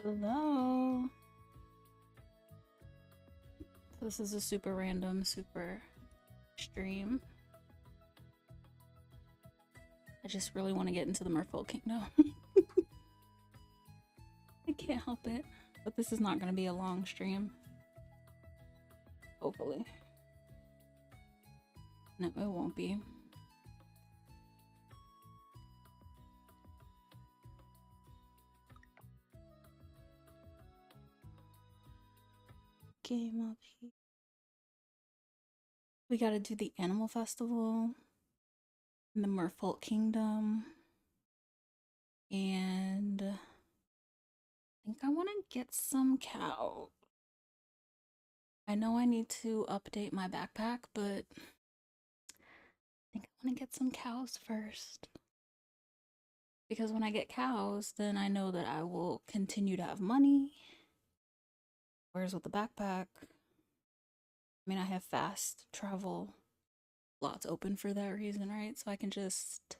Hello. This is a super random, super stream. I just really want to get into the Merfolk Kingdom. I can't help it. But this is not going to be a long stream. Hopefully. No, it won't be. Game up here. We gotta do the Animal Festival in the Merfolk Kingdom. And I think I want to get some cow. I know I need to update my backpack, but I think I want to get some cows first. Because when I get cows, then I know that I will continue to have money. Whereas with the backpack, I mean, I have fast travel slots open for that reason, right? So I can just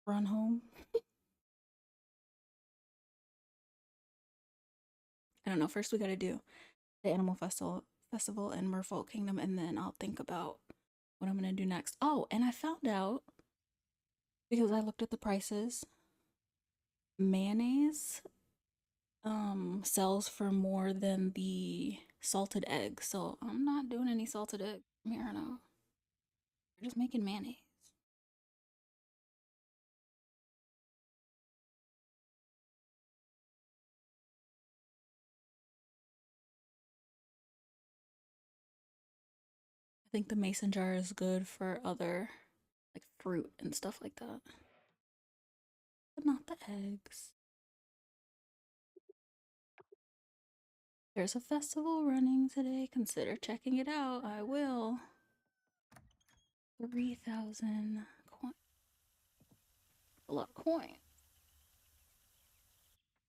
run home. I don't know. First, we got to do the Animal Festival in Merfolk Kingdom, and then I'll think about what I'm going to do next. Oh, and I found out, because I looked at the prices, mayonnaise sells for more than the salted egg. So I'm not doing any salted egg from here on out. We're just making mayonnaise. I think the mason jar is good for other like fruit and stuff like that. But not the eggs. There's a festival running today. Consider checking it out. I will. 3,000 coins. A lot of coins.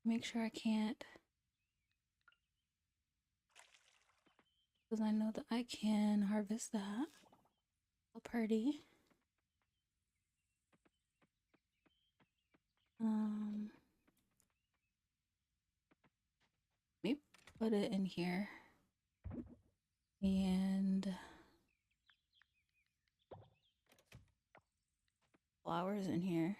Make sure I can't. Because I know that I can harvest that. A party. Maybe put it in here. And flowers in here.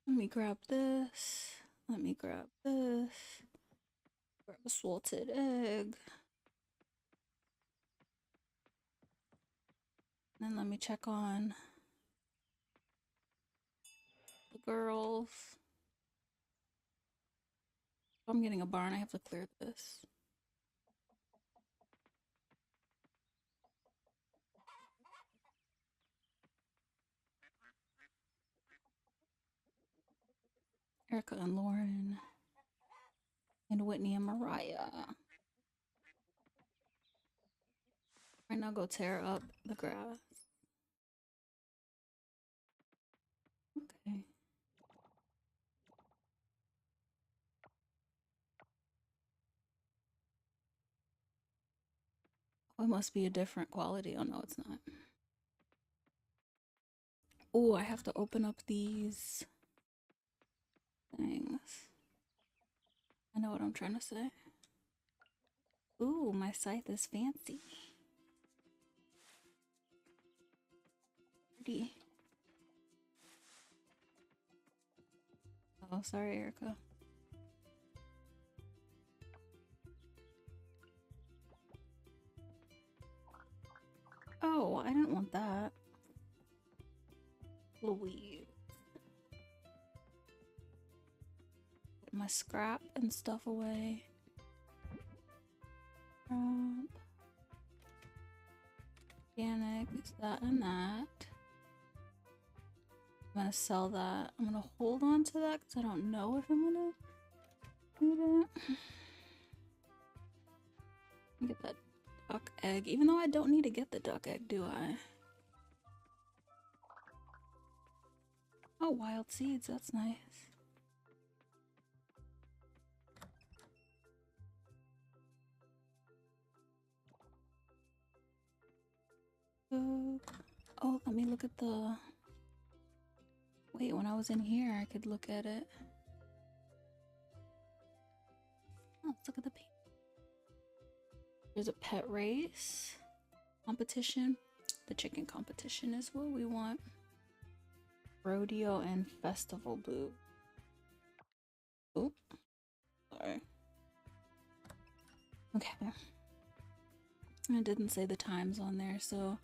Let me grab this. Let me grab this. Grab a salted egg. Then let me check on the girls. If I'm getting a barn, I have to clear this. Erica and Lauren. And Whitney and Mariah. Right now, go tear up the grass. Okay. Oh, it must be a different quality. Oh, no, it's not. Oh, I have to open up these things. I know what I'm trying to say. Ooh, my scythe is fancy. Pretty. Oh, sorry, Erica. Oh, I didn't want that. Louise. Put my scrap and stuff away. Organic is that and that. I'm gonna sell that. I'm gonna hold on to that because I don't know if I'm gonna need it. Get that duck egg, even though I don't need to get the duck egg, do I? Oh, wild seeds, that's nice. Oh, let me look at the Wait, when I was in here, I could look at it. Oh, let's look at the paint. There's a pet race competition. The chicken competition is what we want. Rodeo and festival booth. Oh, sorry. Okay. I didn't say the times on there, so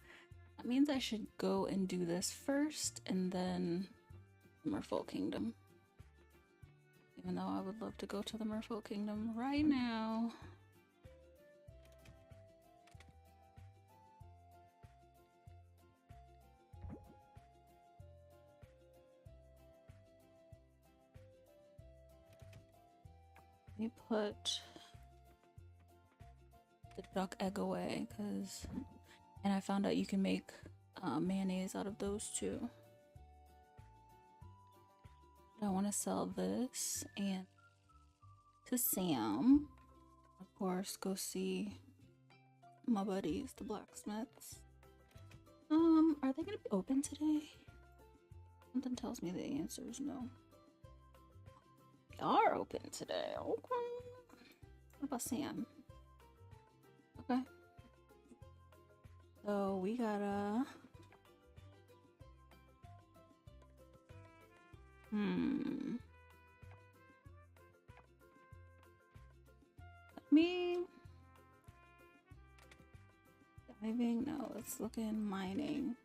that means I should go and do this first and then Merfolk Kingdom. Even though I would love to go to the Merfolk Kingdom right now. Let me put the duck egg away, and I found out you can make mayonnaise out of those too. I want to sell this and to Sam. Of course, go see my buddies, the blacksmiths. Are they gonna be open today? Something tells me the answer is no. They are open today. Okay. What about Sam? Okay. So we gotta. Me. Diving? No, let's look in mining.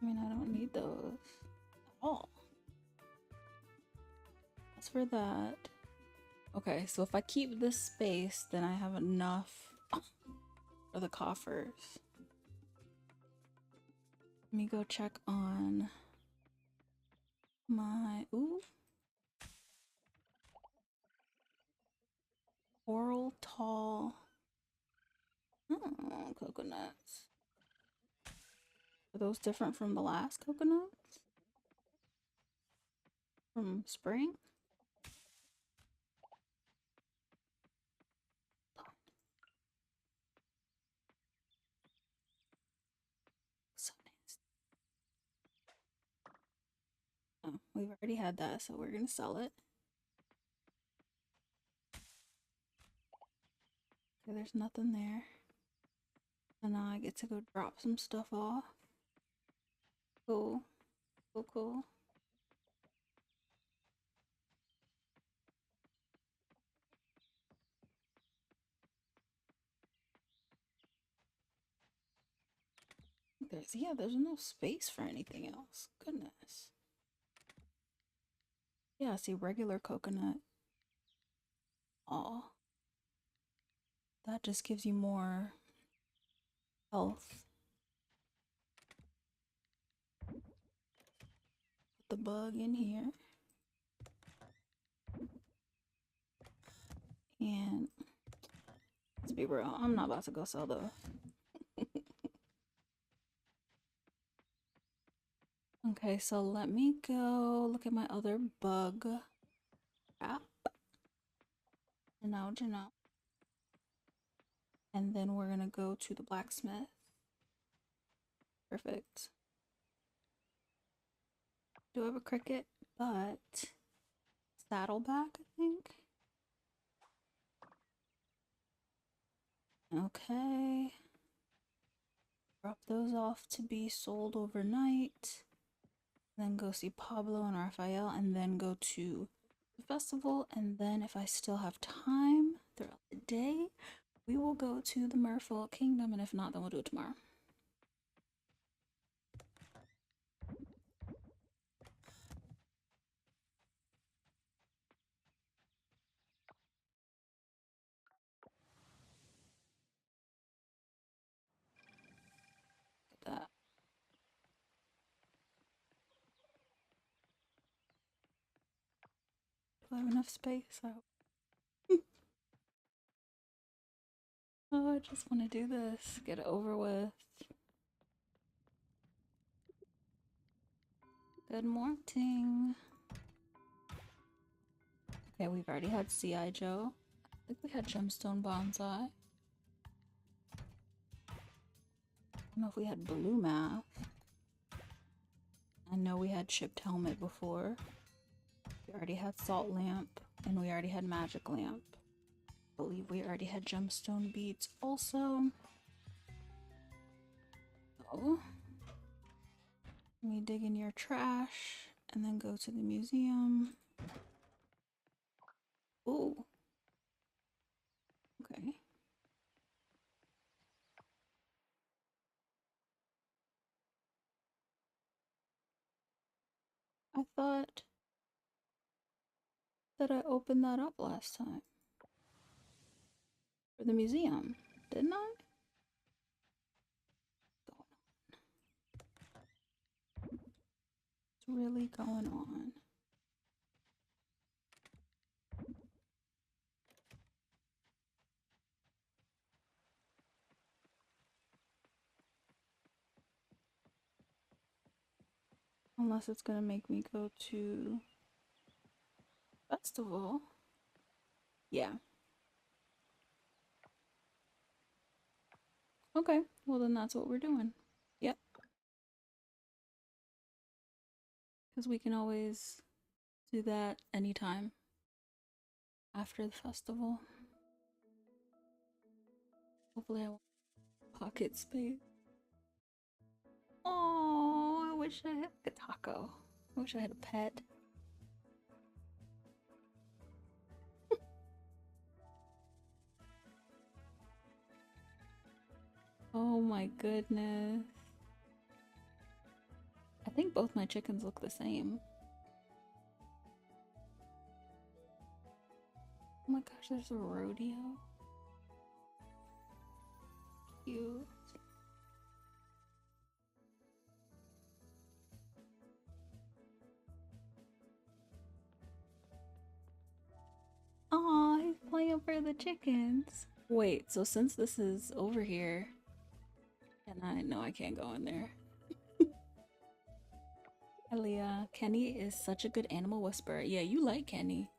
I mean, I don't need those at all. As for that. Okay, so if I keep this space, then I have enough for the coffers. Let me go check on my coral tall coconuts. Are those different from the last coconuts? From spring? So nasty. Oh, we've already had that, so we're gonna sell it. Okay, there's nothing there. And now I get to go drop some stuff off. Cool. Cool, cool. There's no space for anything else. Goodness. Yeah, see, regular coconut. Aw. That just gives you more health. Put the bug in here. And let's be real, I'm not about to go sell those. Okay, so let me go look at my other bug app. And now, and then we're gonna go to the blacksmith. Perfect. Do have a cricket, but saddleback, I think. Okay. Drop those off to be sold overnight. Then go see Pablo and Raphael, and then go to the festival. And then, if I still have time throughout the day, we will go to the Merfolk Kingdom. And if not, then we'll do it tomorrow. Look at that. Do I have enough space? I hope. Oh, I just want to do this. Get it over with. Good morning. Okay, we've already had C.I. Joe. I think we had Gemstone Bonsai. don't know if we had blue math. I know we had chipped helmet before. We already had salt lamp, and we already had magic lamp. I believe we already had gemstone beads also. So, let me dig in your trash and then go to the museum. Ooh. Okay. I thought that I opened that up last time. For the museum, didn't I? What's really going on? Unless it's gonna make me go to festival. Yeah. Okay, well then that's what we're doing. Yep. Because we can always do that anytime after the festival. Hopefully I want pocket space. Oh, I wish I had a taco. I wish I had a pet. Oh my goodness. I think both my chickens look the same. Oh my gosh, there's a rodeo. Cute. Aw, he's playing for the chickens. Wait, so since this is over here, and I know I can't go in there. Elia, Kenny is such a good animal whisperer. Yeah, you like Kenny.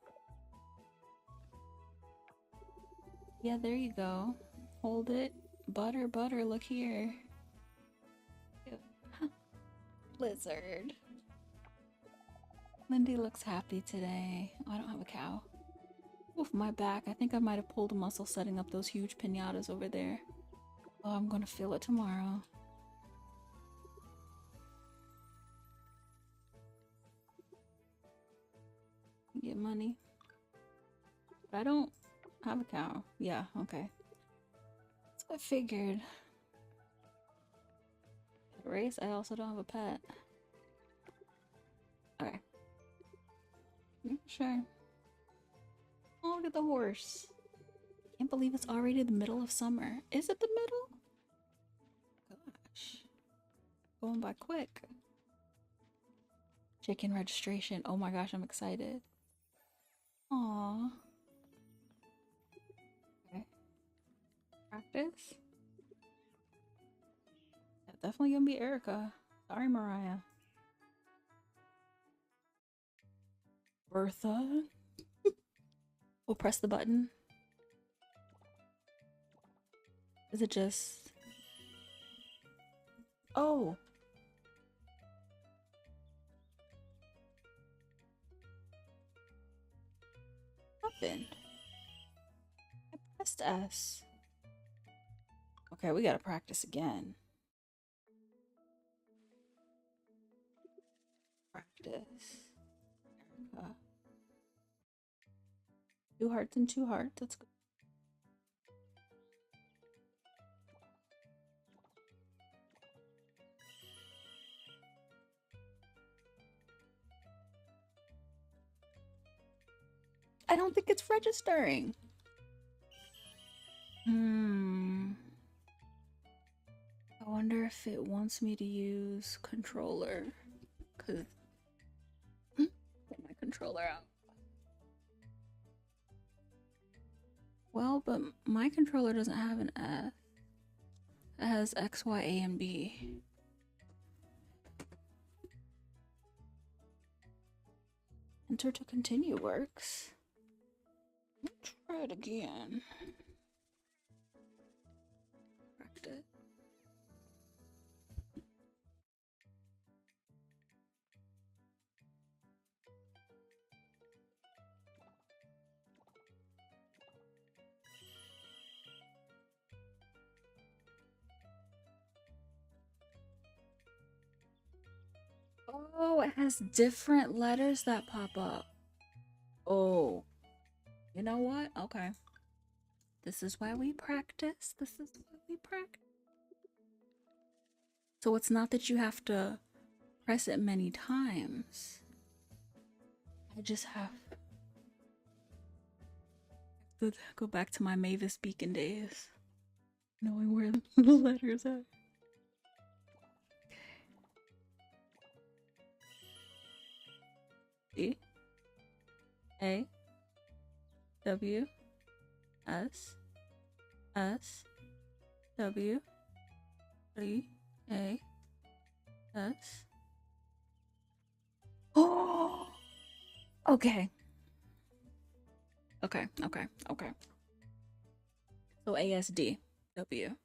Yeah, there you go. Hold it. Butter, butter, look here. Blizzard. Lindy looks happy today. Oh, I don't have a cow. Oof, my back. I think I might have pulled a muscle setting up those huge pinatas over there. Oh, I'm gonna feel it tomorrow. Get money. But I don't have a cow. Yeah, okay. That's what I figured. At race, I also don't have a pet. Okay. Yeah, sure. Oh, look at the horse. Can't believe it's already the middle of summer. Is it the middle? Gosh. Going by quick. Chicken registration. Oh my gosh, I'm excited. Aww. Okay. Practice? Yeah, definitely gonna be Erica. Sorry, Mariah. Bertha? We'll press the button. Is it just... Oh! What happened? I pressed S. Okay, we gotta practice again. Practice. Erica. 2 hearts and 2 hearts. That's good. I don't think it's registering. I wonder if it wants me to use controller. Cause get my controller out. Well, but my controller doesn't have an F. It has X, Y, A, and B. Enter to continue works. Let's try it again. Practice. Oh, it has different letters that pop up. Oh, you know what? Okay. This is why we practice. This is why we practice. So it's not that you have to press it many times. I just have to go back to my Mavis Beacon days, knowing where the letters are. D A W S S W E A S. Oh, okay. Okay. So ASD W.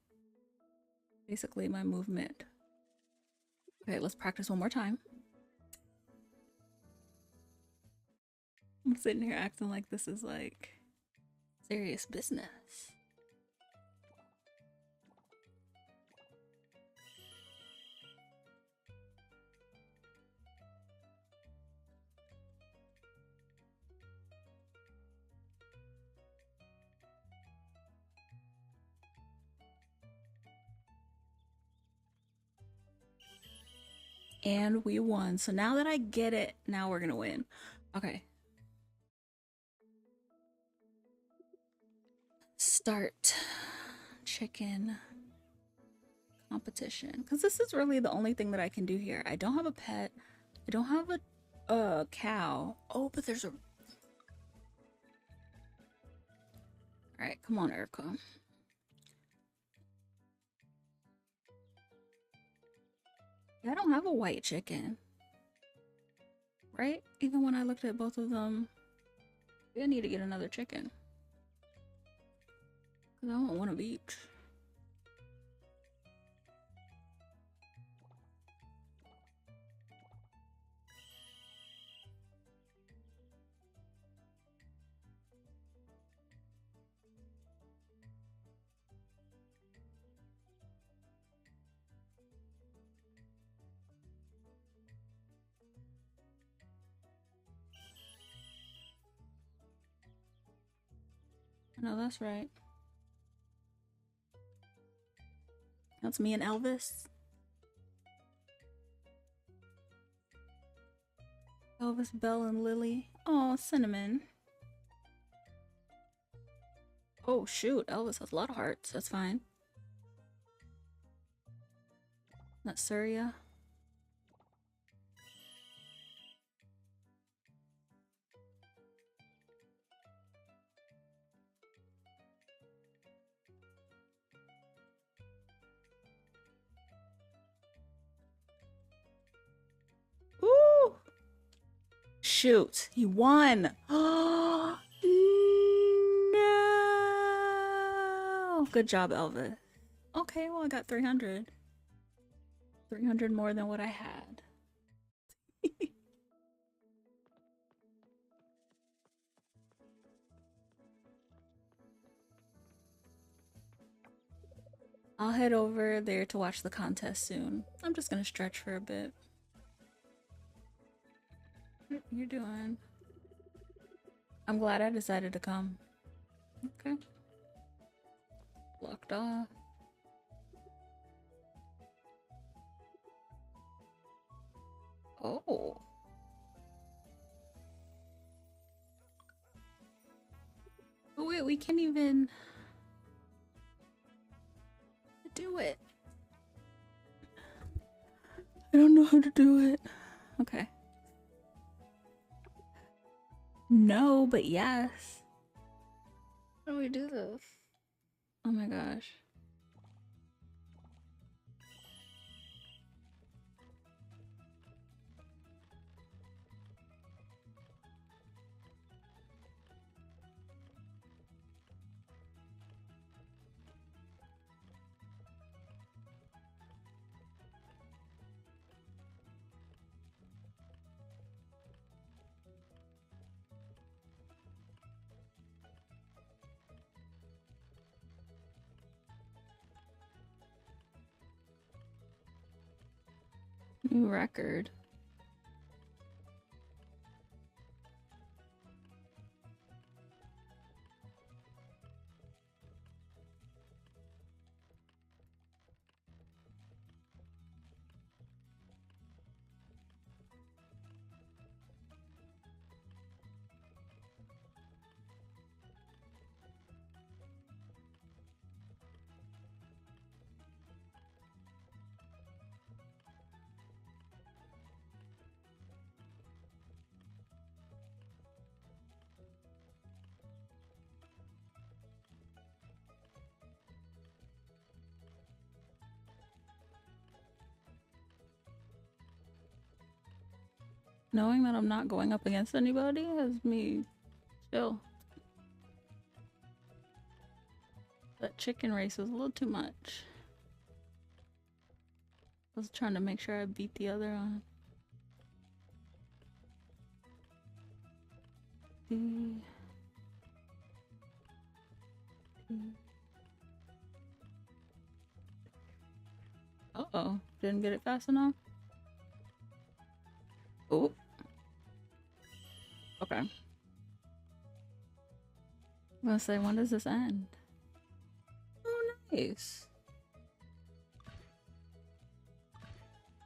Basically my movement. Okay, let's practice one more time. I'm sitting here acting like this is like serious business. And we won. So now that I get it, now we're gonna win. Okay. Start chicken competition. Because this is really the only thing that I can do here. I don't have a pet. I don't have a cow. Oh, but there's a... Alright, come on, Erica. I don't have a white chicken. Right? Even when I looked at both of them, I need to get another chicken. Because I want one of each. No, that's right. That's me and Elvis. Elvis, Belle, and Lily. Oh, Cinnamon. Oh, shoot. Elvis has a lot of hearts. That's fine. That's Surya. Ooh! Shoot. He won. Oh, no. Good job, Elvis. Okay, well, I got 300. 300 more than what I had. I'll head over there to watch the contest soon. I'm just gonna stretch for a bit. What you're doing? I'm glad I decided to come. Okay. Blocked off. Oh. Oh wait, we can't even do it. I don't know how to do it. Okay. No, but yes. How do we do this? Oh my gosh. New record. Knowing that I'm not going up against anybody has me chill. That chicken race was a little too much. I was trying to make sure I beat the other one. Uh-oh, didn't get it fast enough? Oh. Okay. I'm gonna say, when does this end? Oh, nice.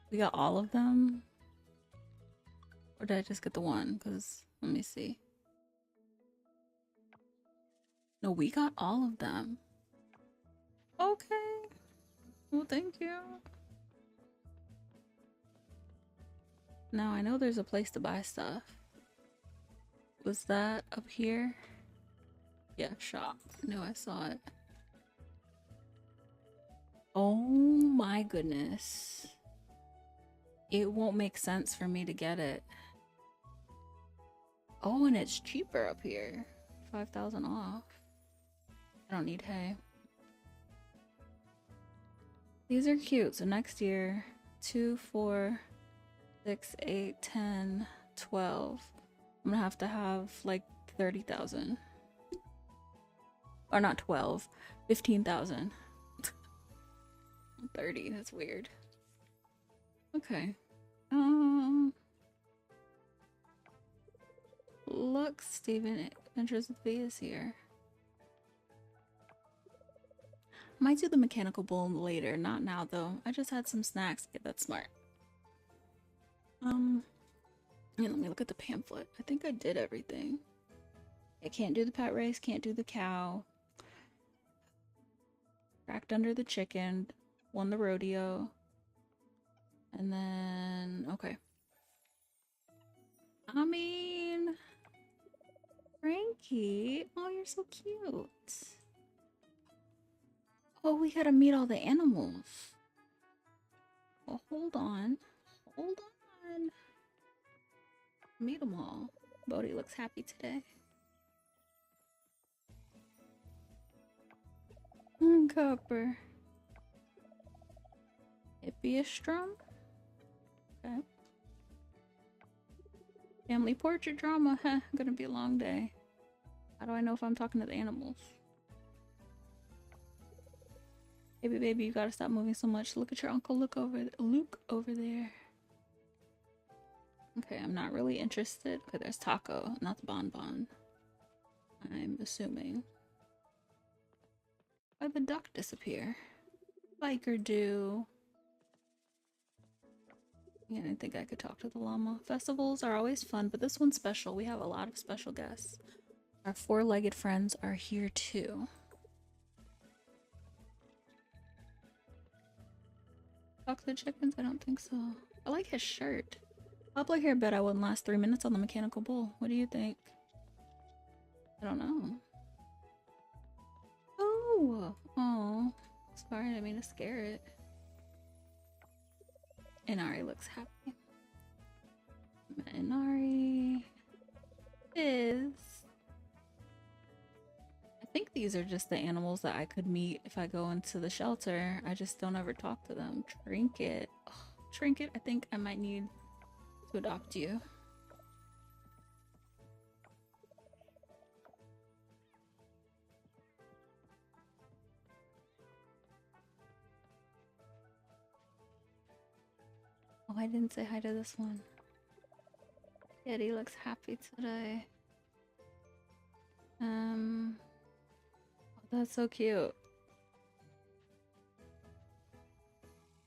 We got all of them? Or did I just get the one? Because, let me see. No, we got all of them. Okay. Well, thank you. Now, I know there's a place to buy stuff. Was that up here? Yeah, shop. No, I saw it. Oh my goodness. It won't make sense for me to get it. Oh, and it's cheaper up here. 5,000 off. I don't need hay. These are cute. So next year, 2, 4, 6, 8, 10, 12. I'm gonna have to have like 30,000. Or not 12, 15,000. 30, that's weird. Okay. Look, Steven, Adventures with V is here. Might do the mechanical bull later, not now though. I just had some snacks. Yeah, that's smart. Yeah, let me look at the pamphlet. I think I did everything. I can't do the pet race, can't do the cow. Cracked under the chicken, won the rodeo. And then, okay. I mean, Frankie, oh, you're so cute. Oh, we gotta meet all the animals. Well, hold on. Hold on. Meet them all. Bodhi looks happy today. Copper. Hippiastrum? Okay. Family portrait drama. Huh, gonna be a long day. How do I know if I'm talking to the animals? Baby, you gotta stop moving so much. Look at your uncle. Luke over there. Okay, I'm not really interested. Okay, there's Taco, not the Bonbon. I'm assuming. Why'd the duck disappear? Biker do. Yeah, I didn't think I could talk to the llama. Festivals are always fun, but this one's special. We have a lot of special guests. Our four-legged friends are here too. Talk to the chickens? I don't think so. I like his shirt. Poplar here bet I wouldn't last 3 minutes on the mechanical bull. What do you think? I don't know. Oh. Sorry, I didn't mean to scare it. Inari looks happy. Inari is... I think these are just the animals that I could meet if I go into the shelter. I just don't ever talk to them. Trinket. Oh, Trinket, I think I might need to adopt you. Oh, I didn't say hi to this one. Kitty looks happy today. Oh, that's so cute.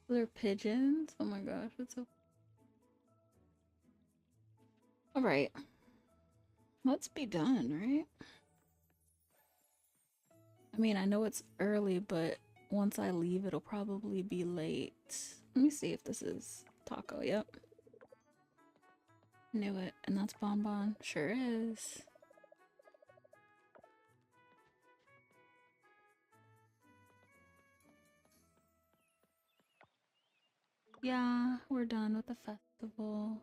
They're pigeons? Oh my gosh, that's so... Alright. Let's be done, right? I mean, I know it's early, but once I leave, it'll probably be late. Let me see if this is Taco. Yep. Knew it. And that's Bonbon. Sure is. Yeah, we're done with the festival.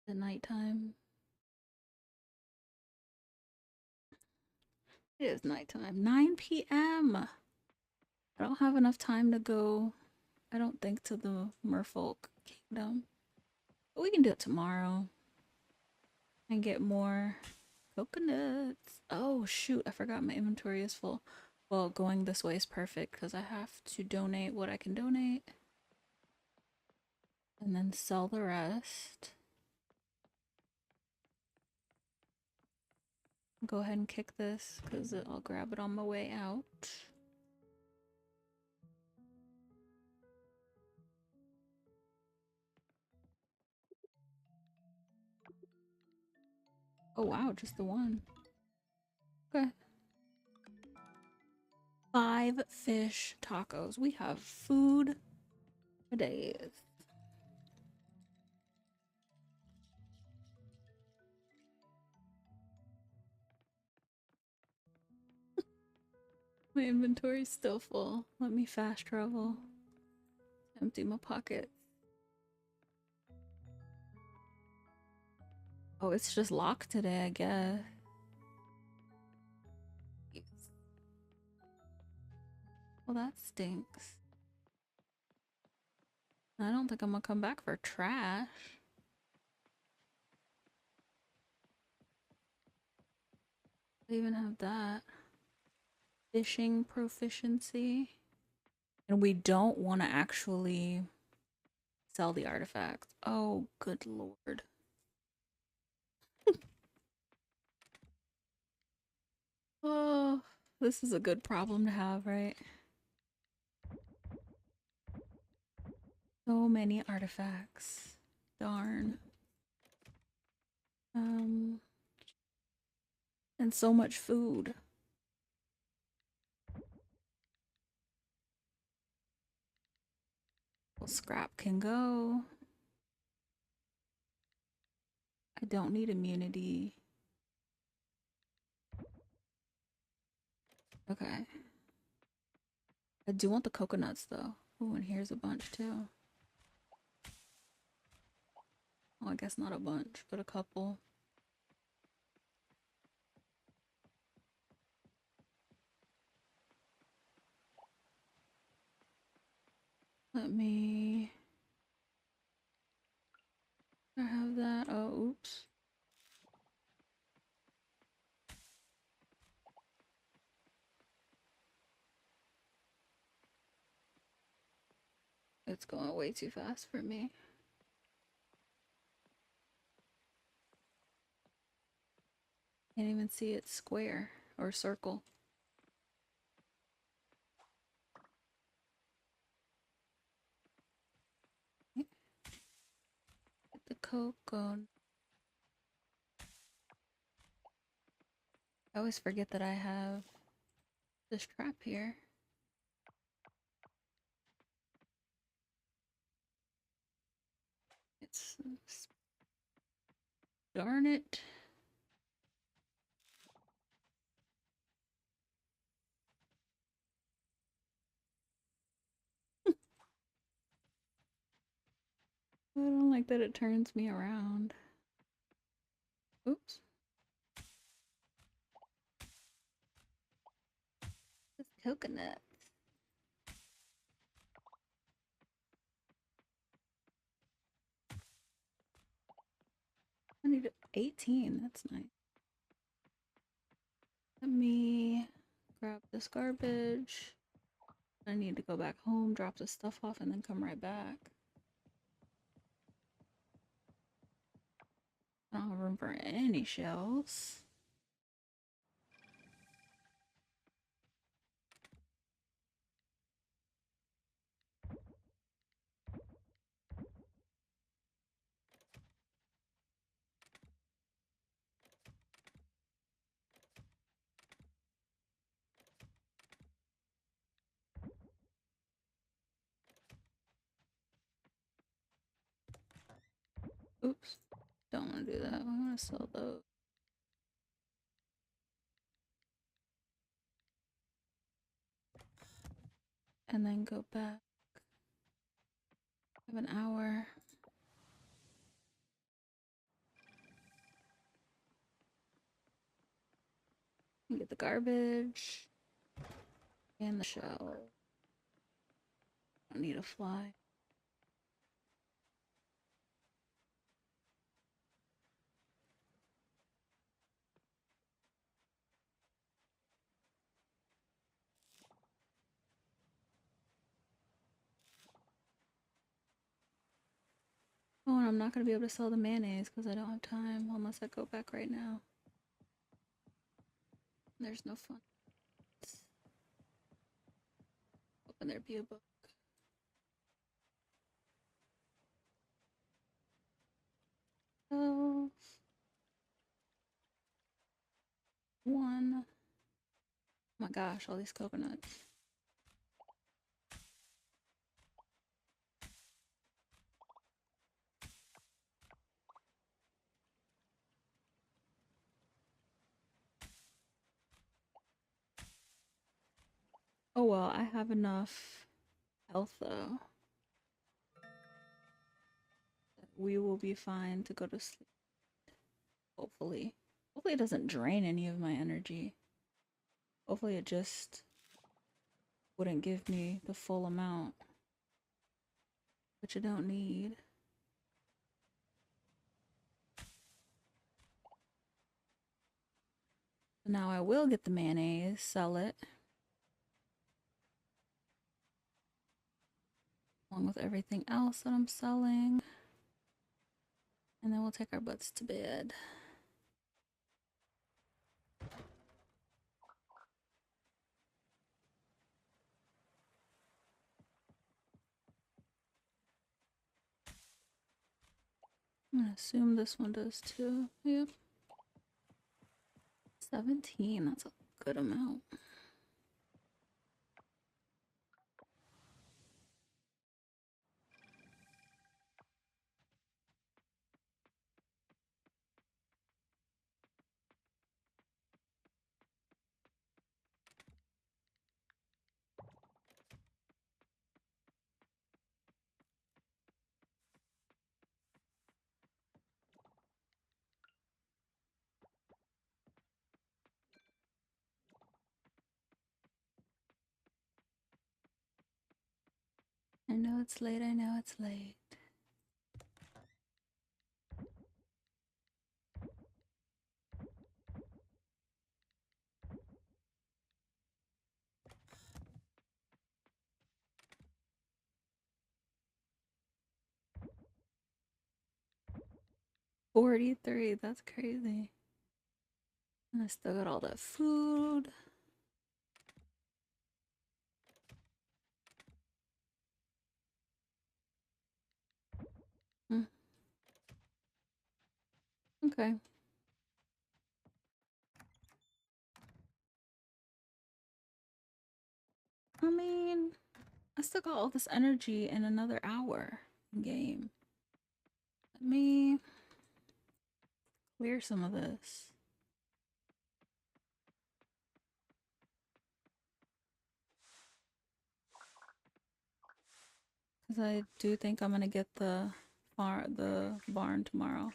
The nighttime. It is nighttime. 9 p.m. I don't have enough time to go, I don't think, to the Merfolk Kingdom. But we can do it tomorrow and get more coconuts. Oh, shoot. I forgot my inventory is full. Well, going this way is perfect because I have to donate what I can donate and then sell the rest. Go ahead and kick this because I'll grab it on my way out. Oh, wow. Just the one. Okay. 5 fish tacos. We have food for days. My inventory's still full. Let me fast travel. Empty my pockets. Oh, it's just locked today, I guess. Well, that stinks. I don't think I'm gonna come back for trash. They even have that. Fishing proficiency. And we don't want to actually sell the artifacts. Oh, good lord. Oh, this is a good problem to have, right? So many artifacts. Darn. And so much food. Well, scrap can go. I don't need immunity. Okay. I do want the coconuts though. Oh, and here's a bunch too. Oh, I guess not a bunch, but a couple. Let me. I have that. Oh, oops. It's going way too fast for me. Can't even see it square or circle. Get the cocoa. I always forget that I have this trap here. It's darn it. I don't like that it turns me around. Oops. This coconut. I need 18. That's nice. Let me grab this garbage. I need to go back home, drop the stuff off, and then come right back. I don't have room for any shells. Oops. Don't want to do that. I'm going to sell those. And then go back. I have an hour. Get the garbage and the shell. Don't need a fly. Oh, and I'm not gonna be able to sell the mayonnaise because I don't have time unless I go back right now. There's no fun. Hoping there be a book. Oh, one. Oh my gosh, all these coconuts. Oh well, I have enough health though. We will be fine to go to sleep. Hopefully. Hopefully it doesn't drain any of my energy. Hopefully it just wouldn't give me the full amount, which I don't need. So now I will get the mayonnaise, sell it, along with everything else that I'm selling. And then we'll take our butts to bed. I'm gonna assume this one does too. Yep. 17, that's a good amount. I know it's late, I know it's late. $43, that's crazy. And I still got all that food. Mm. Okay. I mean, I still got all this energy in another hour game. Let me clear some of this. Because I do think I'm gonna get the barn tomorrow.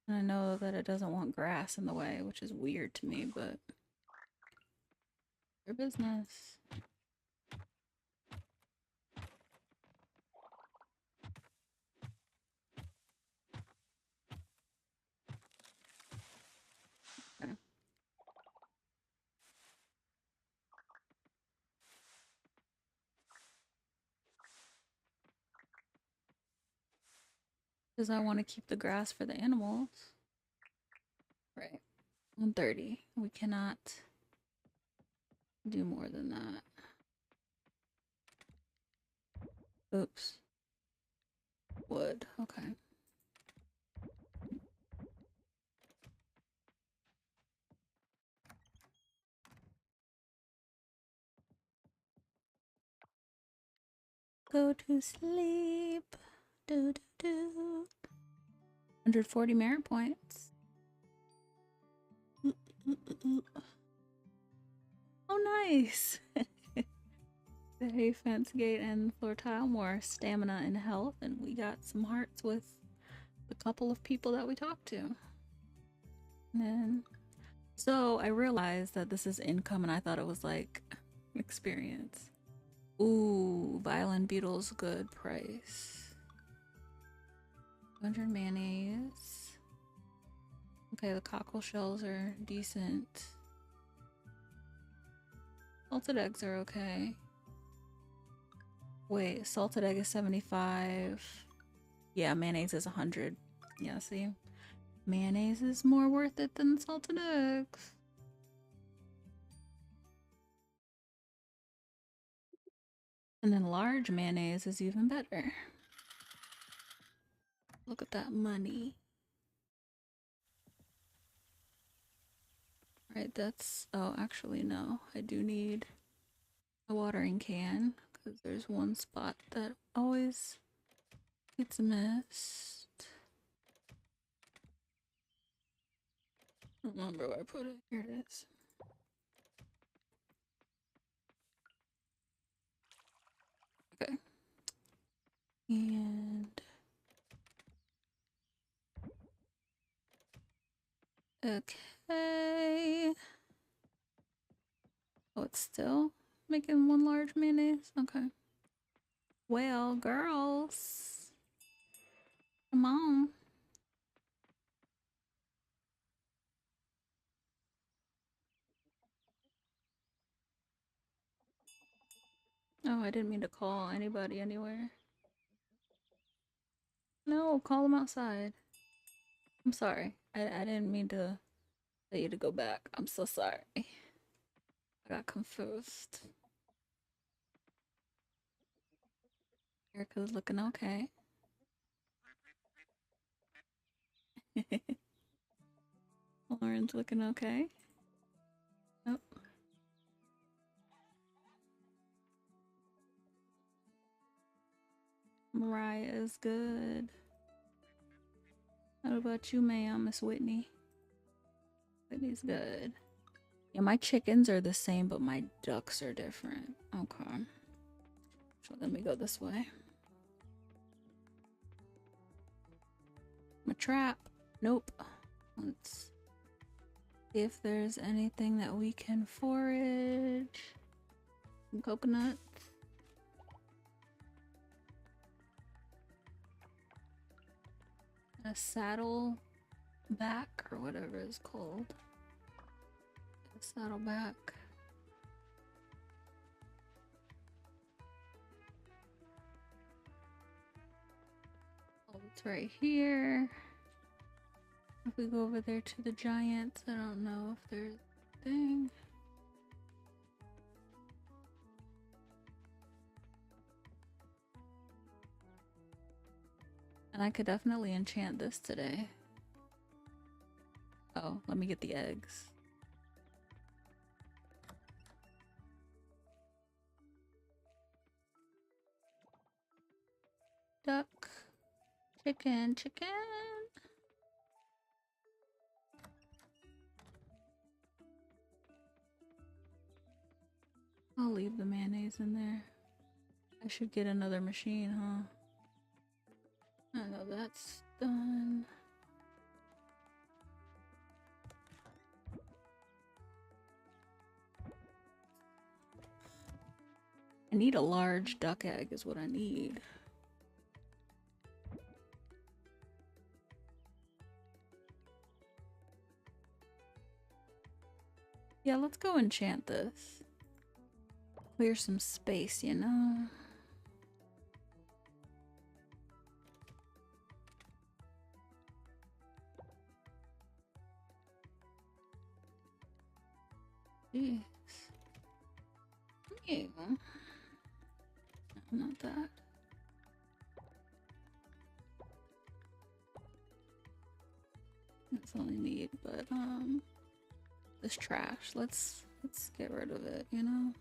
And I know that it doesn't want grass in the way, which is weird to me, but their business. Okay. Because I want to keep the grass for the animals. Right. 130. We cannot do more than that. Oops. Wood. Okay. Go to sleep. Do do do. 140 merit points. Oh, nice. The hay fence gate and floor tile, more stamina and health, and we got some hearts with the couple of people that we talked to. And then, so I realized that this is income and I thought it was like experience. Ooh, Violin Beetle's good price. 200 mayonnaise. Okay, the cockle shells are decent. Salted eggs are okay. Wait, salted egg is 75. Yeah, mayonnaise is 100. Yeah, see? Mayonnaise is more worth it than salted eggs. And then large mayonnaise is even better. Look at that money. Right, that's... Oh, actually, no. I do need a watering can because there's one spot that always gets missed. I don't remember where I put it. Here it is. Okay. And... Okay. Oh, it's still making one large mayonnaise? Okay. Well, girls. Come on. Oh, I didn't mean to call anybody anywhere. No, call them outside. I'm sorry. I didn't mean to tell you to go back. I'm so sorry. I got confused. Erica's looking okay. Lauren's looking okay. Oh. Mariah is good. How about you, ma'am, Miss Whitney? Whitney's good. Yeah, my chickens are the same, but my ducks are different. Okay. So let me go this way. My trap. Nope. Let's see if there's anything that we can forage. Some coconuts. A saddle back or whatever it's called. A saddleback. Oh, it's right here. If we go over there to the giants, I don't know if there's a thing. And I could definitely enchant this today. Oh, let me get the eggs. Duck. Chicken, chicken. I'll leave the mayonnaise in there. I should get another machine, huh? I know that's done. I need a large duck egg is what I need. Yeah, let's go enchant this. Clear some space, you know? Jeez. Yeah. No, not that. That's all I need, but this trash. Let's get rid of it, you know?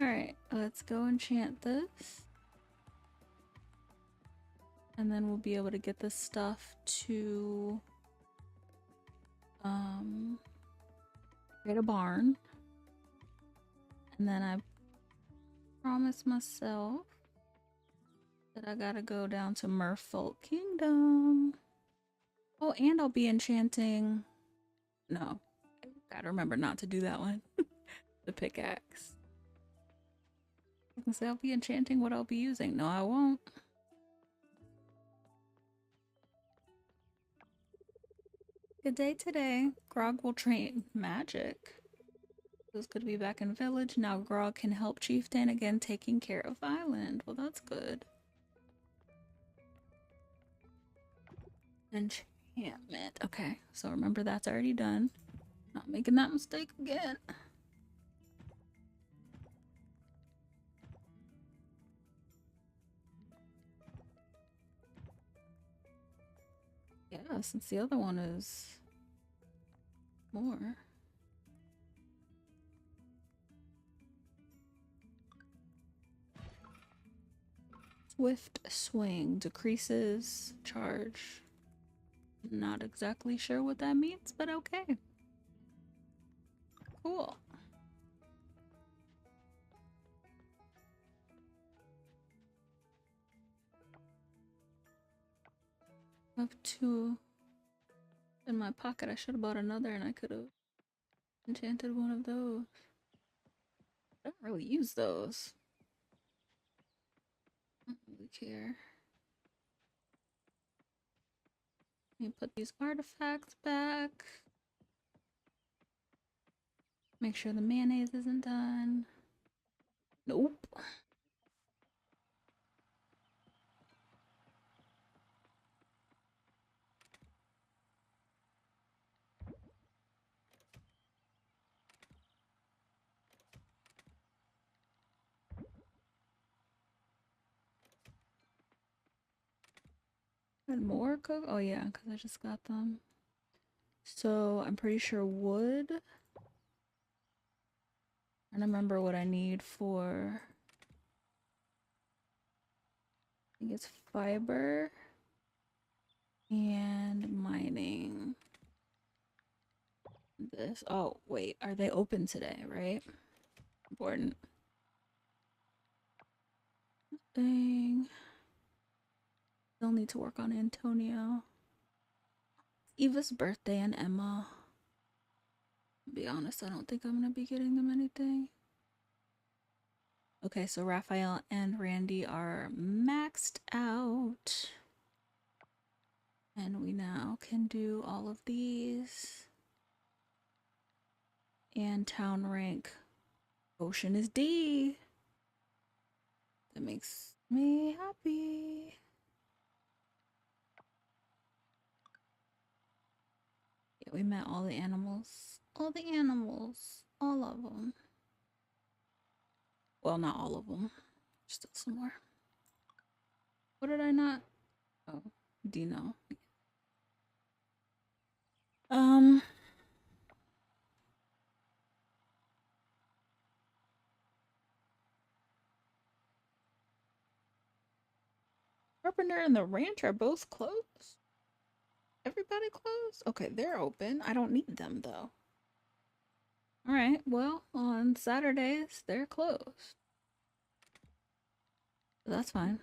Alright, let's go enchant this. And then we'll be able to get this stuff to create a barn. And then I promised myself that I gotta go down to Merfolk Kingdom. Oh, and I'll be enchanting. No, I gotta remember not to do that one. The pickaxe. I can say I'll be enchanting what I'll be using. No, I won't. Good day today. Grog will train magic. It's good to be back in village. Now Grog can help Chieftain again taking care of island. Well, that's good. Enchantment. Okay, so remember that's already done. Not making that mistake again. Yeah, since the other one is more. Swift swing decreases charge. Not exactly sure what that means, but okay. Cool. I have two in my pocket. I should have bought another and I could have enchanted one of those. I don't really use those. I don't really care. Let me put these artifacts back. Make sure the mayonnaise isn't done. Nope. And more cook? Oh yeah, because I just got them. So I'm pretty sure wood. I don't remember what I need for. I think it's fiber and mining. This. Oh wait, are they open today? Right. Important. Thing. Still need to work on Antonio. Eva's birthday and Emma. To be honest, I don't think I'm gonna be getting them anything. Okay, so Raphael and Randy are maxed out. And we now can do all of these. And town rank. Ocean is D. That makes me happy. Yeah, we met all the animals. All the animals. All of them. Well, not all of them. Still some more. What did I not? Oh, Dino. Um, Carpenter and the ranch are both closed. Everybody closed? Okay, they're open. I don't need them though. All right, well, on Saturdays, they're closed. That's fine.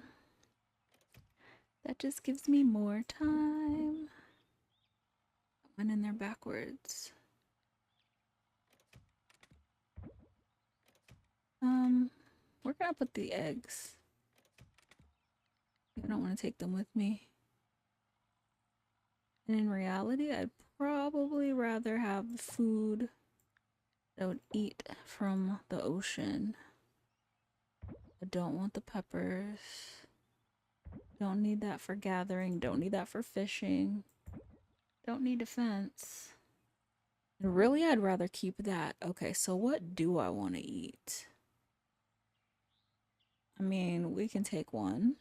That just gives me more time. I went in there backwards. Where can I put the eggs? I don't want to take them with me. And in reality, I'd probably rather have the food that I would eat from the ocean. I don't want the peppers. Don't need that for gathering. Don't need that for fishing. Don't need defense. And really, I'd rather keep that. Okay, so what do I want to eat? I mean, we can take one.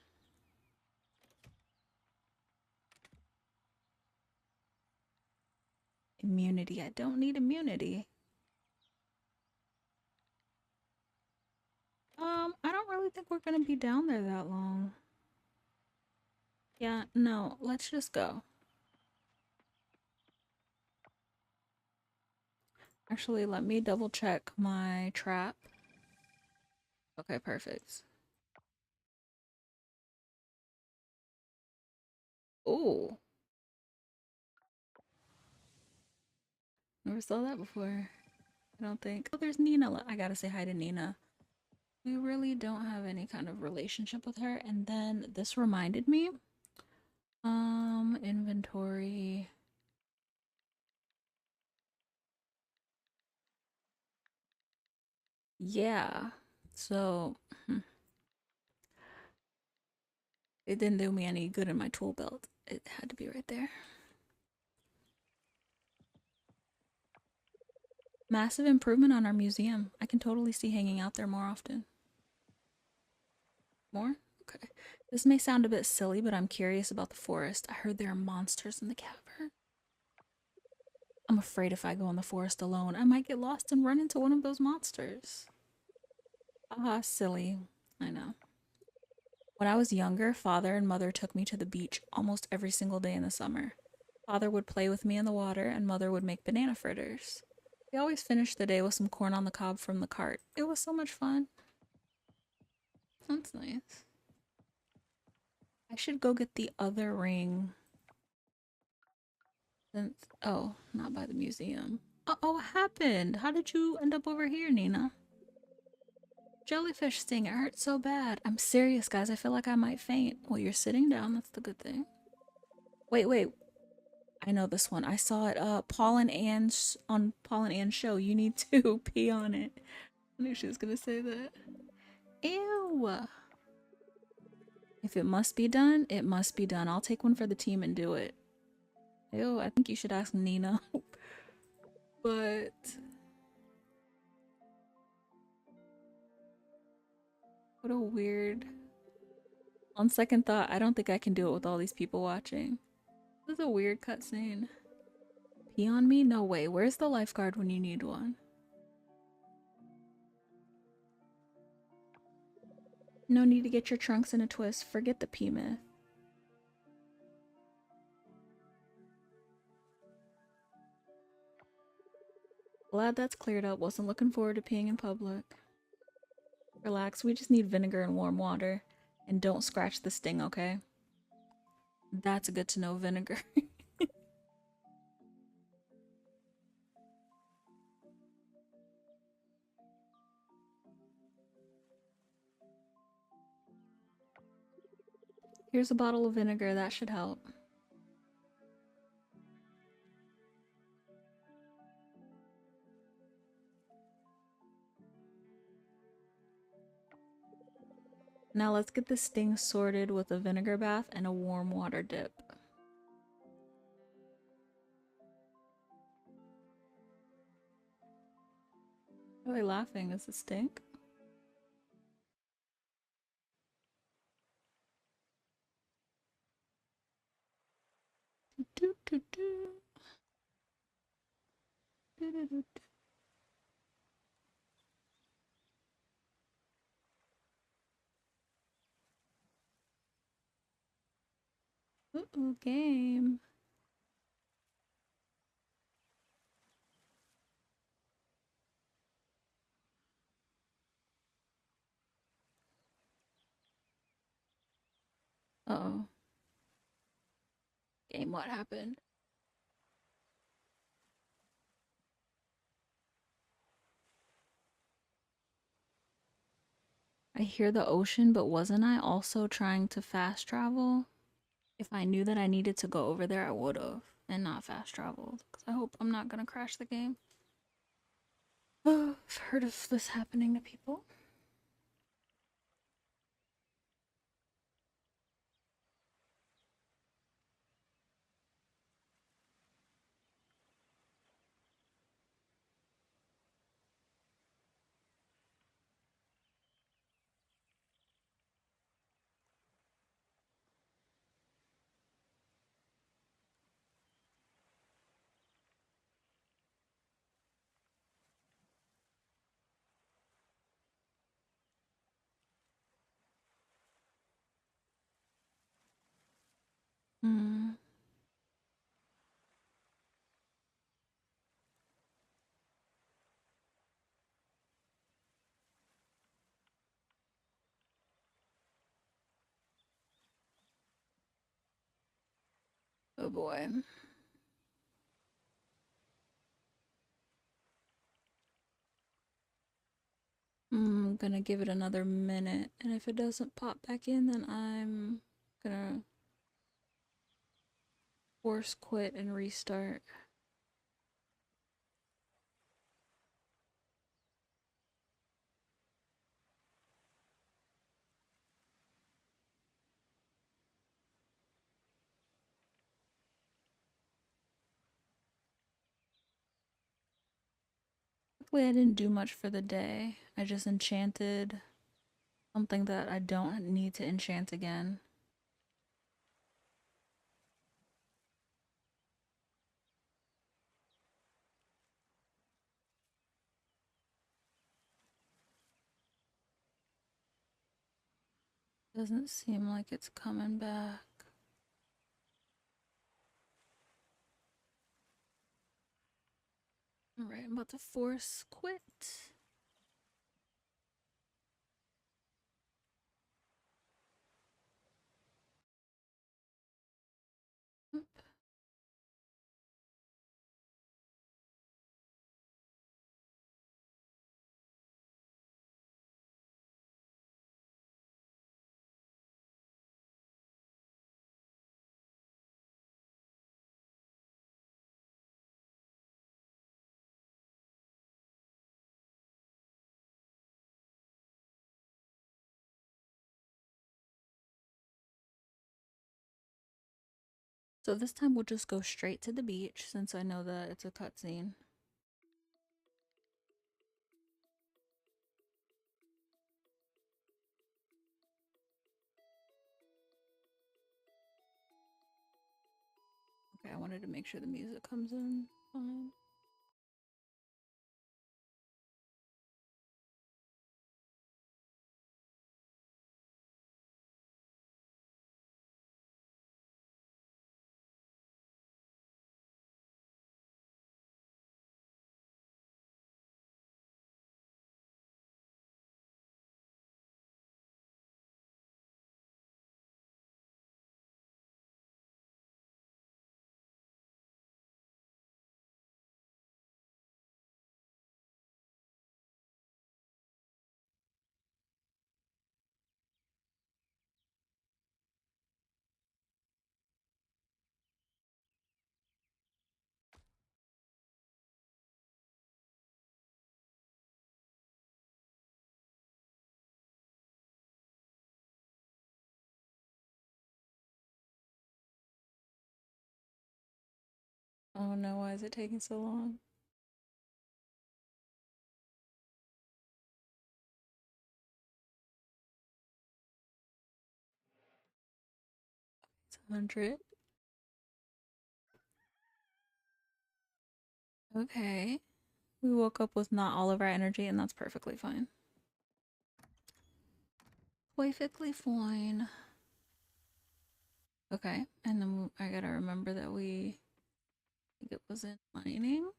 Immunity. I don't need immunity. I don't really think we're gonna be down there that long. Yeah, no, let's just go. Actually, let me double check my trap. Okay, perfect. Oh, never saw that before. I don't think. Oh, there's Nina. I gotta say hi to Nina. We really don't have any kind of relationship with her. And then this reminded me. Inventory. Yeah. So it didn't do me any good in my tool belt. It had to be right there. Massive improvement on our museum. I can totally see hanging out there more often. More? Okay. This may sound a bit silly, but I'm curious about the forest. I heard there are monsters in the cavern. I'm afraid if I go in the forest alone, I might get lost and run into one of those monsters. Ah, silly. I know. When I was younger, father and mother took me to the beach almost every single day in the summer. Father would play with me in the water, and mother would make banana fritters. We always finished the day with some corn on the cob from the cart. It was so much fun. That's nice. I should go get the other ring. Since oh, not by the museum. Oh, what happened? How did you end up over here, Nina? Jellyfish sting. It hurt so bad. I'm serious, guys. I feel like I might faint. Well, you're sitting down. That's the good thing. Wait. I know this one. I saw it. Paul and Anne's on Paul and Anne's show. You need to pee on it. I knew she was gonna say that. Ew. If it must be done, it must be done. I'll take one for the team and do it. Ew. I think you should ask Nina. But what a weird. On second thought, I don't think I can do it with all these people watching. This is a weird cutscene. Pee on me? No way. Where's the lifeguard when you need one? No need to get your trunks in a twist. Forget the pee myth. Glad that's cleared up. Wasn't looking forward to peeing in public. Relax, we just need vinegar and warm water. And don't scratch the sting, okay? That's good to know, vinegar. Here's a bottle of vinegar, that should help. Now let's get this sting sorted with a vinegar bath and a warm water dip. Why are they laughing? Does it stink? Do, do, do. Do, do, do, do. Uh-oh, game. Uh-oh. Game, what happened? I hear the ocean, but wasn't I also trying to fast travel? If I knew that I needed to go over there, I would've, and not fast traveled. Because I hope I'm not gonna crash the game. I've heard of this happening to people. Hmm. Oh boy. I'm gonna give it another minute, and if it doesn't pop back in, then I'm gonna force quit and restart. Luckily, I didn't do much for the day. I just enchanted something that I don't need to enchant again. Doesn't seem like it's coming back. Alright, I'm about to force quit. So this time we'll just go straight to the beach since I know that it's a cutscene. Okay, I wanted to make sure the music comes in fine. Oh no, why is it taking so long? It's 100. Okay. We woke up with not all of our energy, and that's perfectly fine. Perfectly fine. Okay, and then I gotta remember that I think it was in mining.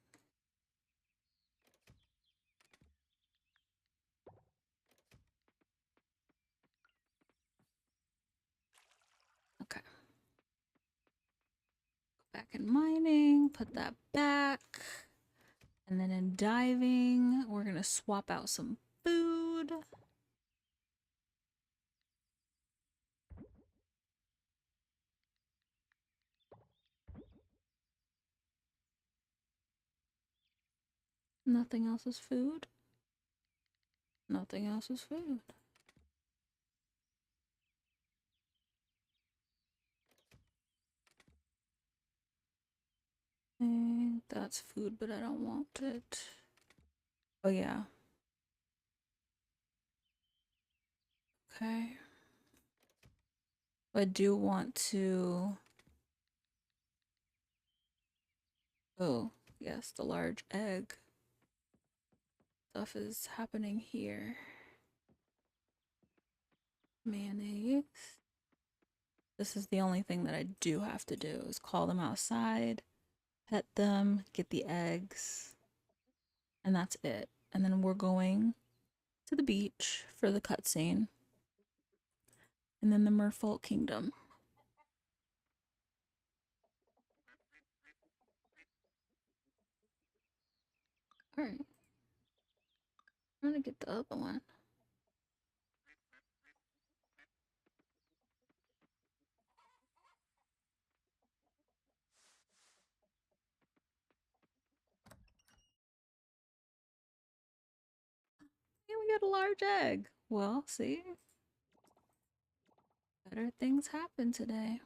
Okay, back in mining, put that back. And then in diving, we're gonna swap out some food. Nothing else is food. Nothing else is food. That's food, but I don't want it. Oh, yeah. Okay. I do want to. Oh, yes, the large egg stuff is happening here. Mayonnaise. This is the only thing that I do have to do is call them outside, pet them, get the eggs, and that's it. And then we're going to the beach for the cutscene, and then the Merfolk Kingdom. All right, I'm gonna get the other one. Yeah, we got a large egg. Well, see, better things happen today.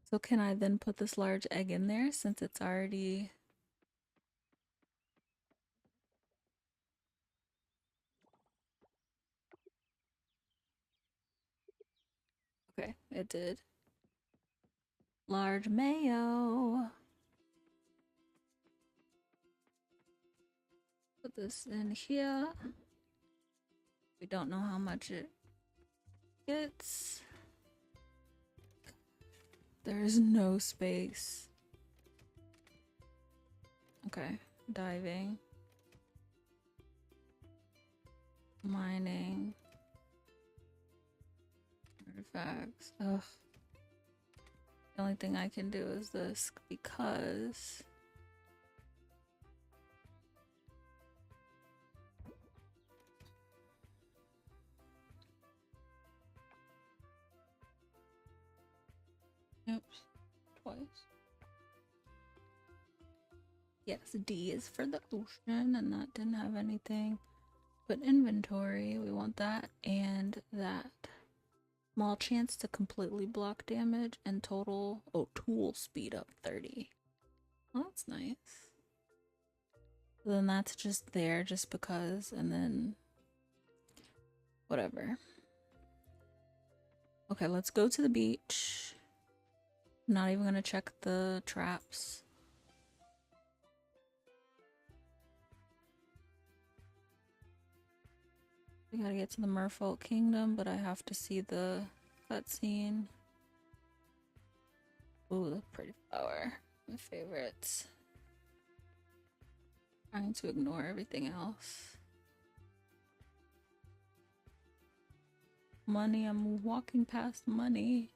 So can I then put this large egg in there since it's already... Okay, it did. Large mayo. Put this in here. We don't know how much it gets. There's no space. Okay, diving. Mining. Artifacts. Ugh. The only thing I can do is this because... Oops. Twice. Yes, D is for the ocean, and that didn't have anything. But inventory, we want that and that. Small chance to completely block damage and total... Oh, tool speed up 30. Well, that's nice. Then that's just there just because, and then... Whatever. Okay, let's go to the beach. I'm not even gonna check the traps. We gotta get to the Merfolk Kingdom, but I have to see the cutscene. Ooh, the pretty flower. My favorites. Trying to ignore everything else. Money, I'm walking past money.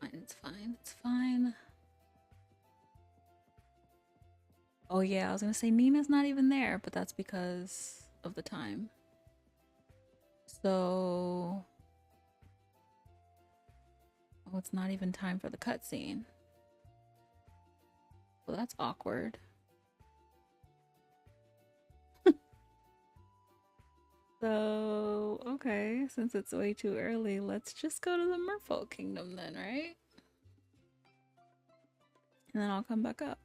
Fine, it's fine, it's fine. Oh yeah, I was gonna say Nina's not even there, but that's because of the time. So... Oh, it's not even time for the cutscene. Well, that's awkward. So, okay, since it's way too early, let's just go to the Merfolk Kingdom then, right? And then I'll come back up.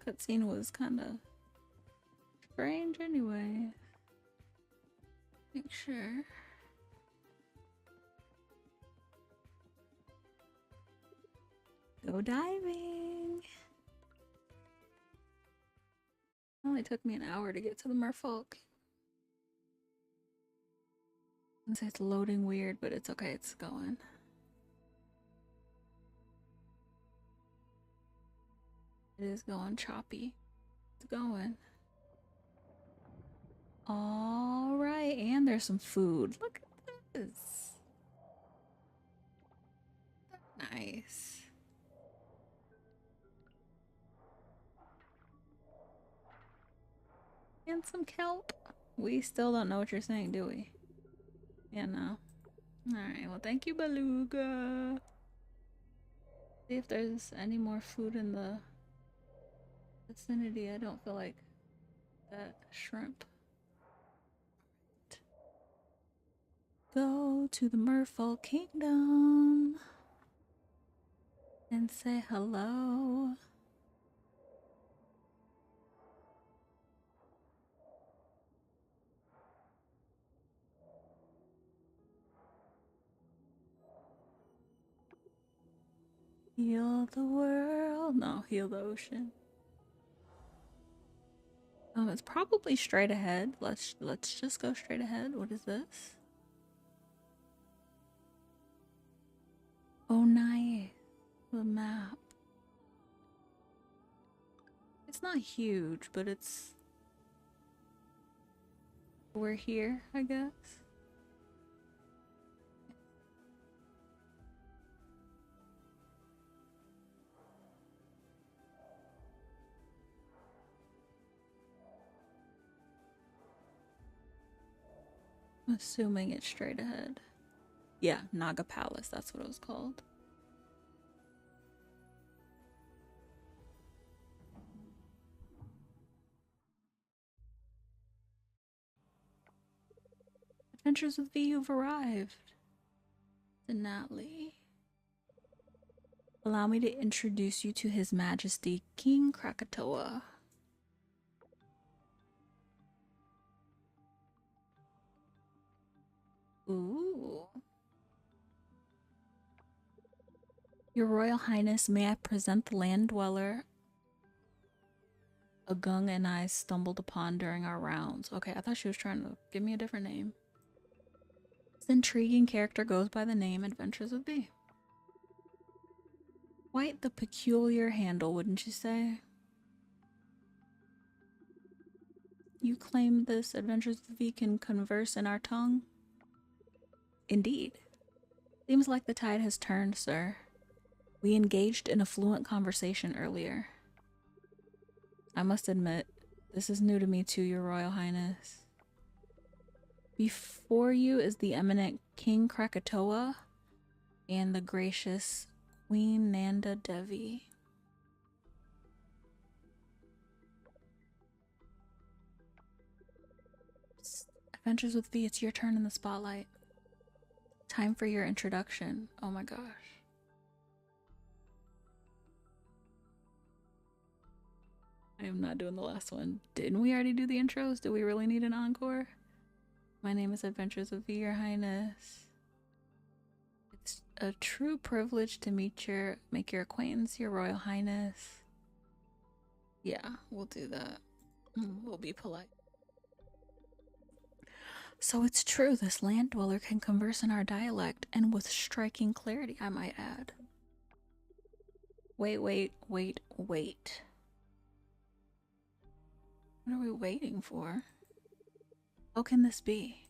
Cutscene was kind of strange anyway. Make sure. Go diving! It only took me an hour to get to the Merfolk. I say it's loading weird, but it's okay, it's going. It is going choppy. It's going. Alright, and there's some food. Look at this. Nice. And some kelp. We still don't know what you're saying, do we? Yeah, no. Alright, well, thank you, Beluga. See if there's any more food in the vicinity. I don't feel like that shrimp. Go to the Merfolk Kingdom and say hello. Heal the world. No, heal the ocean. It's probably straight ahead. Let's just go straight ahead. What is this? Oh, nice. The map. It's not huge, but we're here, I guess. I'm assuming it's straight ahead. Yeah, Naga Palace, that's what it was called. Adventures with V, you've arrived. Denali. Allow me to introduce you to His Majesty King Krakatoa. Ooh. Your Royal Highness, may I present the land dweller Agung and I stumbled upon during our rounds. Okay, I thought she was trying to give me a different name. This intriguing character goes by the name Adventures of V. Quite the peculiar handle, wouldn't you say? You claim this Adventures of V can converse in our tongue? Indeed. Seems like the tide has turned, sir. We engaged in a fluent conversation earlier. I must admit, this is new to me too, Your Royal Highness. Before you is the eminent King Krakatoa and the gracious Queen Nanda Devi. Adventures with V, it's your turn in the spotlight. Time for your introduction. Oh my gosh. I am not doing the last one. Didn't we already do the intros? Do we really need an encore? My name is Adventures with V, Your Highness. It's a true privilege to make your acquaintance, Your Royal Highness. Yeah, we'll do that. We'll be polite. So it's true, this land dweller can converse in our dialect, and with striking clarity, I might add. Wait. What are we waiting for? How can this be?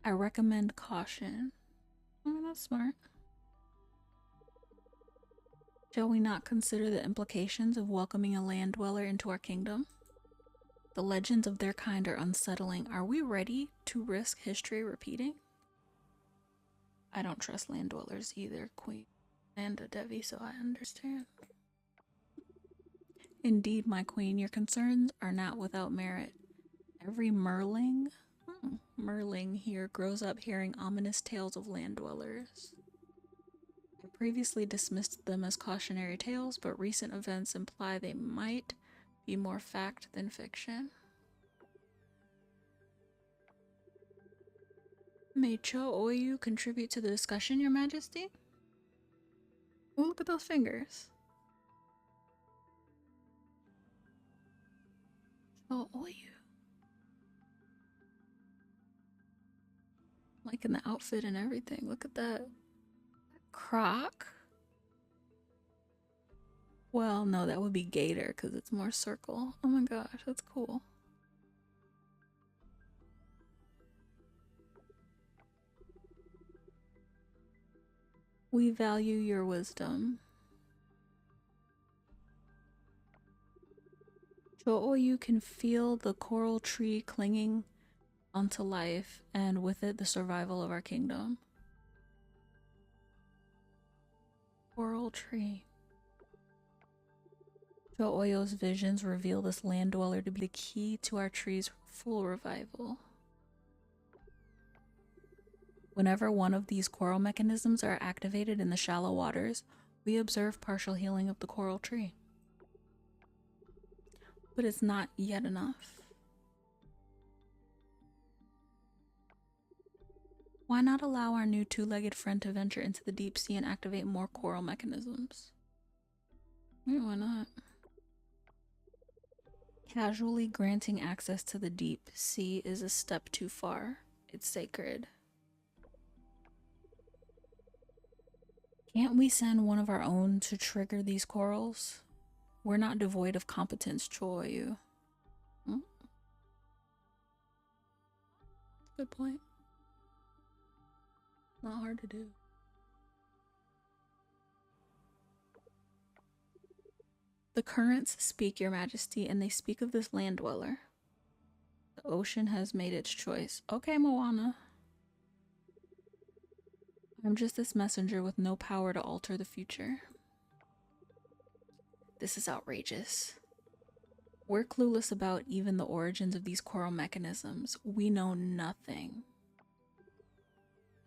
I recommend caution. Oh, that's smart. Shall we not consider the implications of welcoming a land dweller into our kingdom? The legends of their kind are unsettling. Are we ready to risk history repeating? I don't trust land dwellers either, Queen Nanda Devi, so I understand. Indeed, my queen, your concerns are not without merit. Every merling here grows up hearing ominous tales of land dwellers. I previously dismissed them as cautionary tales, but recent events imply they might be more fact than fiction. May Cho Oyu contribute to the discussion, Your Majesty? Oh, look at those fingers. Cho Oyu. Liking the outfit and everything. Look at that. Croc? Well, no, that would be gator because it's more circle. Oh my gosh, that's cool. We value your wisdom. Jo'oyu can feel the coral tree clinging onto life, and with it, the survival of our kingdom. Coral tree. Jo'oyo's visions reveal this land dweller to be the key to our tree's full revival. Whenever one of these coral mechanisms are activated in the shallow waters, we observe partial healing of the coral tree. But it's not yet enough. Why not allow our new two-legged friend to venture into the deep sea and activate more coral mechanisms? Yeah, why not? Casually granting access to the deep sea is a step too far. It's sacred. Can't we send one of our own to trigger these corals? We're not devoid of competence, Choyu. Hmm? Good point. Not hard to do. The currents speak, Your Majesty, and they speak of this land dweller. The ocean has made its choice. Okay, Moana. I'm just this messenger with no power to alter the future. This is outrageous. We're clueless about even the origins of these coral mechanisms. We know nothing.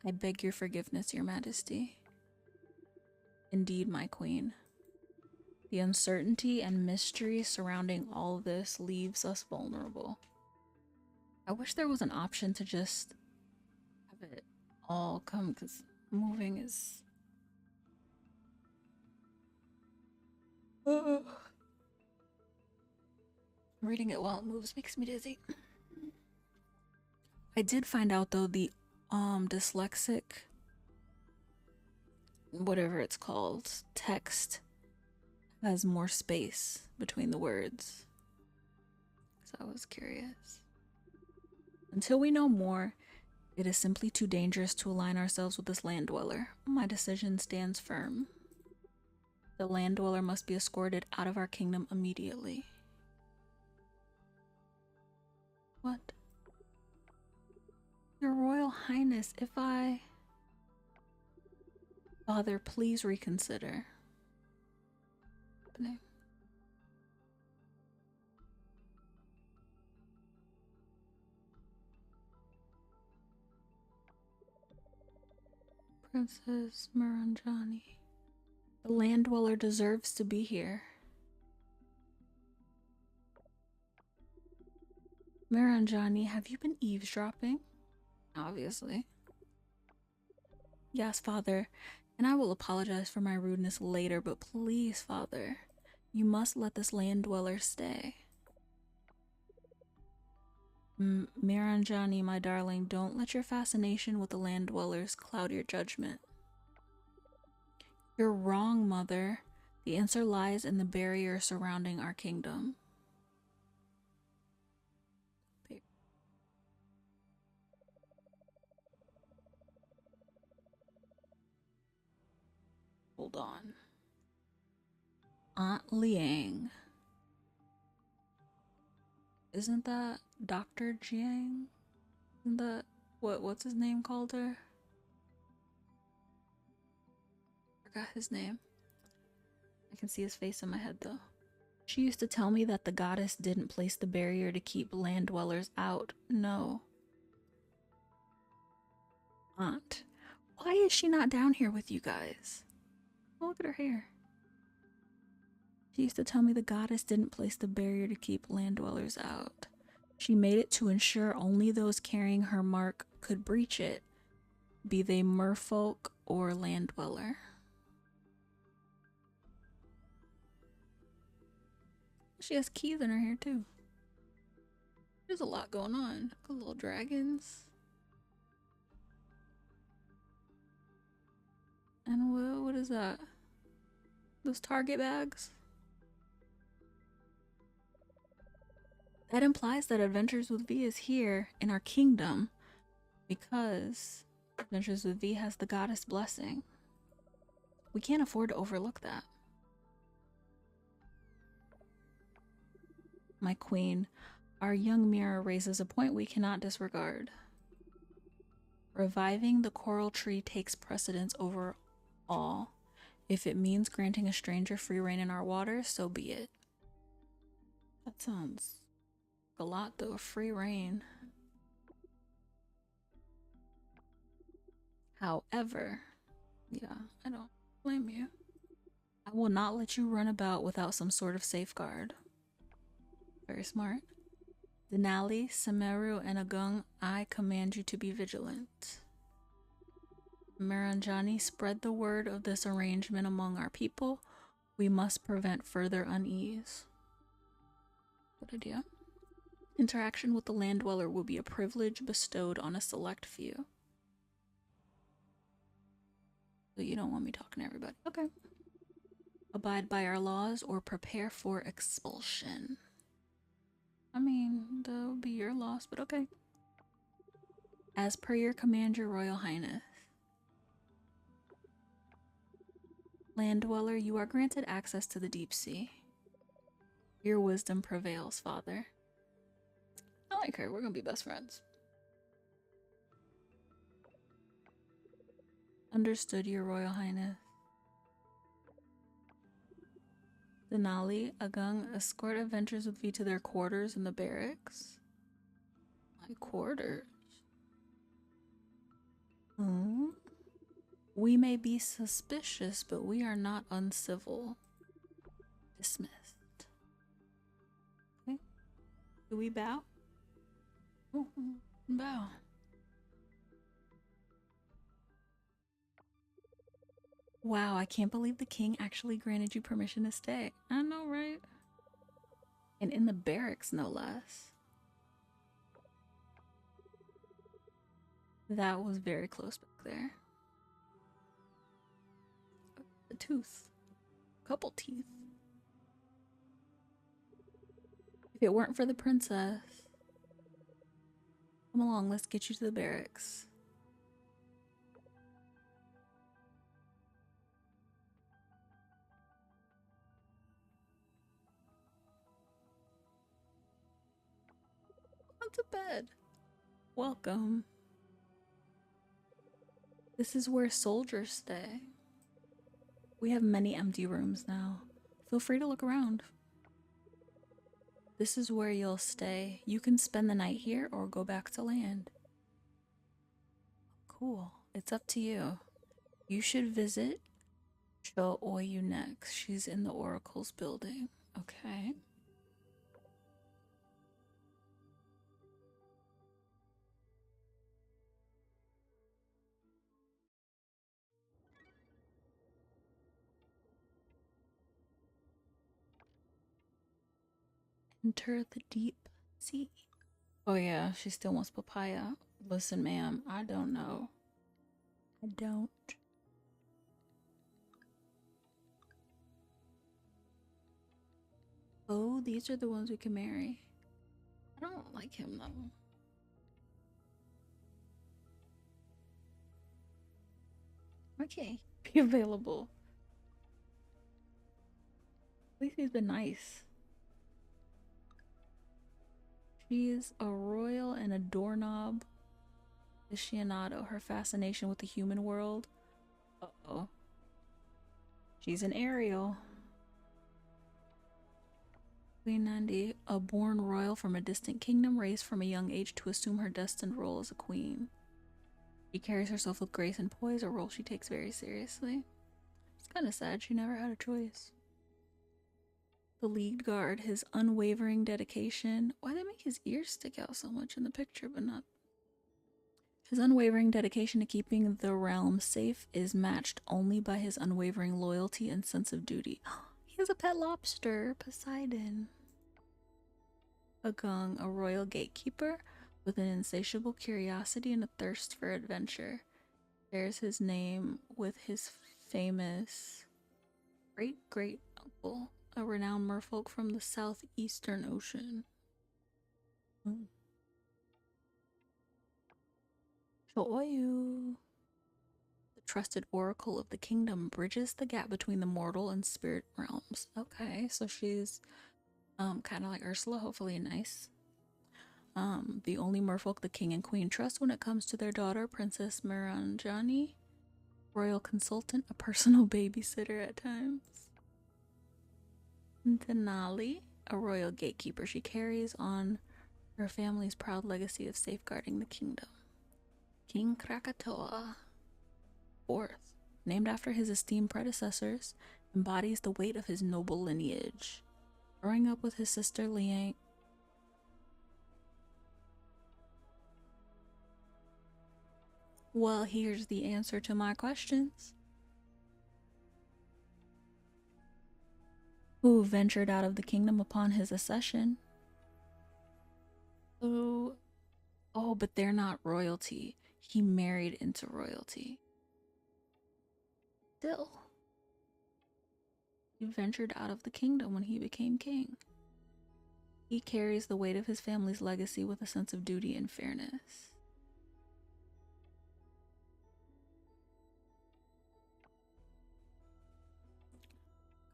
I beg your forgiveness, Your Majesty. Indeed, my queen. The uncertainty and mystery surrounding all of this leaves us vulnerable. I wish there was an option to just have it all come, because moving is... Reading it while it moves makes me dizzy. I did find out though the dyslexic, whatever it's called, text has more space between the words. So I was curious. Until we know more, it is simply too dangerous to align ourselves with this land dweller. My decision stands firm. The land dweller must be escorted out of our kingdom immediately. What? Your Royal Highness, if I... Father, please reconsider. Princess Miranjani. The land dweller deserves to be here. Miranjani, have you been eavesdropping? Obviously. Yes, Father, and I will apologize for my rudeness later, but please, Father, you must let this land dweller stay. Miranjani, my darling, don't let your fascination with the land dwellers cloud your judgment. You're wrong, Mother. The answer lies in the barrier surrounding our kingdom. Hold on. Aunt Liang. Isn't that Dr. Jiang? Isn't that what's his name called her? Forgot his name. I can see his face in my head though. She used to tell me that the goddess didn't place the barrier to keep land dwellers out. No. Aunt, why is she not down here with you guys? Oh, look at her hair. She used to tell me the goddess didn't place the barrier to keep land dwellers out. She made it to ensure only those carrying her mark could breach it, be they merfolk or land dweller. She has keys in her hair too. There's a lot going on. Look, little dragons. And what is that? Those Target bags? That implies that Adventures with V is here in our kingdom because Adventures with V has the goddess blessing. We can't afford to overlook that. My queen, our young mirror raises a point we cannot disregard. Reviving the coral tree takes precedence over all. If it means granting a stranger free reign in our waters, so be it. That sounds like a lot though, free reign. However, yeah, I don't blame you. I will not let you run about without some sort of safeguard. Very smart. Denali, Semeru, and Agung, I command you to be vigilant. Miranjani, spread the word of this arrangement among our people. We must prevent further unease. Good idea. Interaction with the land dweller will be a privilege bestowed on a select few. So you don't want me talking to everybody. Okay. Abide by our laws or prepare for expulsion. I mean, that would be your loss, but okay. As per your command, your royal highness. Land dweller, you are granted access to the deep sea. Your wisdom prevails, father. I like her. We're gonna be best friends. Understood, your royal highness. Denali, Agung, escort adventurers with me to their quarters in the barracks. My quarters? Hmm? We may be suspicious, but we are not uncivil. Dismissed. Okay. Do we bow? Bow. Wow, I can't believe the king actually granted you permission to stay. I know, right? And in the barracks, no less. That was very close back there. A tooth. Couple teeth. If it weren't for the princess. Come along, let's get you to the barracks. On to bed. Welcome. This is where soldiers stay. We have many empty rooms now. Feel free to look around. This is where you'll stay. You can spend the night here or go back to land. Cool. It's up to you. You should visit Cho Oyu next. She's in the Oracle's building. Okay. Enter the deep sea. Oh yeah, she still wants papaya. Listen, ma'am, I don't know. I don't. Oh, these are the ones we can marry. I don't like him though. Okay, be available. At least he's been nice. She's a royal and a doorknob aficionado. Her fascination with the human world. Uh-oh. She's an Ariel. Queen Nandi, a born royal from a distant kingdom, raised from a young age to assume her destined role as a queen. She carries herself with grace and poise, a role she takes very seriously. It's kind of sad she never had a choice. The lead guard, his unwavering dedication. Why did they make his ears stick out so much in the picture, but not? His unwavering dedication to keeping the realm safe is matched only by his unwavering loyalty and sense of duty. He has a pet lobster, Poseidon. Agung, a royal gatekeeper with an insatiable curiosity and a thirst for adventure, shares his name with his famous great uncle, a renowned merfolk from the southeastern ocean. Shoyu. The trusted oracle of the kingdom bridges the gap between the mortal and spirit realms. Okay, so she's kind of like Ursula, hopefully nice. The only merfolk the king and queen trust when it comes to their daughter, Princess Miranjani. Royal consultant, a personal babysitter at times. Denali, a royal gatekeeper. She carries on her family's proud legacy of safeguarding the kingdom. King Krakatoa IV, named after his esteemed predecessors, embodies the weight of his noble lineage. Growing up with his sister Liang. Well, here's the answer to my questions. Who ventured out of the kingdom upon his accession, So, oh, but they're not royalty. He married into royalty. Still, he ventured out of the kingdom when he became king. He carries the weight of his family's legacy with a sense of duty and fairness.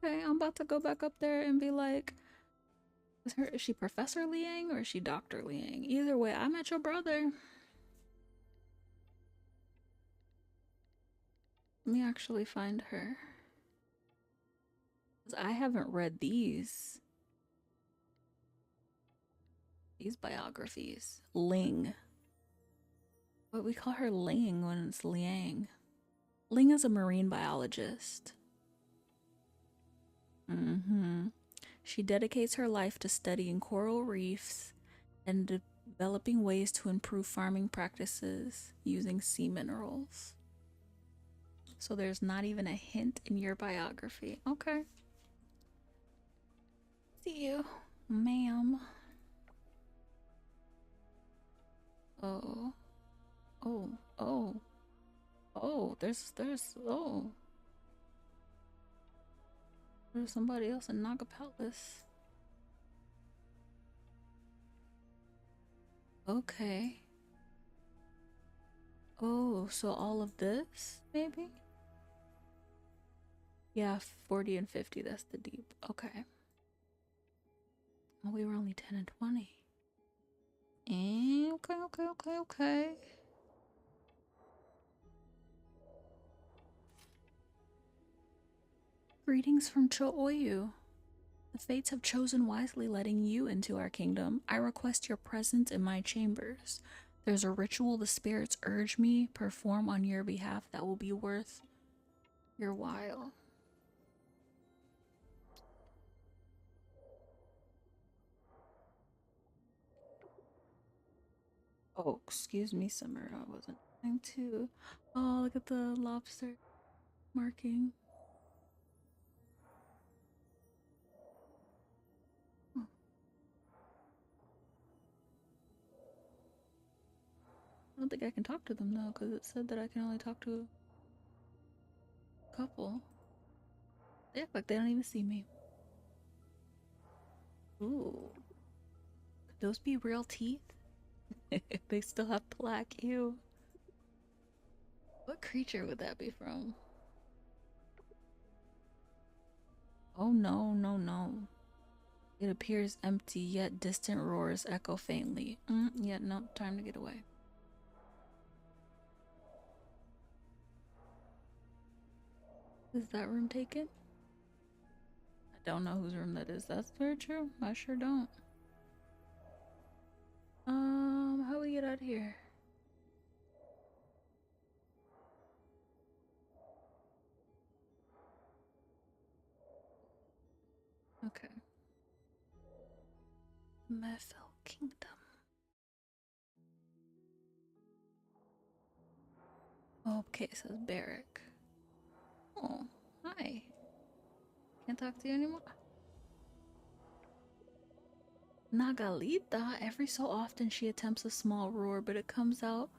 Okay, I'm about to go back up there and be like, is she Professor Liang or is she Dr. Liang? Either way, I met your brother. Let me actually find her. Because I haven't read these biographies. Ling. But we call her Ling when it's Liang. Ling is a marine biologist. Mm-hmm. She dedicates her life to studying coral reefs and developing ways to improve farming practices using sea minerals. So there's not even a hint in your biography. Okay. See you, ma'am. Oh, oh, oh, oh, there's somebody else in Naga Palace. Okay. Oh, so all of this, maybe? Yeah, 40 and 50, that's the deep. Okay. Well, we were only 10 and 20. Okay. Greetings from Cho-Oyu. The fates have chosen wisely letting you into our kingdom. I request your presence in my chambers. There's a ritual the spirits urge me perform on your behalf that will be worth your while. Oh, excuse me, Summer. I wasn't trying to. Oh, look at the lobster marking. Oh, I don't think I can talk to them though, because it said that I can only talk to a couple. They act like they don't even see me. Ooh. Could those be real teeth? They still have plaque. Ew. What creature would that be from? Oh no, no, no. It appears empty, yet distant roars echo faintly. Yeah, no, time to get away. Is that room taken? I don't know whose room that is. That's very true. I sure don't. How do we get out of here? Okay. Merfolk Kingdom. Oh, okay, it says barrack. Oh, hi. Can't talk to you anymore? Nagalita. Every so often she attempts a small roar, but it comes out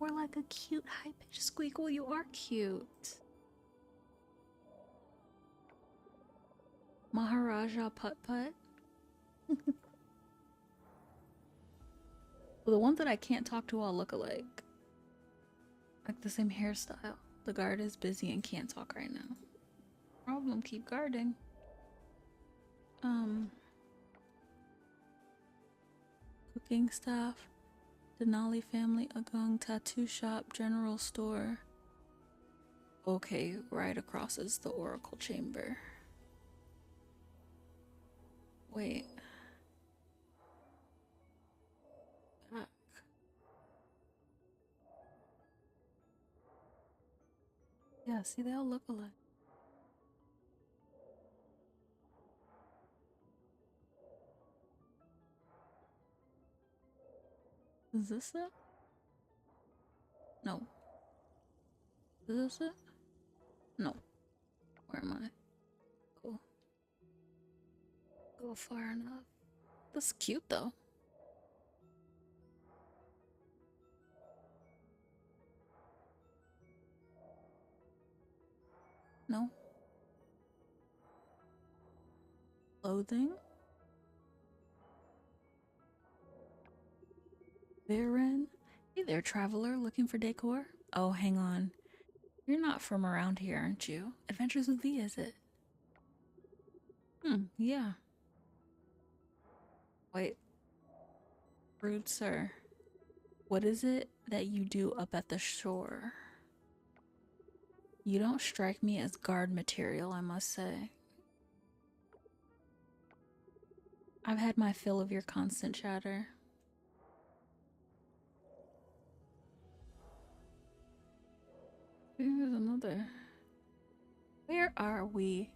more like a cute high-pitched squeak. Well, you are cute. Maharaja Putt Putt. Well, the ones that I can't talk to all look alike. Like the same hairstyle. The guard is busy and can't talk right now. Problem, keep guarding. Cooking staff. Denali family, Agung tattoo shop, general store. Okay, right across is the oracle chamber. Wait. Back. Yeah, see, they all look alike. Is this it? No. Is this it? No. Where am I? Go. Go far enough. That's cute though. clothing. Viren. Hey there, traveler, looking for decor? Oh, hang on. You're not from around here, aren't you? Adventures with V, is it? Yeah. Wait, rude sir. What is it that you do up at the shore? You don't strike me as guard material, I must say. I've had my fill of your constant chatter. Here's another. Where are we?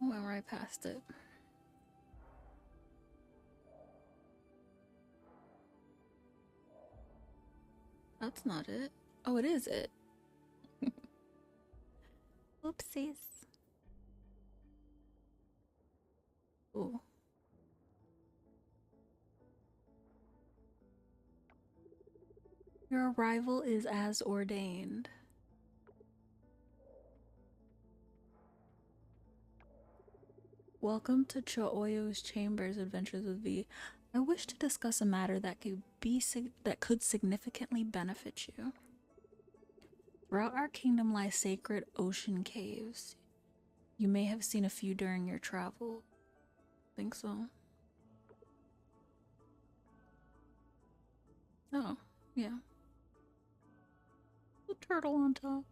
Oh, I went right past it. That's not it. Oh, it is it. Oopsies. Ooh. Your arrival is as ordained. Welcome to Chooyo's Chambers Adventures with V. I wish to discuss a matter that could significantly benefit you. Throughout our kingdom lie sacred ocean caves. You may have seen a few during your travel. Think so? Oh, yeah. The turtle on top.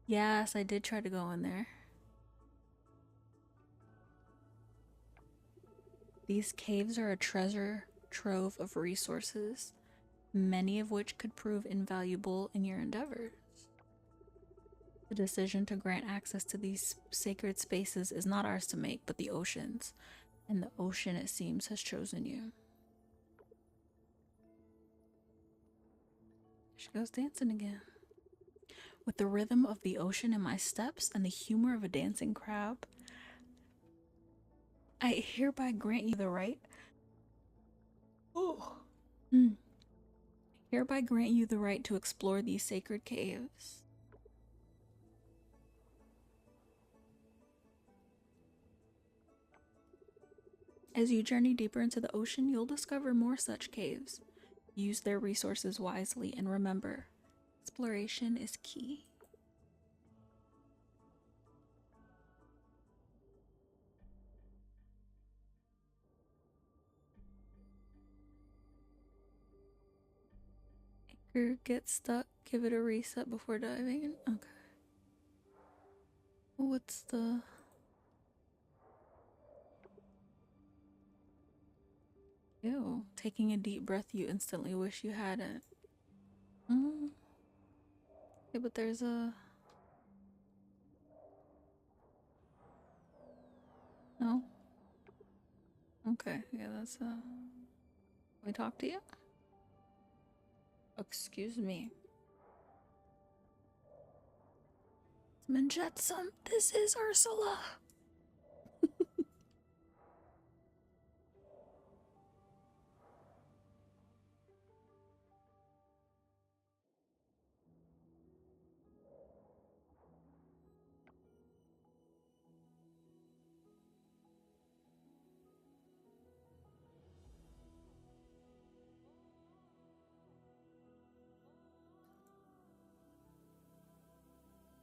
Yes, I did try to go in there. These caves are a treasure trove of resources, many of which could prove invaluable in your endeavors. The decision to grant access to these sacred spaces is not ours to make, but the ocean's, and the ocean, it seems, has chosen you. She goes dancing again. With the rhythm of the ocean in my steps and the humor of a dancing crab, I hereby grant you the right. Oh. Hereby grant you the right to explore these sacred caves. As you journey deeper into the ocean, you'll discover more such caves. Use their resources wisely, and remember, exploration is key. Anchor gets stuck, give it a reset before diving in. Okay. What's the... Ew. Taking a deep breath you instantly wish you hadn't. Okay, but there's a... No? Okay, yeah, that's Can we talk to you? Excuse me. Minjetsum, this is Ursula.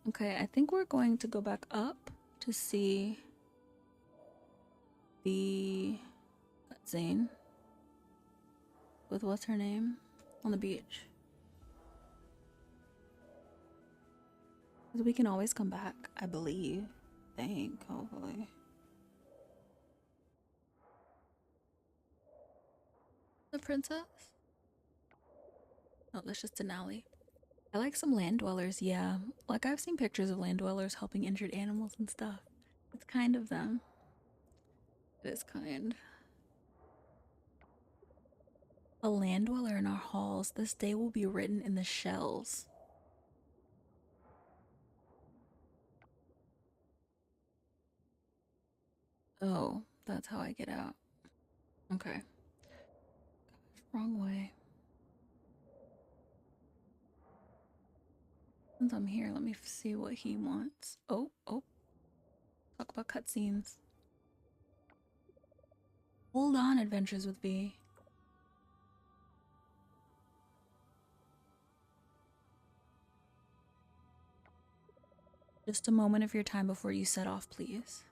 Okay, I think we're going to go back up to see the cutscene with what's her name on the beach. Because we can always come back, I believe. Hopefully. The princess? Oh, that's just Denali. I like some land dwellers, yeah. Like, I've seen pictures of land dwellers helping injured animals and stuff. It's kind of them. It is kind. A land dweller in our halls. This day will be written in the shells. Oh, that's how I get out. Okay. Wrong way. Since I'm here, let me see what he wants. Oh, oh. Talk about cutscenes. Hold on, Adventures with V. Just a moment of your time before you set off, please.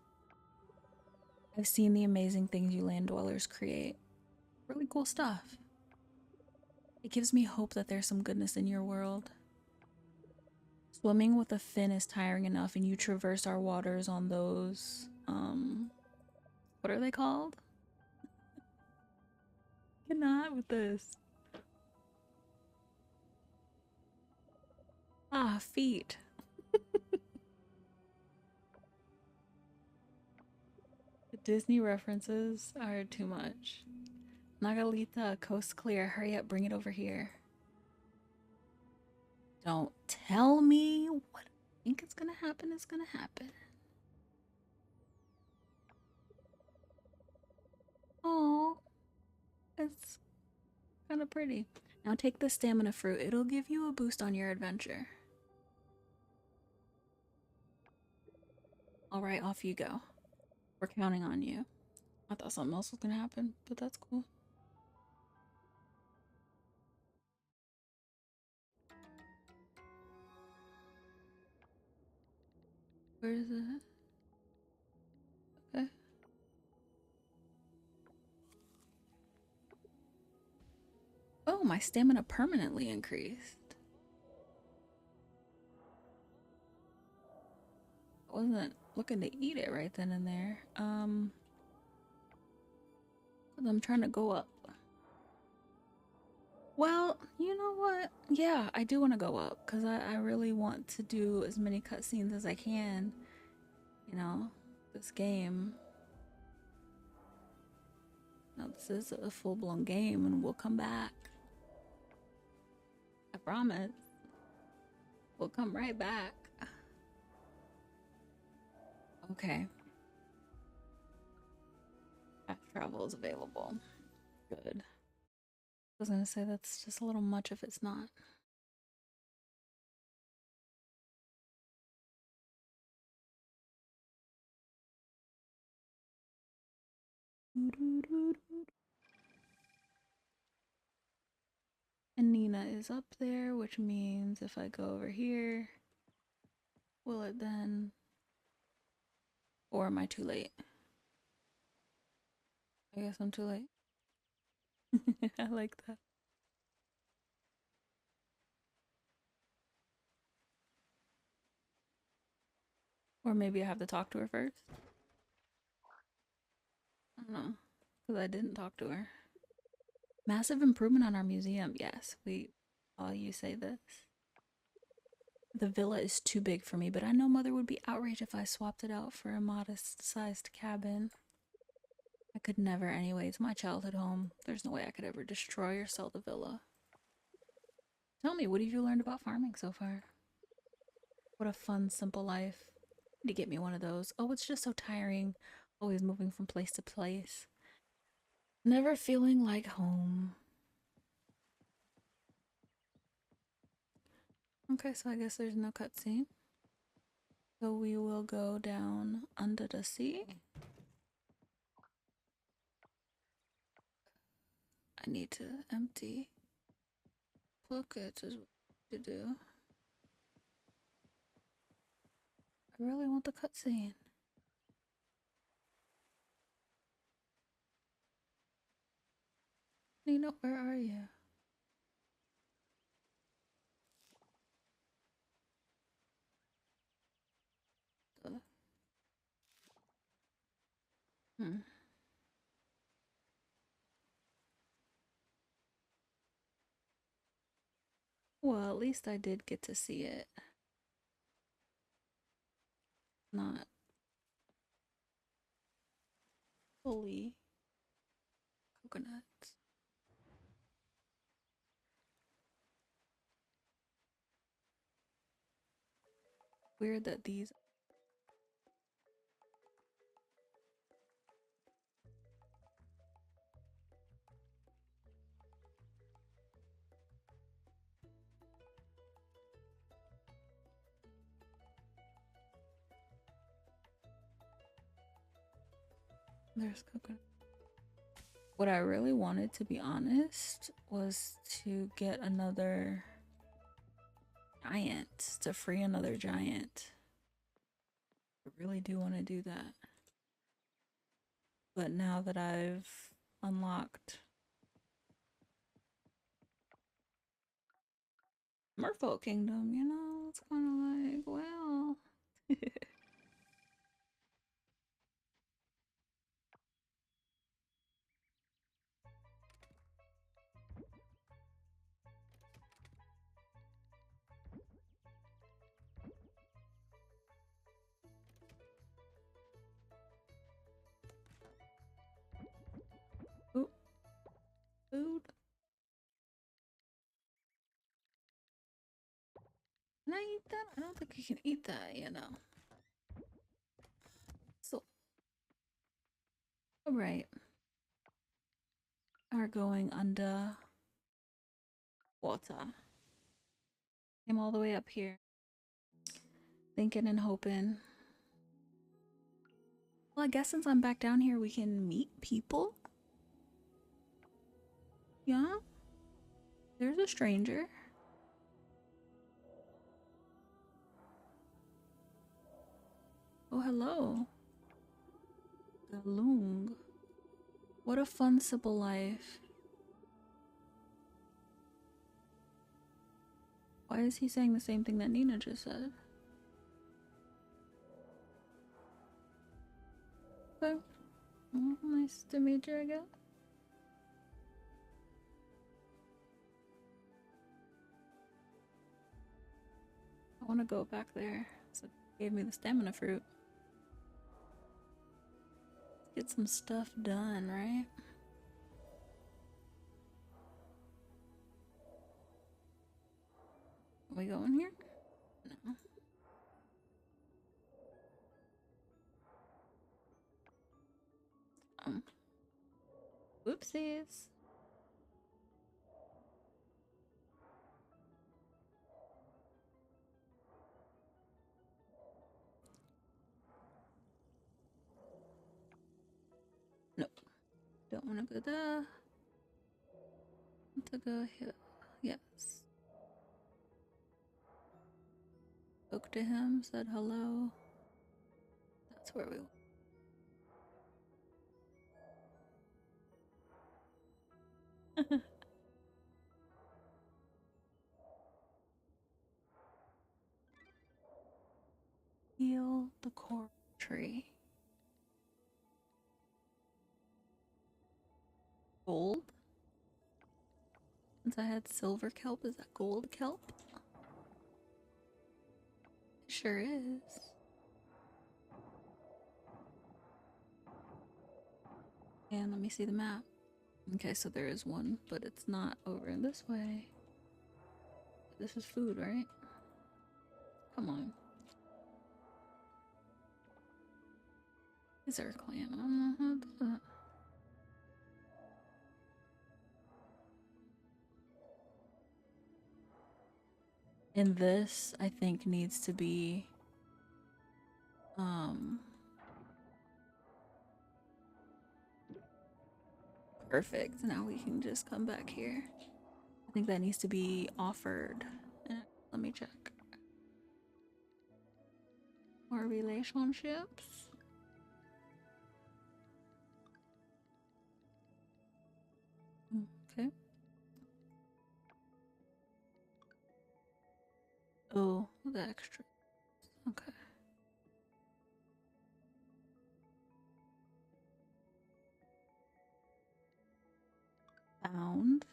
I've seen the amazing things you land dwellers create. Really cool stuff. It gives me hope that there's some goodness in your world. Swimming with a fin is tiring enough, and you traverse our waters on those, what are they called? Cannot with this. Ah, feet. The Disney references are too much. Nagalita, coast clear. Hurry up, bring it over here. Don't tell me what I think is gonna happen is gonna happen. Oh, it's kind of pretty. Now take the stamina fruit. It'll give you a boost on your adventure. All right, off you go. We're counting on you. I thought something else was gonna happen, but that's cool. Where is it? Okay. Oh, my stamina permanently increased. I wasn't looking to eat it right then and there. 'Cause I'm trying to go up. Well, you know what? Yeah, I do want to go up because I really want to do as many cutscenes as I can. You know, this game. Now, this is a full blown game and we'll come back. I promise. We'll come right back. Okay. Fast travel is available. Good. I was gonna say that's just a little much if it's not. And Nina is up there, which means if I go over here, will it then? Or am I too late? I guess I'm too late. I like that. Or maybe I have to talk to her first. I don't know. Because I didn't talk to her. Massive improvement on our museum. Yes, all you say this. The villa is too big for me, but I know Mother would be outraged if I swapped it out for a modest-sized cabin. I could never anyway. It's my childhood home. There's no way I could ever destroy or sell the villa. Tell me, what have you learned about farming so far? What a fun, simple life. To get me one of those. Oh, it's just so tiring. Always moving from place to place. Never feeling like home. Okay, so I guess there's no cutscene. So we will go down under the sea. I need to empty pockets is what to do. I really want the cutscene. Nina, where are you? Hmm. Well, at least I did get to see it. Not fully coconuts. Weird that these. There's coconut. What I really wanted, to be honest, was to get another giant, to free another giant. I really do want to do that. But now that I've unlocked Merfolk Kingdom, you know, it's kind of like, well. Ooh, food. Can I eat that? I don't think you can eat that, you know. So, alright. Are going under water. Came all the way up here. Thinking and hoping. Well, I guess since I'm back down here, we can meet people. Yeah? There's a stranger. Oh, hello. Galung. What a fun, simple life. Why is he saying the same thing that Nina just said? Okay. Well, nice to meet you again. I want to go back there. So they gave me the stamina fruit. Get some stuff done, right? Are we going here? No. Whoopsies. Nope. Don't want to go there. Want to go here. Yes. Spoke to him, said hello. That's where we went. Heal the core tree. Gold? Since I had silver kelp, is that gold kelp? It sure is. And let me see the map. Okay, so there is one, but it's not over this way. This is food, right? Come on. Is there a clan? I don't know how to do that. And this, I think, needs to be perfect. Now we can just come back here. I think that needs to be offered. Let me check. Our relationships. Okay. Oh, the extra. Okay. Found.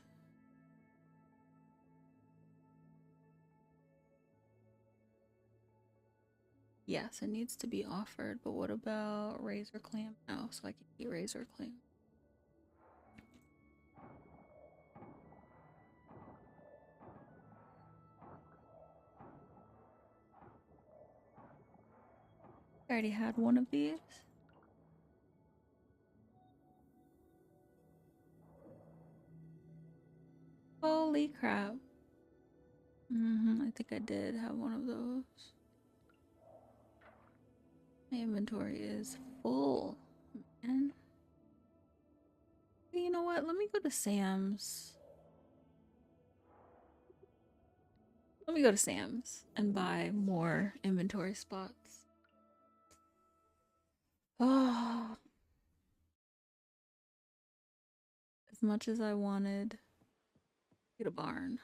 Yes, it needs to be offered, but what about razor clam? Oh, so I can eat razor clam. I already had one of these. Holy crap. I think I did have one of those. My inventory is full, man. You know what? Let me go to Sam's. Let me go to Sam's and buy more inventory spots. Oh, as much as I wanted, get a barn.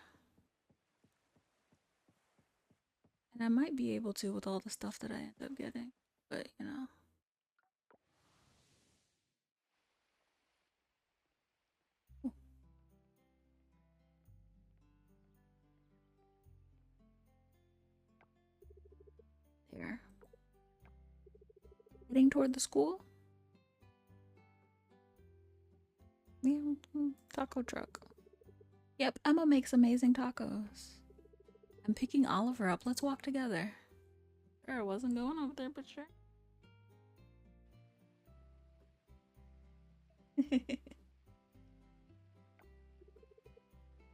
And I might be able to with all the stuff that I end up getting. But, you know. Ooh, there. Heading toward the school? Yeah, taco truck. Yep, Emma makes amazing tacos. I'm picking Oliver up. Let's walk together. Sure, I wasn't going over there, but sure.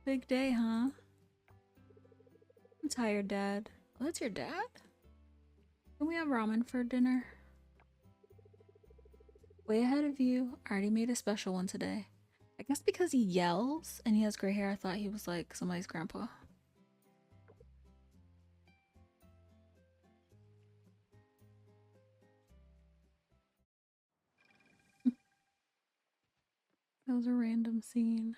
Big day, huh? I'm tired, Dad. Oh, that's your dad? Can we have ramen for dinner? Way ahead of you. I already made a special one today. I guess because he yells and he has gray hair, I thought he was like somebody's grandpa. That was a random scene.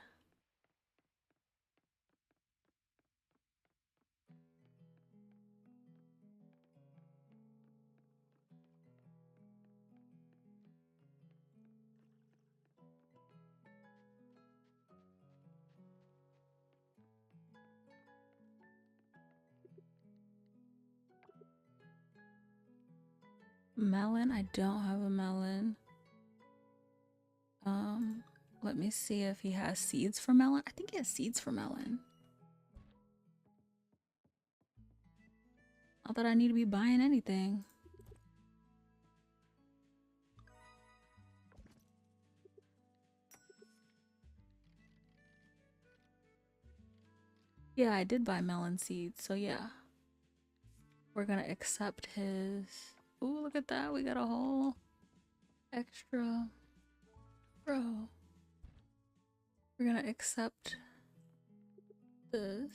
Melon? I don't have a melon. Let me see if he has seeds for melon. I think he has seeds for melon. Not that I need to be buying anything. Yeah, I did buy melon seeds, so yeah. We're gonna accept his... Ooh, look at that. We got a whole extra row. We're gonna accept this.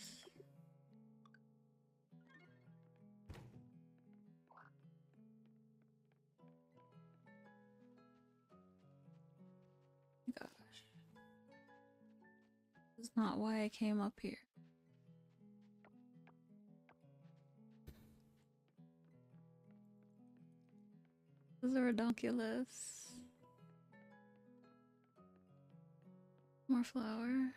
Gosh. This is not why I came up here. This is a redonkulus. More flour.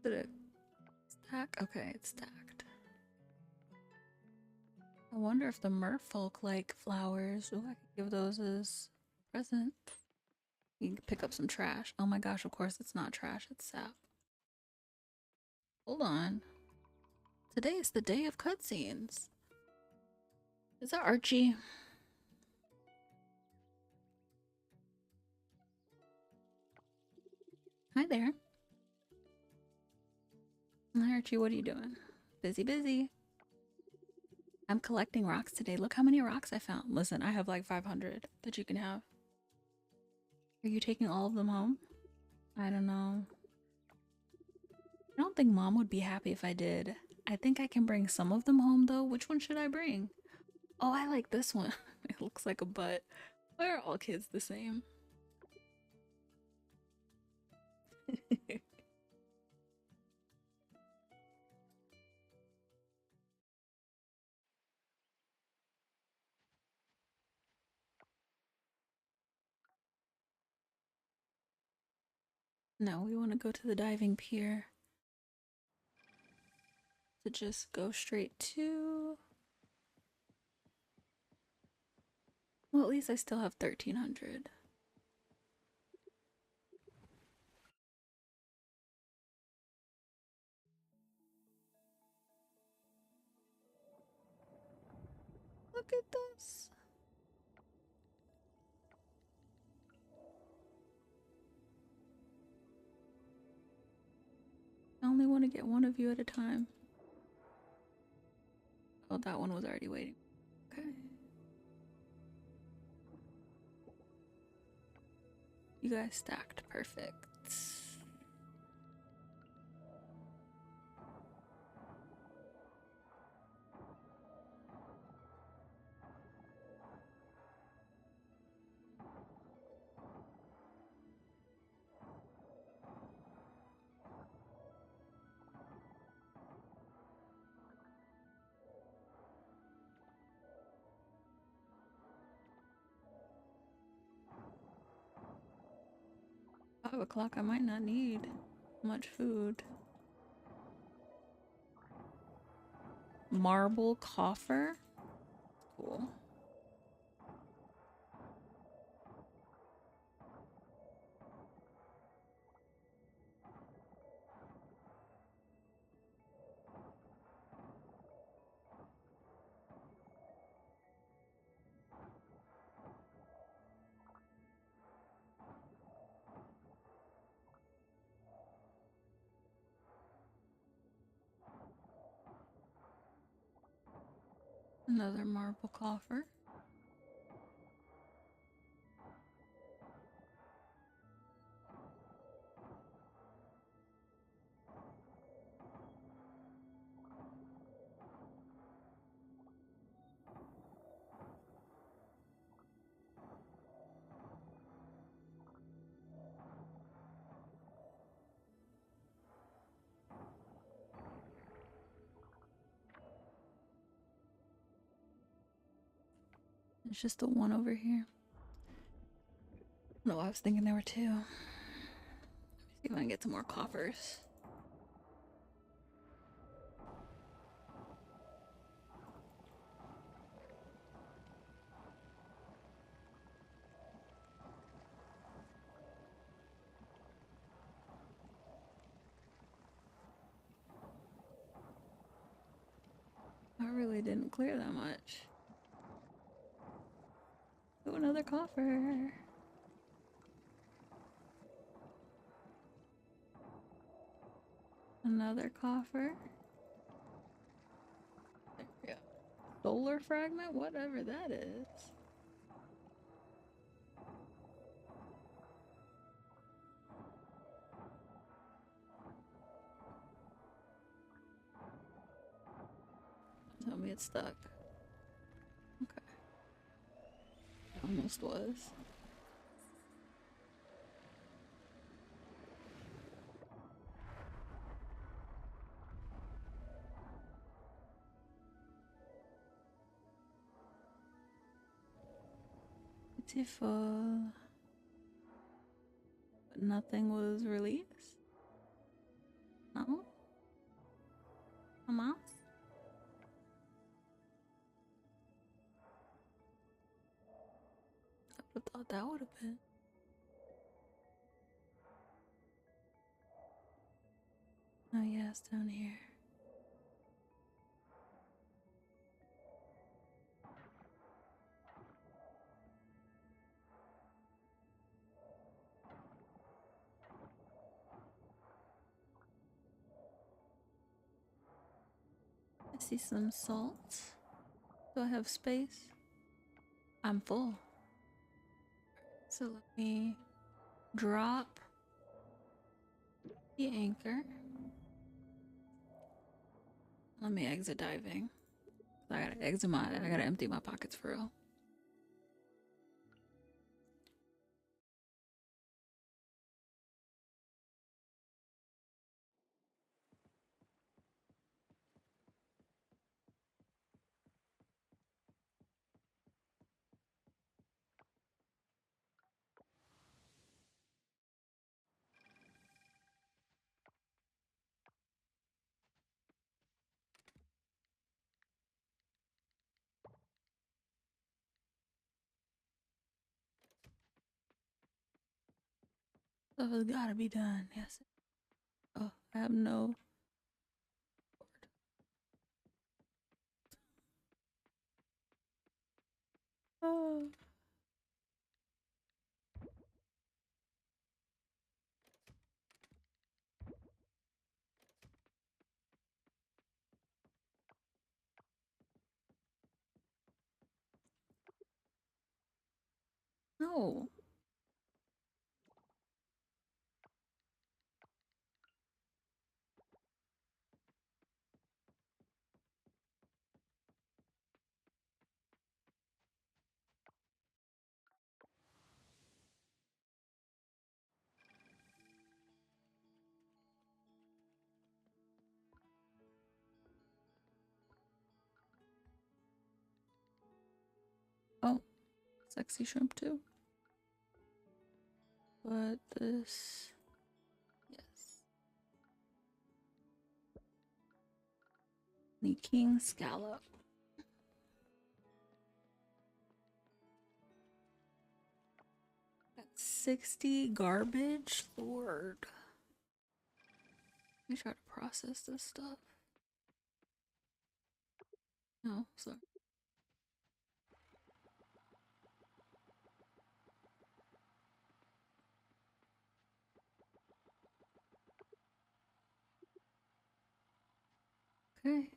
Did it stack? Okay, it's stacked. I wonder if the merfolk like flowers. Ooh, I could give those as presents. You can pick up some trash. Oh my gosh, of course it's not trash, it's sap. Hold on. Today is the day of cutscenes. Is that Archie? Hi there. Hi Archie, what are you doing? Busy, busy. I'm collecting rocks today. Look how many rocks I found. Listen, I have like 500 that you can have. Are you taking all of them home? I don't know. I don't think Mom would be happy if I did. I think I can bring some of them home though. Which one should I bring? Oh, I like this one. It looks like a butt. Why are all kids the same? No, we want to go to the diving pier. To just go straight to... Well, at least I still have 1,300. Look at this. I only want to get one of you at a time. Oh, that one was already waiting. Okay. You guys stacked perfect. $5 o'clock, I might not need much food. Marble coffer? Cool. Another marble coffer. There's just the one over here. No, I was thinking there were two. Let me see if I can get some more coffers. I really didn't clear that much. Oh, another coffer. Another coffer. There we go. Solar fragment? Whatever that is. Tell me it's stuck. Okay. It almost was. Beautiful. But nothing was released? No? A mouse? I would have thought that would have been. Oh yeah, it's down here. I see some salt. Do I have space? I'm full. So let me drop the anchor. Let me exit diving. I gotta empty my pockets for real. Stuff has gotta be done. Yes. Oh, I have no. Oh. No. sexy shrimp too. But this, yes. The king scallop. Got 60 garbage. Lord. Let me try to process this stuff. No, sorry. Okay.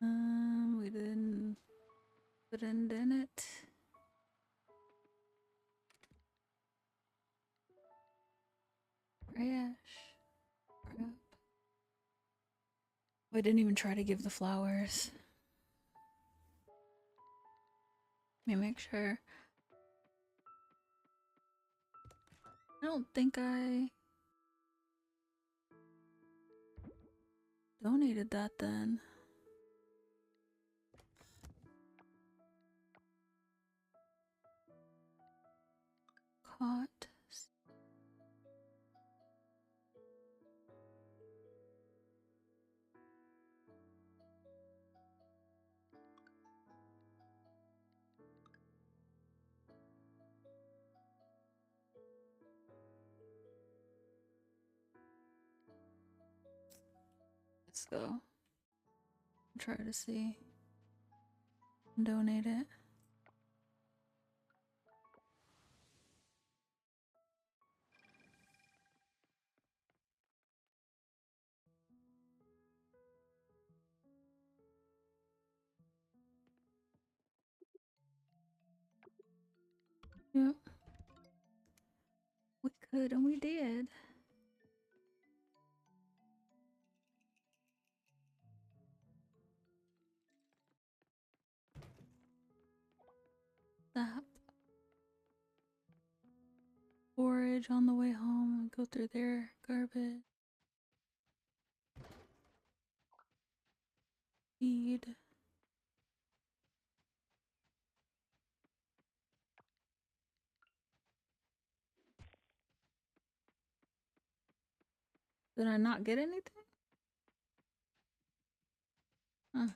We didn't put end in it. Trash. Crap. We didn't even try to give the flowers. Let me make sure. I don't think I donated that then. Caught. Let's go. Try to see. Donate it. Yep. We could and we did. Stop. Forage on the way home. Go through their garbage. Feed. Did I not get anything? Huh.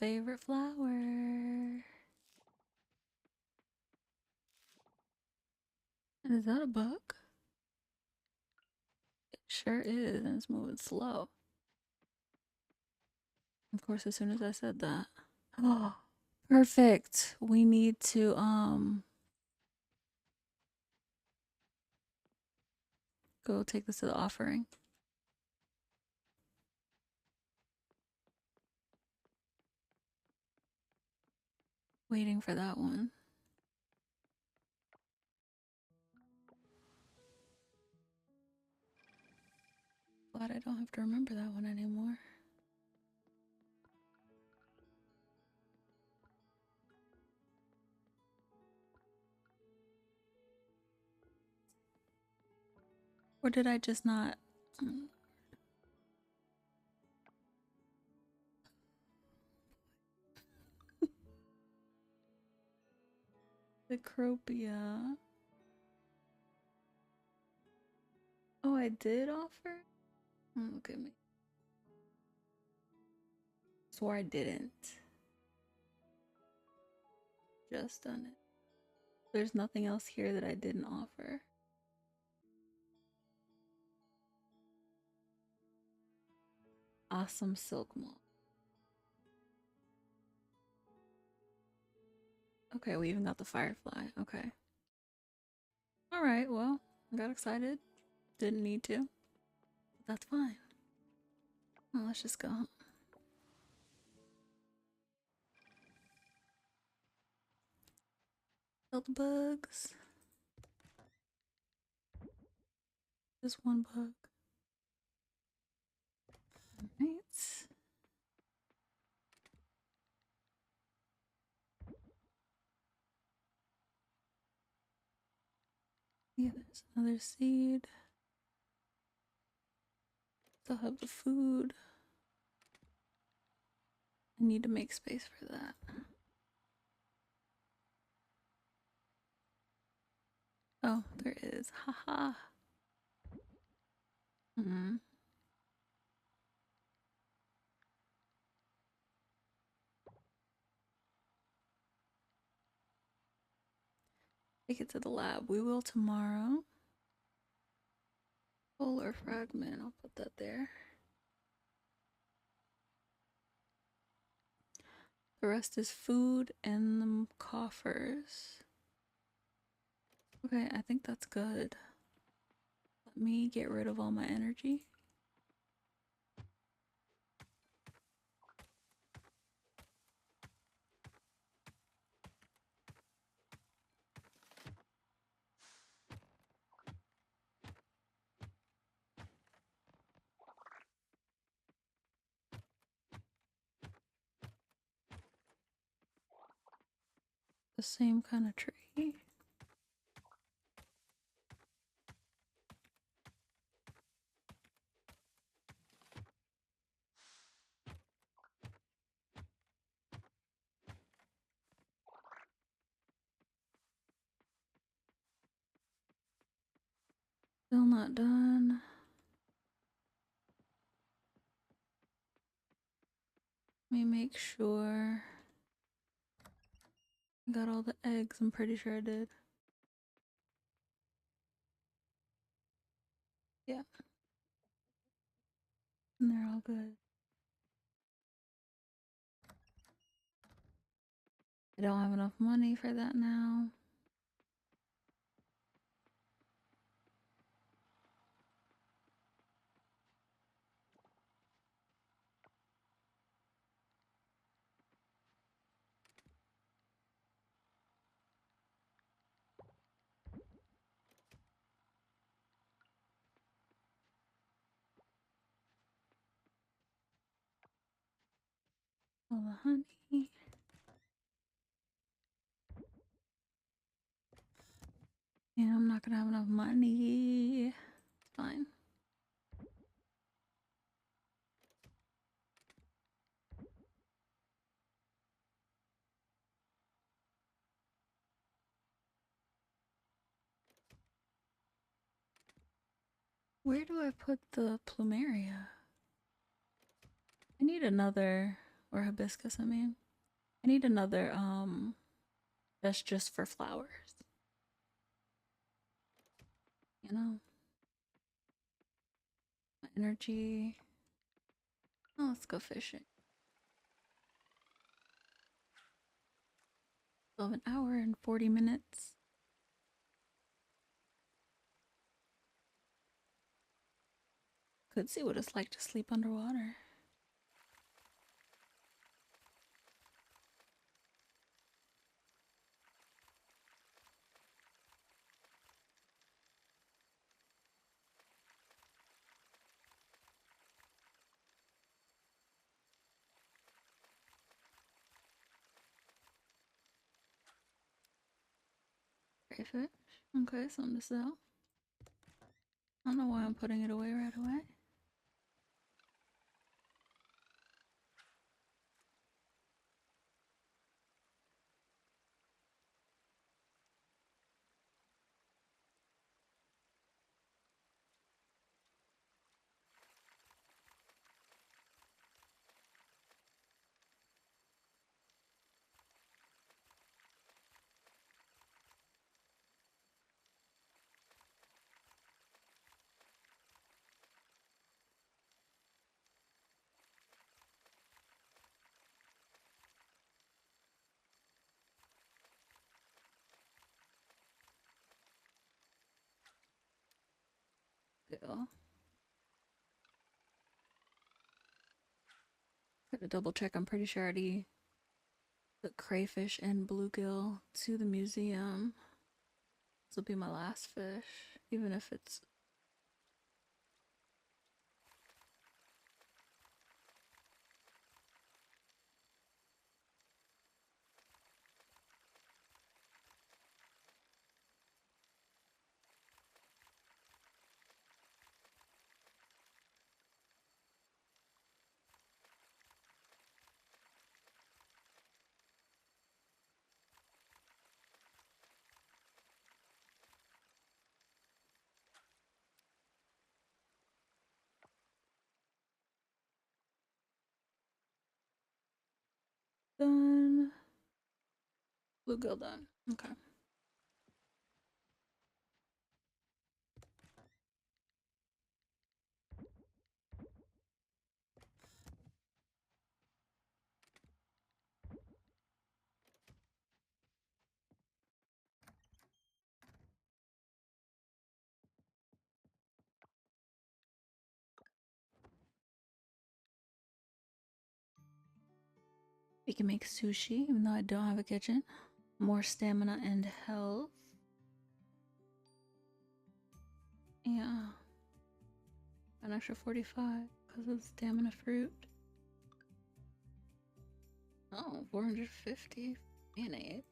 Favorite flower. Is that a bug? It sure is, and it's moving slow. Of course, as soon as I said that. Oh, perfect. We need to go take this to the offering. Waiting for that one. Glad I don't have to remember that one anymore. Or did I just not? The Cropia. Oh, I did offer? Look at me. Swore I didn't. Just done it. There's nothing else here that I didn't offer. Awesome silk moth. Okay, we even got the firefly. Okay. Alright, well, I got excited. Didn't need to. But that's fine. Well, let's just go home. Kill the bugs. Just one bug. Alright. Yeah, there's another seed. Still have the food. I need to make space for that. Oh, there is. Haha. Hmm. Take it to the lab. We will tomorrow. Polar fragment. I'll put that there. The rest is food and the coffers. Okay, I think that's good. Let me get rid of all my energy. The same kind of tree. Still not done. Let me make sure I got all the eggs. I'm pretty sure I did. Yeah. And they're all good. I don't have enough money for that now. All the honey. Yeah, I'm not gonna have enough money. It's fine. Where do I put the plumeria? I need another, or hibiscus, I mean. I need another, that's just for flowers. You know? My energy. Oh, let's go fishing. Still have an hour and 40 minutes. Could see what it's like to sleep underwater. Crayfish. Okay, something to sell. I don't know why I'm putting it away right away. Go. Gotta double check. I'm pretty sure I already took crayfish and bluegill to the museum. This will be my last fish, even if it's. done. Bluegill done. Okay. We can make sushi, even though I don't have a kitchen. More stamina and health. Yeah. An extra 45 because of stamina fruit. Oh, 450 mayonnaise.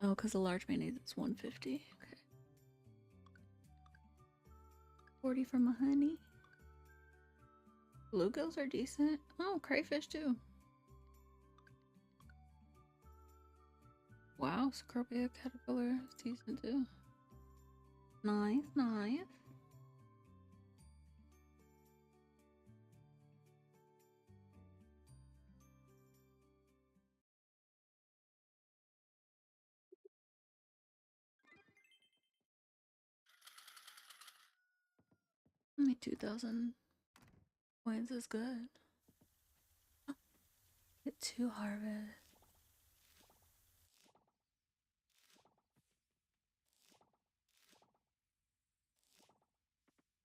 Oh, because the large mayonnaise is 150. Okay. 40 for my honey. Bluegills are decent. Oh, crayfish too. Wow, Scrobia caterpillar is decent too. Nice, nice. Only 2,000 points is good. Get 2 harvest.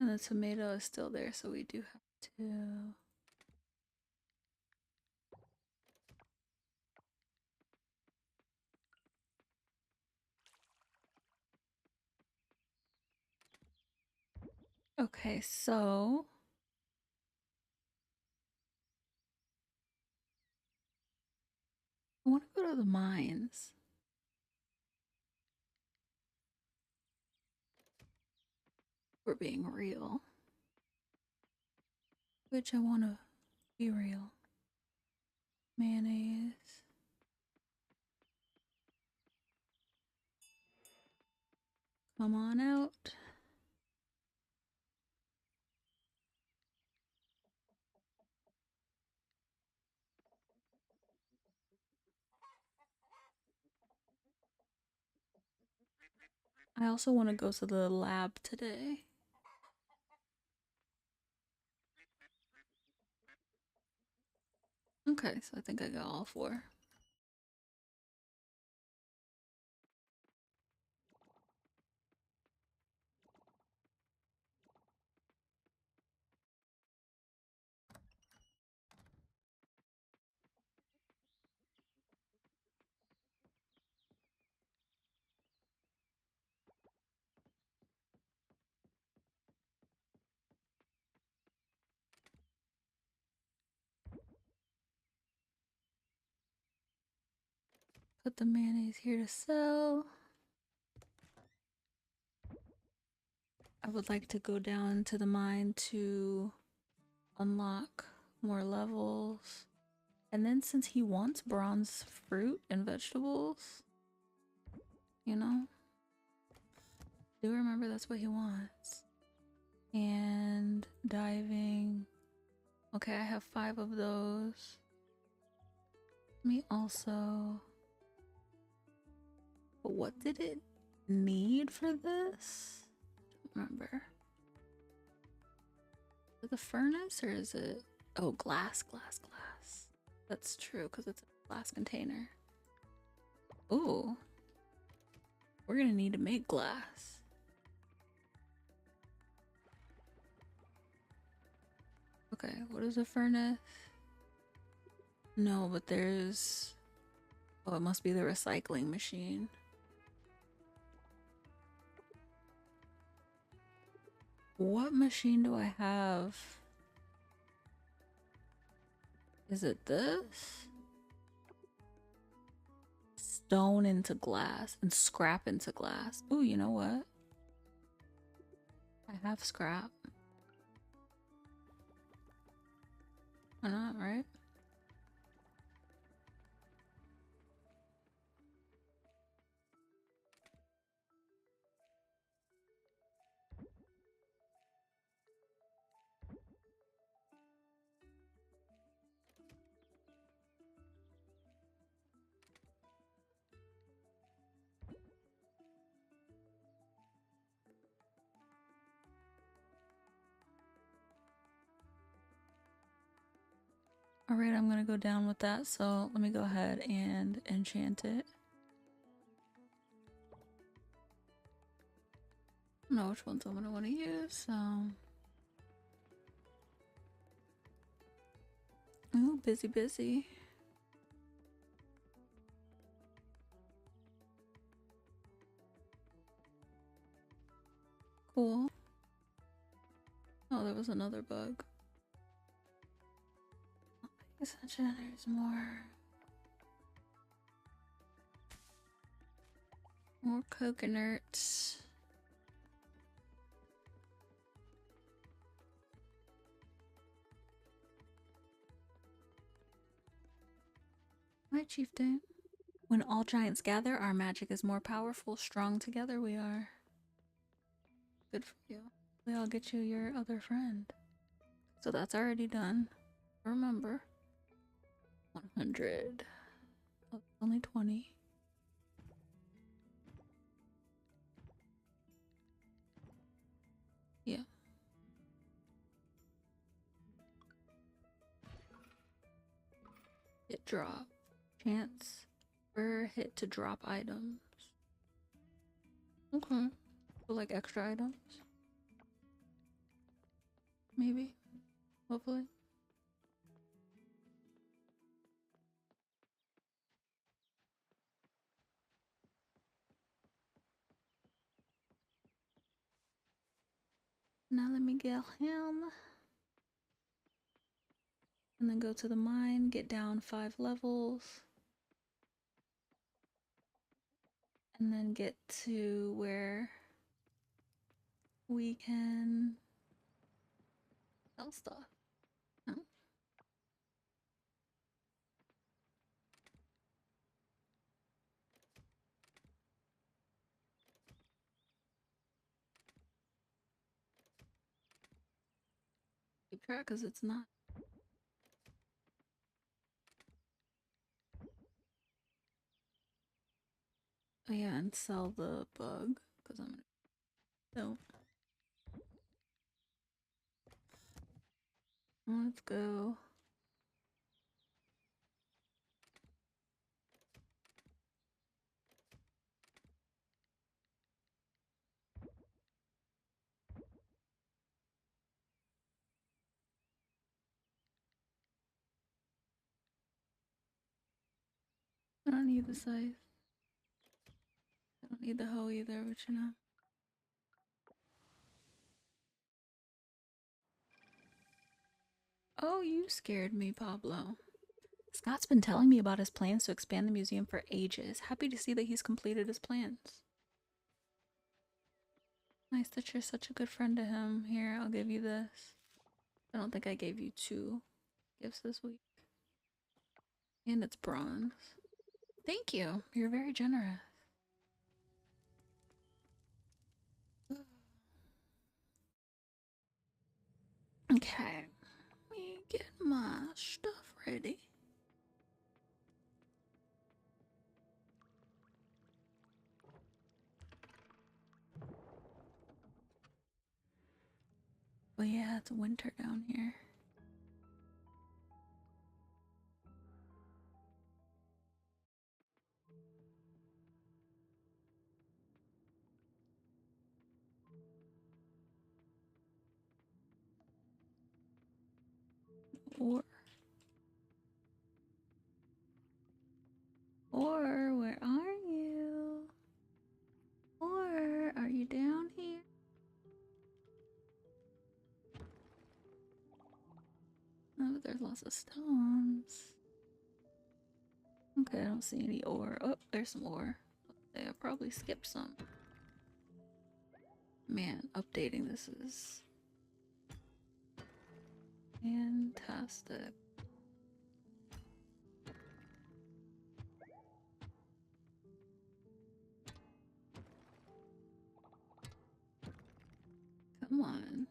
And the tomato is still there, so we do have to. Okay, so I want to go to the mines. We're being real. Which I want to be real. Mayonnaise. Come on out. I also want to go to the lab today. Okay, so I think I got all 4. Put the mayonnaise here to sell. I would like to go down to the mine to unlock more levels. And then since he wants bronze fruit and vegetables, you know, do remember that's what he wants. And diving. Okay, I have 5 of those. Let me also. But what did it need for this? I don't remember. Is it the furnace or is it? Oh, glass. That's true because it's a glass container. Ooh. We're gonna need to make glass. Okay, what is a furnace? No, but there's. Oh, it must be the recycling machine. What machine do I have? Is it this? Stone into glass and scrap into glass. Ooh, you know what? I have scrap. Why not, right? Alright, I'm gonna go down with that, so let me go ahead and enchant it. I don't know which ones I'm gonna want to use, so. Ooh, busy, busy. Cool. Oh, there was another bug. There's more. More coconuts. Hi, chieftain. When all giants gather, our magic is more powerful. Strong together we are. Good for you. We all get you your other friend. So that's already done. Remember. 100. Oh, only 20. Yeah. Hit drop. Chance per hit to drop items. Okay. So like extra items? Maybe. Hopefully. Now let me get him. And then go to the mine, get down 5 levels. And then get to where we can sell stuff. No? Keep track because it's not. Oh yeah, and sell the bug because I'm gonna. No. Let's go. I don't need the scythe. I don't need the hoe either, but you know. Oh, you scared me, Pablo. Scott's been telling me about his plans to expand the museum for ages. Happy to see that he's completed his plans. Nice that you're such a good friend to him. Here, I'll give you this. I don't think I gave you 2 gifts this week. And it's bronze. Thank you. You're very generous. Okay. Let me get my stuff ready. Oh yeah, it's winter down here. Or where are you? Or are you down here? Oh, but there's lots of stones. Okay, I don't see any ore. Oh, there's some ore. Okay, I probably skipped some. Man, updating this is fantastic. Come on.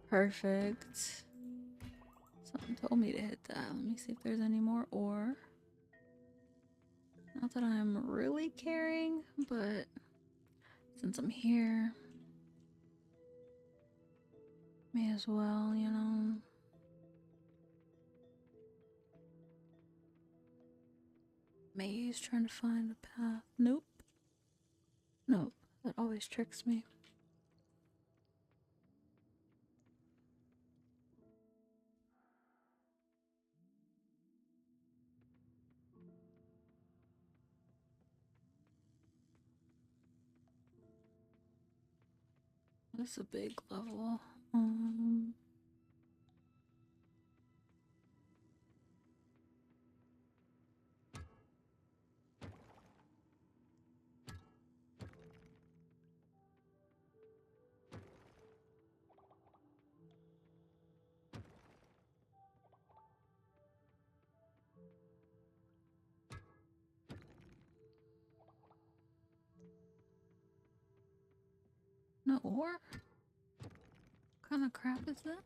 Perfect. Something told me to hit that. Let me see if there's any more ore. Not that I'm really caring, but since I'm here, may as well, you know. Maze trying to find the path. Nope. Nope. That always tricks me. That's a big level. No ore? What kind of crap is that?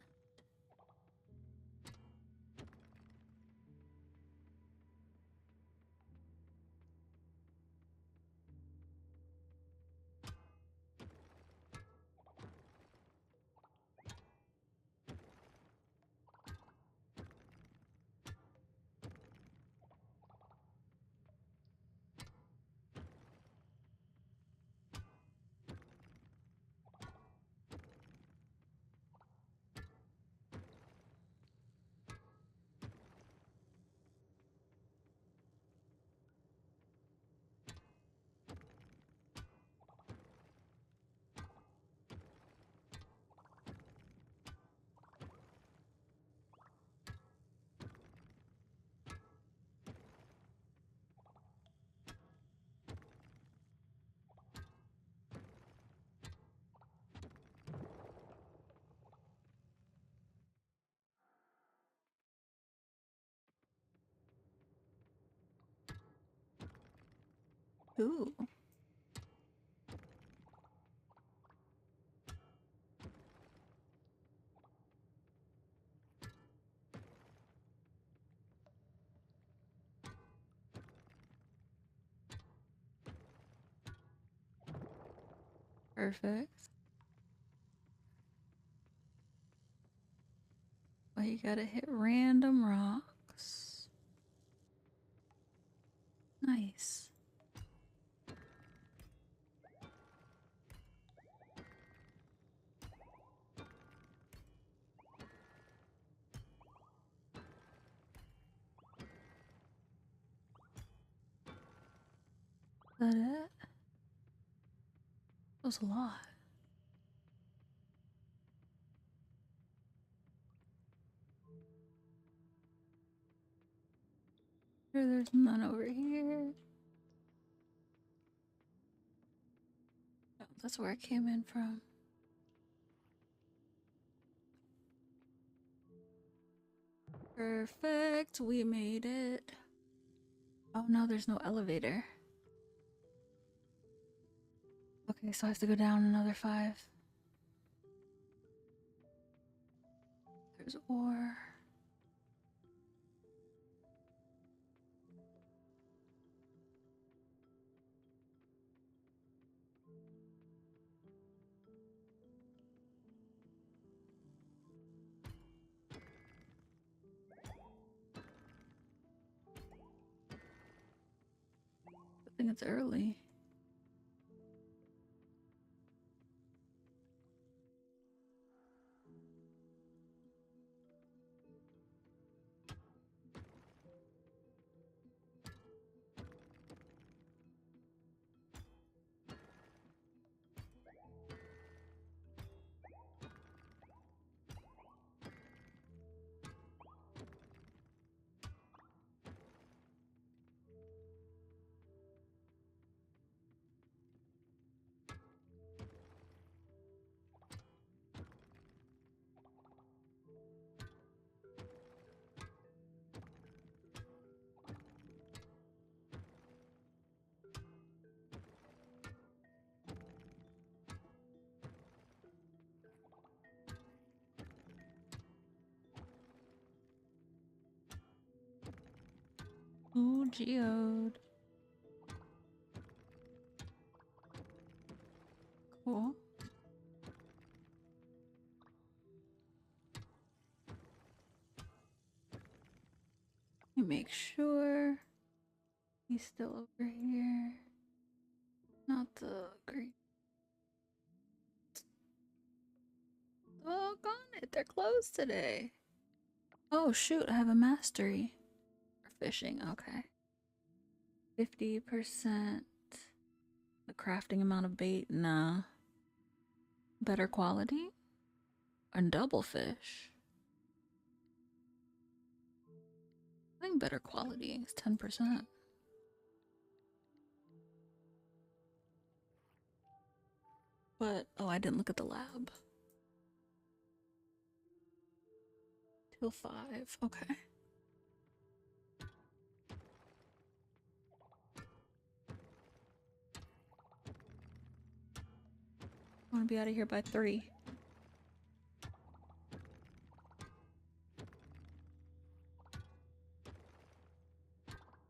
Ooh. Perfect. Well, you gotta hit random rocks. Nice. Is that it? That was a lot. Sure, there's none over here. Oh, that's where I came in from. Perfect. We made it. Oh no, there's no elevator. Okay, so I have to go down another 5. There's ore. I think it's early. Oh, geode. Cool. Let me make sure he's still over here. Not the green. Oh, gone it. They're closed today. Oh, shoot. I have a mastery for fishing. Okay. 50%. The crafting amount of bait. Nah. Better quality? And double fish. I think better quality is 10%. But, oh, I didn't look at the lab. Till 5. Okay. I want to be out of here by 3.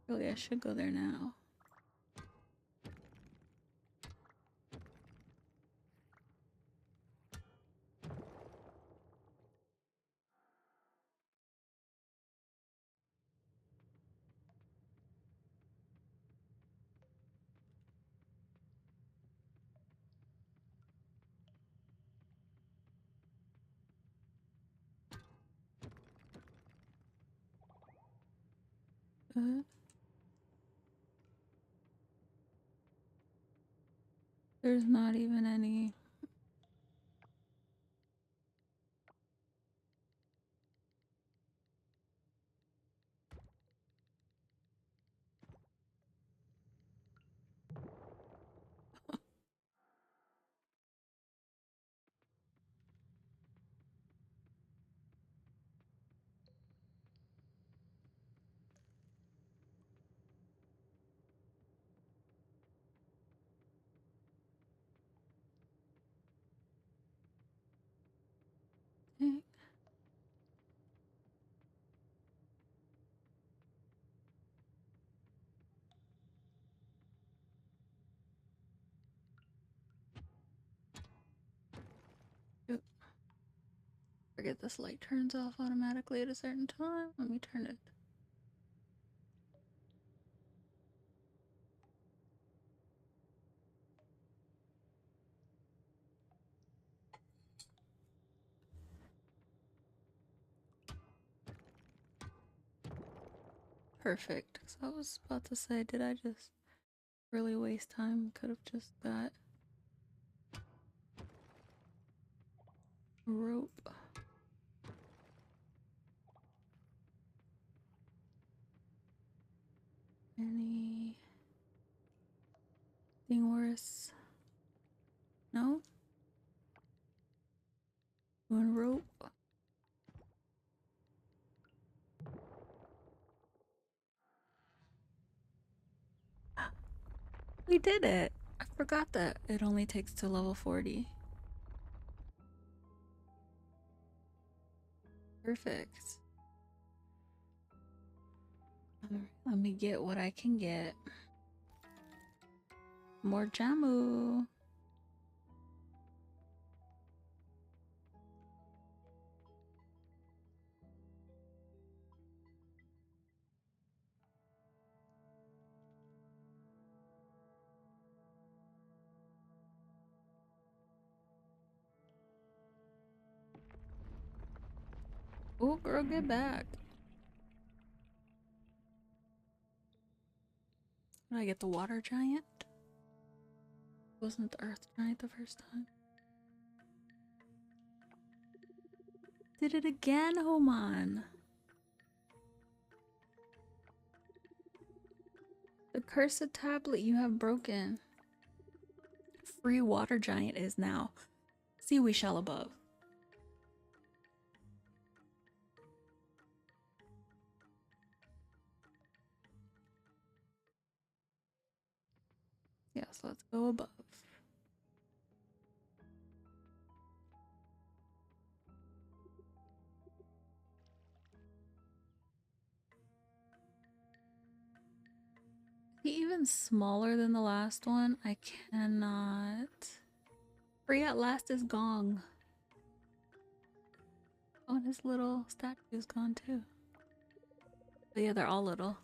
Really, I should go there now. There's not even any. Forget this light turns off automatically at a certain time. Let me turn it. Perfect. So I was about to say, did I just really waste time? Could have just got a rope. Anything worse? No? One rope. We did it! I forgot that it only takes to level 40. Perfect. Alright, let me get what I can get. More jamu. Oh, girl, get back. Did I get the water giant? Wasn't the earth giant the first time? Did it again, Homan. The cursed tablet you have broken. Free water giant is now. See we shall above. Yes, let's go above. Even smaller than the last one. I cannot. Free at last is Gong. Oh, and his little statue is gone too. But yeah, they're all little.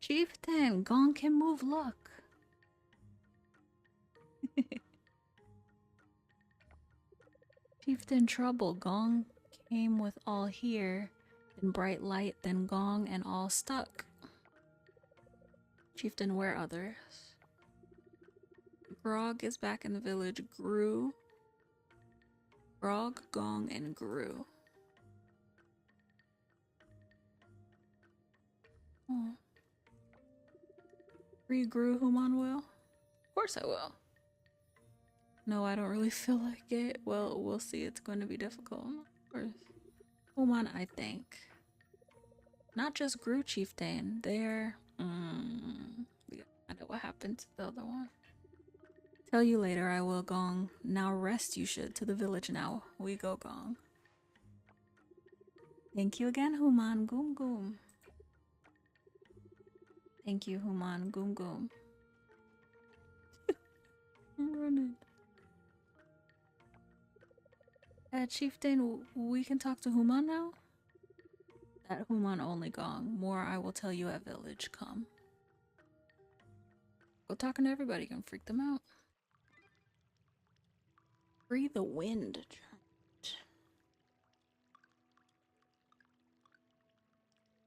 Chieftain, Gong can move luck. Chieftain trouble, Gong came with all here. Then bright light, then Gong, and all stuck. Chieftain, where others? Grog is back in the village. Grew. Grog, Gong, and Grew. Oh. Free Grew, Human will? Of course I will. No, I don't really feel like it. Well, we'll see. It's going to be difficult. Of course. Human, I think. Not just Grew Chieftain. They're... I know what happened to the other one. Tell you later, I will, Gong. Now rest you should to the village now. We go, Gong. Thank you again, Human. Goom Goom. Thank you, Human. Goom Goom. I'm running. Chieftain, we can talk to Human now? That Human only, Gong. More I will tell you at village. Come. Go talking to everybody. Can freak them out. Free the wind.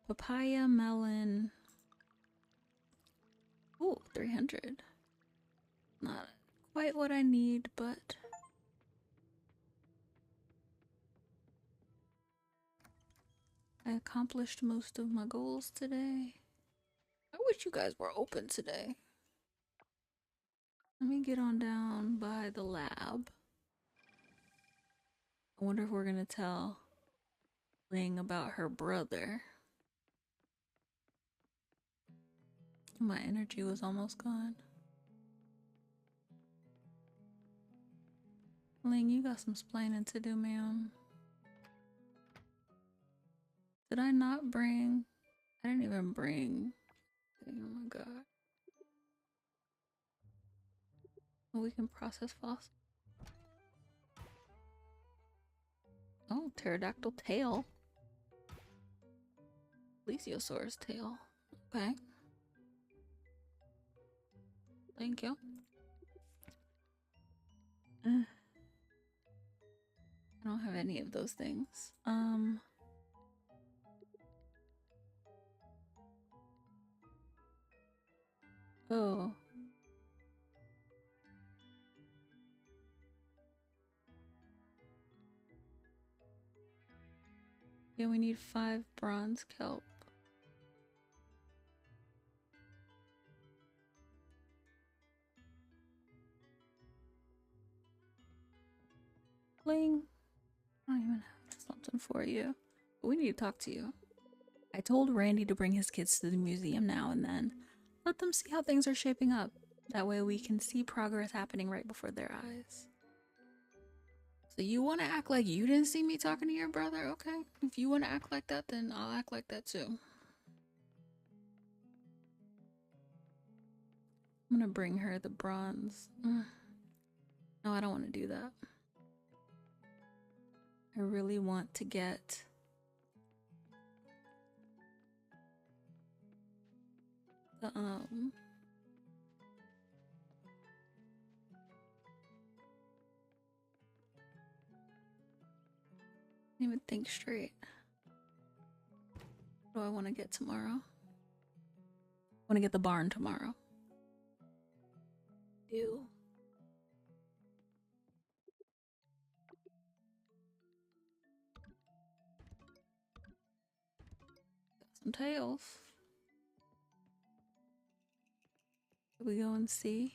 Papaya, melon. Ooh, 300. Not quite what I need, but... I accomplished most of my goals today. I wish you guys were open today. Let me get on down by the lab. I wonder if we're gonna tell Ling about her brother. My energy was almost gone. Ling, you got some splaining to do, ma'am. Did I not bring? I didn't even bring. Oh my god. Oh, we can process fossils. Oh, pterodactyl tail. Plesiosaurus tail. Okay. Thank you. I don't have any of those things. Oh. Yeah, we need 5 bronze kelp. Bling. I don't even have something for you. But we need to talk to you. I told Randy to bring his kids to the museum now and then. Let them see how things are shaping up. That way we can see progress happening right before their eyes. So you want to act like you didn't see me talking to your brother? Okay. If you want to act like that, then I'll act like that too. I'm gonna bring her the bronze. No, I don't want to do that. I really want to get the can't even think straight. What do I want to get tomorrow? I want to get the barn tomorrow. Ew. Got some tails. Should we go and see?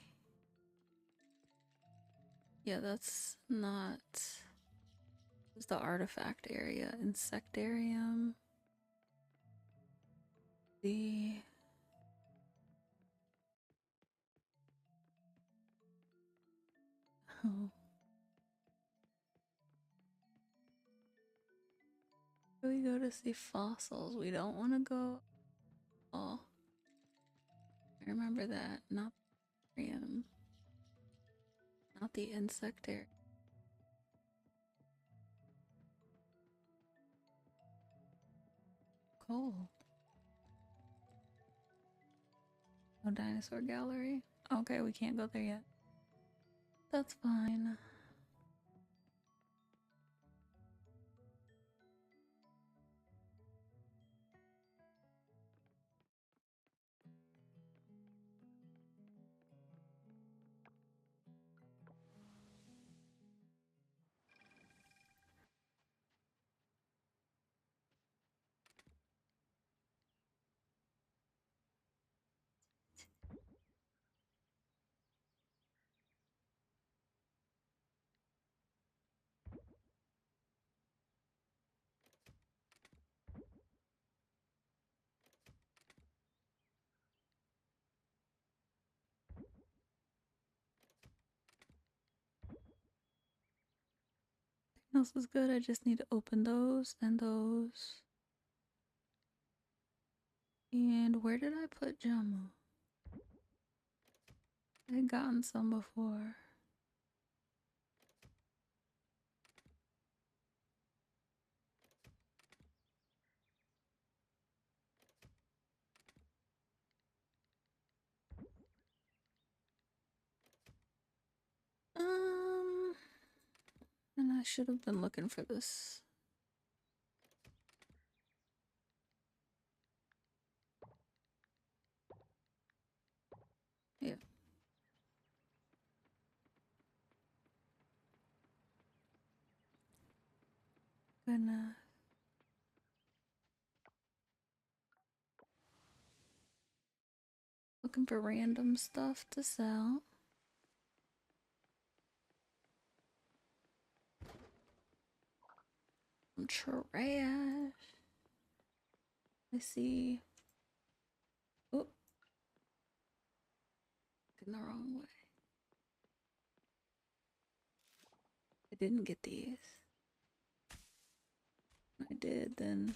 Yeah, that's not... It's the artifact area. Insectarium. The... Oh. We go to see fossils. We don't want to go... Oh. Remember that. Not the aquarium. Not the insect area. Cold. No dinosaur gallery. Okay, we can't go there yet. That's fine. Else is good. I just need to open those and those. And where did I put Jamu? I had gotten some before. And I should have been looking for this. Yeah. Gonna looking for random stuff to sell. I'm trash. I see. Oh, in the wrong way. I didn't get these. I did, then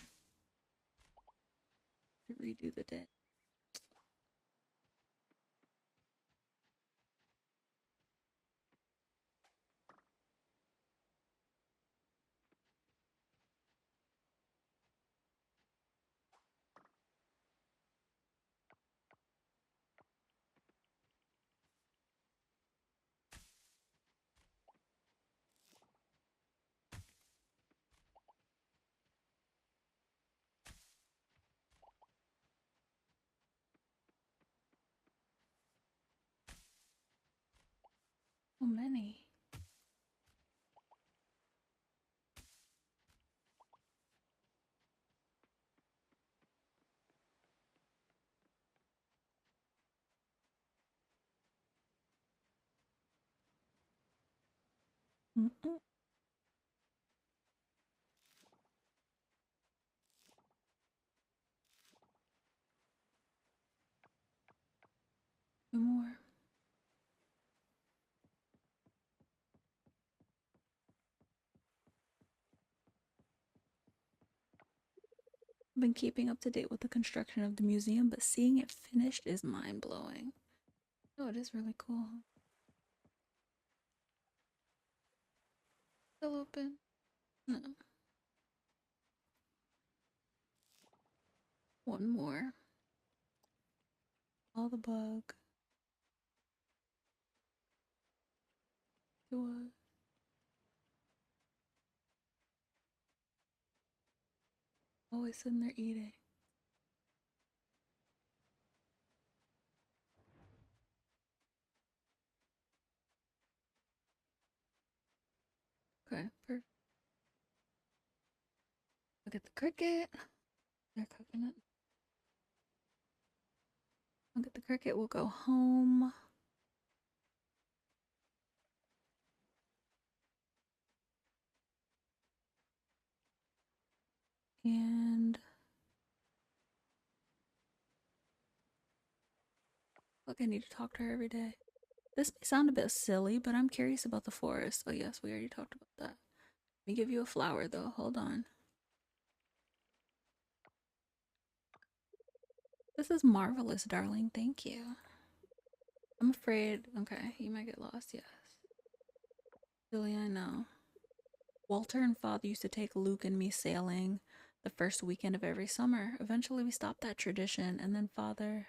to redo the day. So many. Mm-mm. Two more. I've been keeping up to date with the construction of the museum, but seeing it finished is mind blowing. Oh, it is really cool. Still open? No. One more. All the bug. It was always sitting there eating. Okay, perfect. Look at the cricket. They're cooking it. Look at the cricket. We'll go home. And look, I need to talk to her every day. This may sound a bit silly, but I'm curious about the forest. Oh, yes, we already talked about that. Let me give you a flower, though. Hold on. This is marvelous, darling. Thank you. I'm afraid. Okay, you might get lost, yes. Billy, I know. Walter and Father used to take Luke and me sailing the first weekend of every summer. Eventually, we stopped that tradition, and then Father.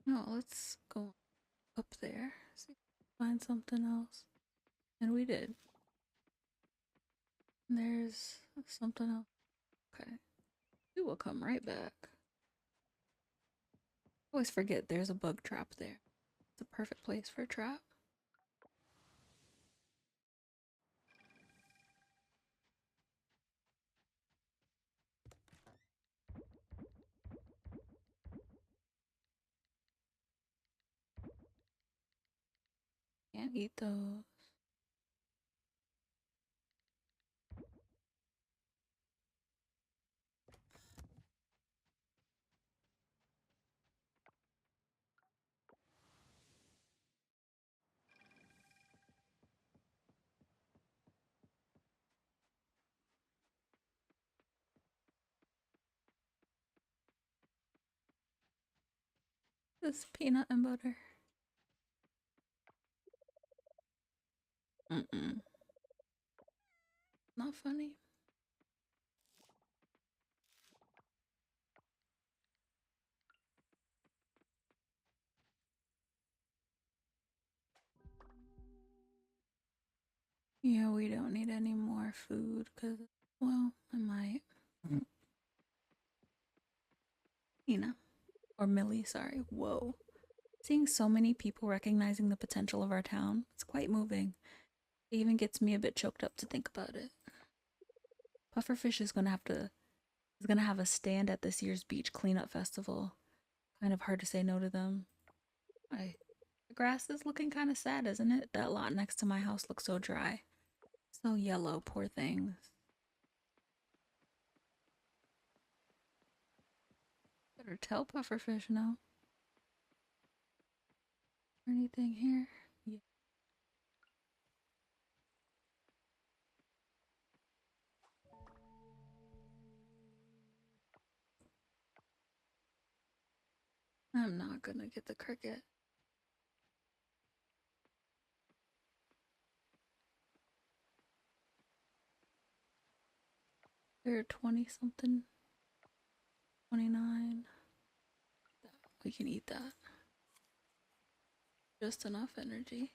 No, let's go up there. See if we can find something else. And we did. There's something else. Okay. We will come right back. I always forget there's a bug trap there. It's a perfect place for a trap. Can't eat those. This peanut and butter. Mm-mm. Not funny. Yeah, we don't need any more food because, well, I might. Nina. Or Millie, sorry. Whoa. Seeing so many people recognizing the potential of our town, it's quite moving. It even gets me a bit choked up to think about it. Pufferfish is gonna have a stand at this year's beach cleanup festival. Kind of hard to say no to them. The grass is looking kind of sad, isn't it? That lot next to my house looks so dry. So yellow, poor things. Better tell Pufferfish no. Anything here? Yeah. I'm not gonna get the cricket. They're 20 something. 29. We can eat that. Just enough energy.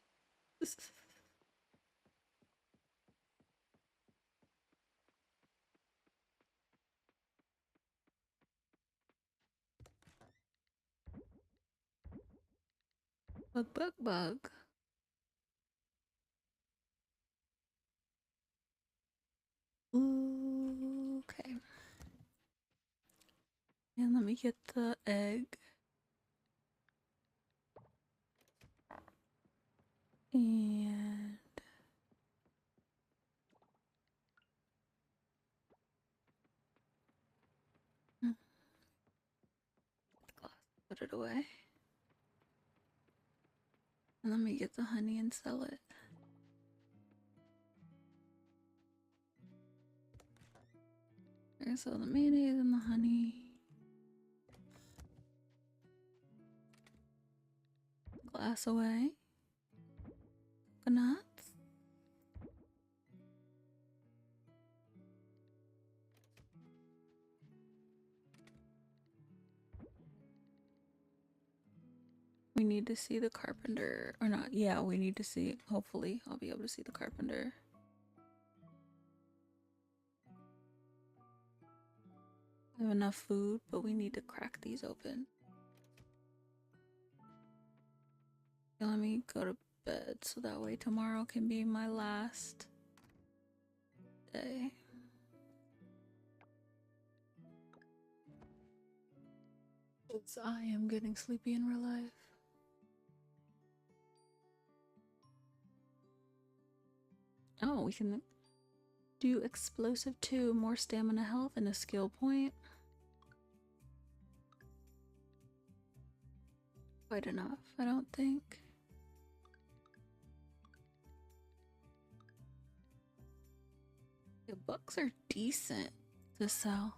Bug, bug, bug. Ooh, okay. And let me get the egg. And put it away. And let me get the honey and sell it. Okay, so the mayonnaise and the honey. Glass away. Coconuts. We need to see the carpenter. Or not. Yeah, we need to see. Hopefully, I'll be able to see the carpenter. I have enough food, but we need to crack these open. Okay, let me go to bed so that way tomorrow can be my last day. I am getting sleepy in real life. Oh, we can do explosive 2, more stamina health, and a skill point. Quite enough, I don't think. Books are decent to sell.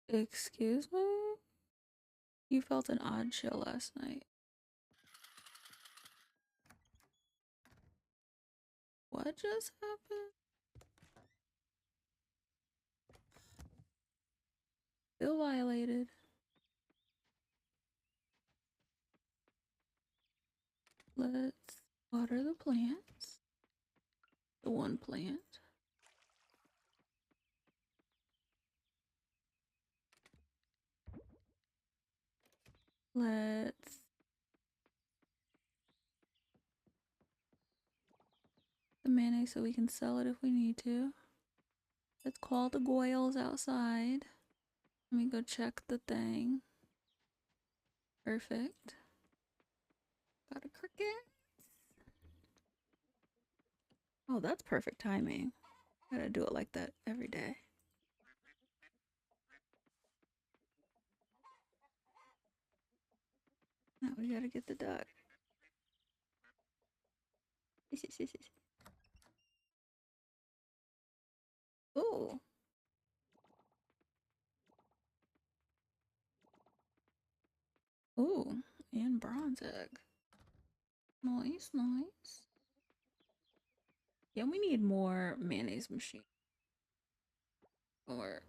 Excuse me? You felt an odd chill last night. What just happened? Feel violated. Let's water the plants. The one plant. Let's the mayonnaise so we can sell it if we need to. Let's call the Goyles outside. Let me go check the thing. Perfect. Got a cricket. Oh, that's perfect timing. Gotta do it like that every day. Now we gotta get the duck. Ooh. Ooh. And bronze egg. Nice, nice. Yeah, we need more mayonnaise machine. Or,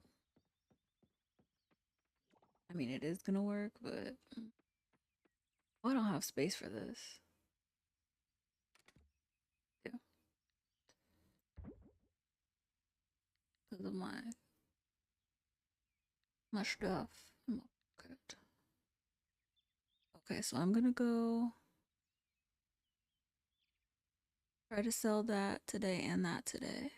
I mean, it is gonna work, but oh, I don't have space for this. Yeah, because of my stuff. Good. Okay, so I'm gonna go try to sell that today and that today.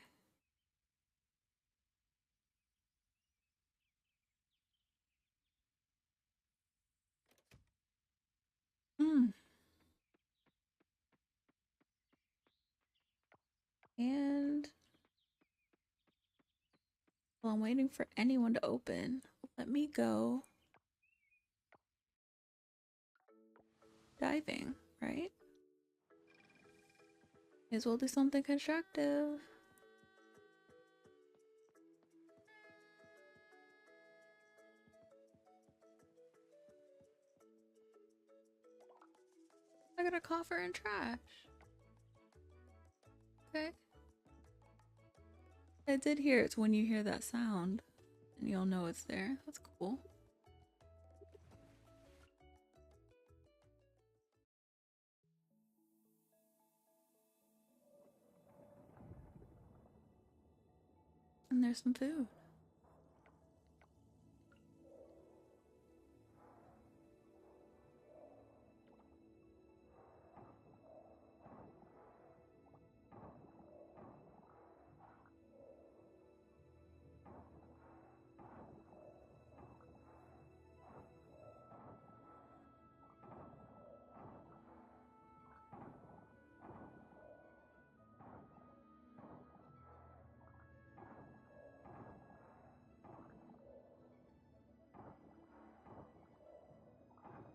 Hmm. And while I'm waiting for anyone to open, let me go diving, right? May as well do something constructive. I got a coffer and trash. Okay. I did hear it's when you hear that sound and you'll know it's there. That's cool. And there's some food.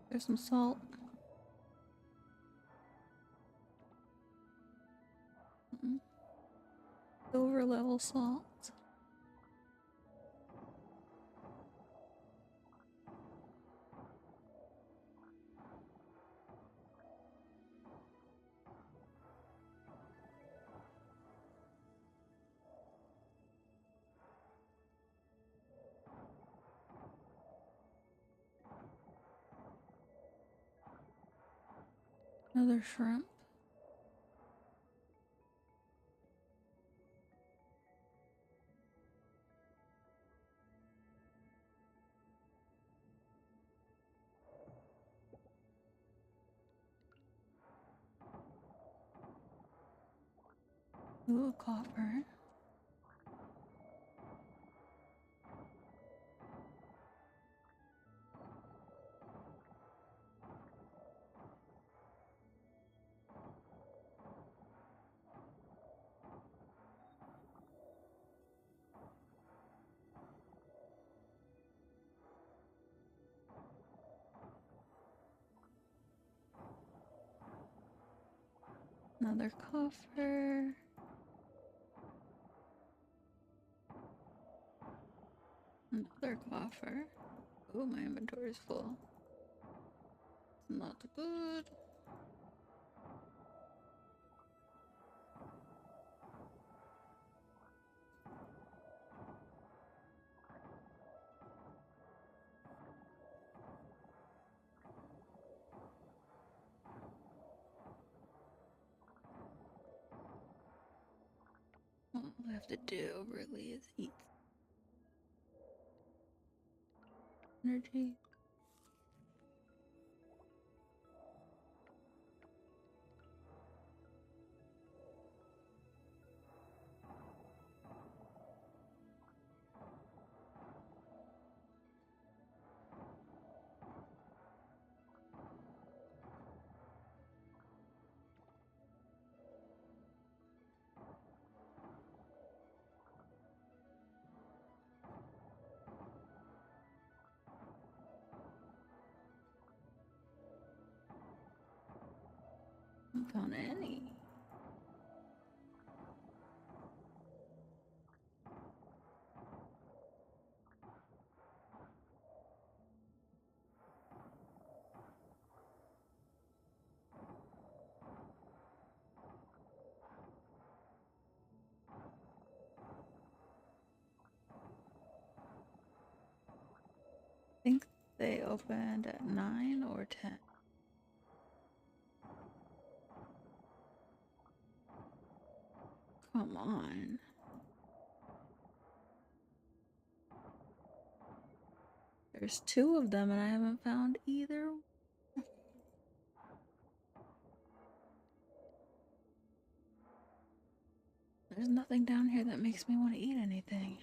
There's some salt. Silver level salt. Another shrimp. Ooh, a copper. Another coffer. Another coffer. Oh, my inventory's full. It's not good. All I have to do really is eat energy. Haven't found any. I think they opened at 9 or 10. Come on. There's 2 of them and I haven't found either. There's nothing down here that makes me want to eat anything.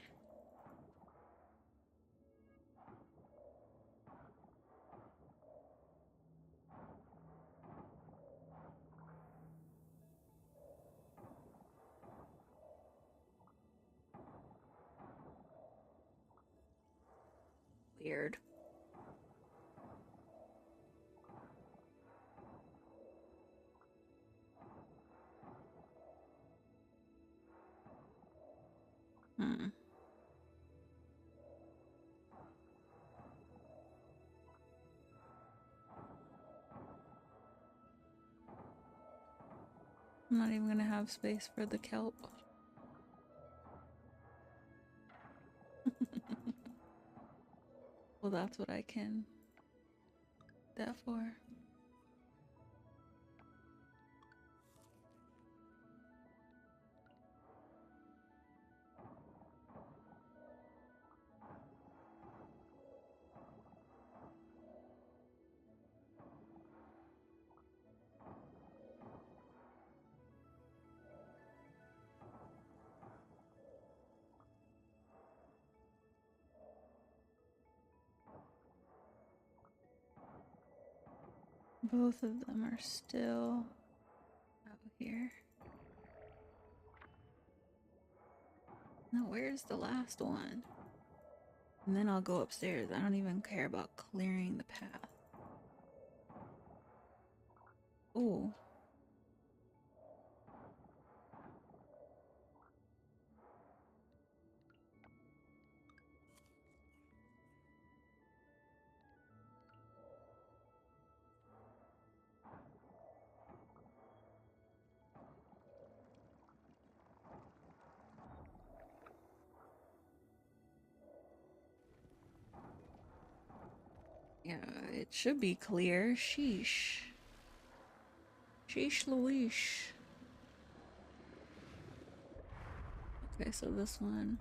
Weird. Hmm. I'm not even gonna have space for the kelp. Well, that's what I can do that for. Both of them are still out here. Now, where's the last one? And then I'll go upstairs. I don't even care about clearing the path. Ooh. Yeah, it should be clear. Sheesh. Sheesh Louish. Okay, so this one.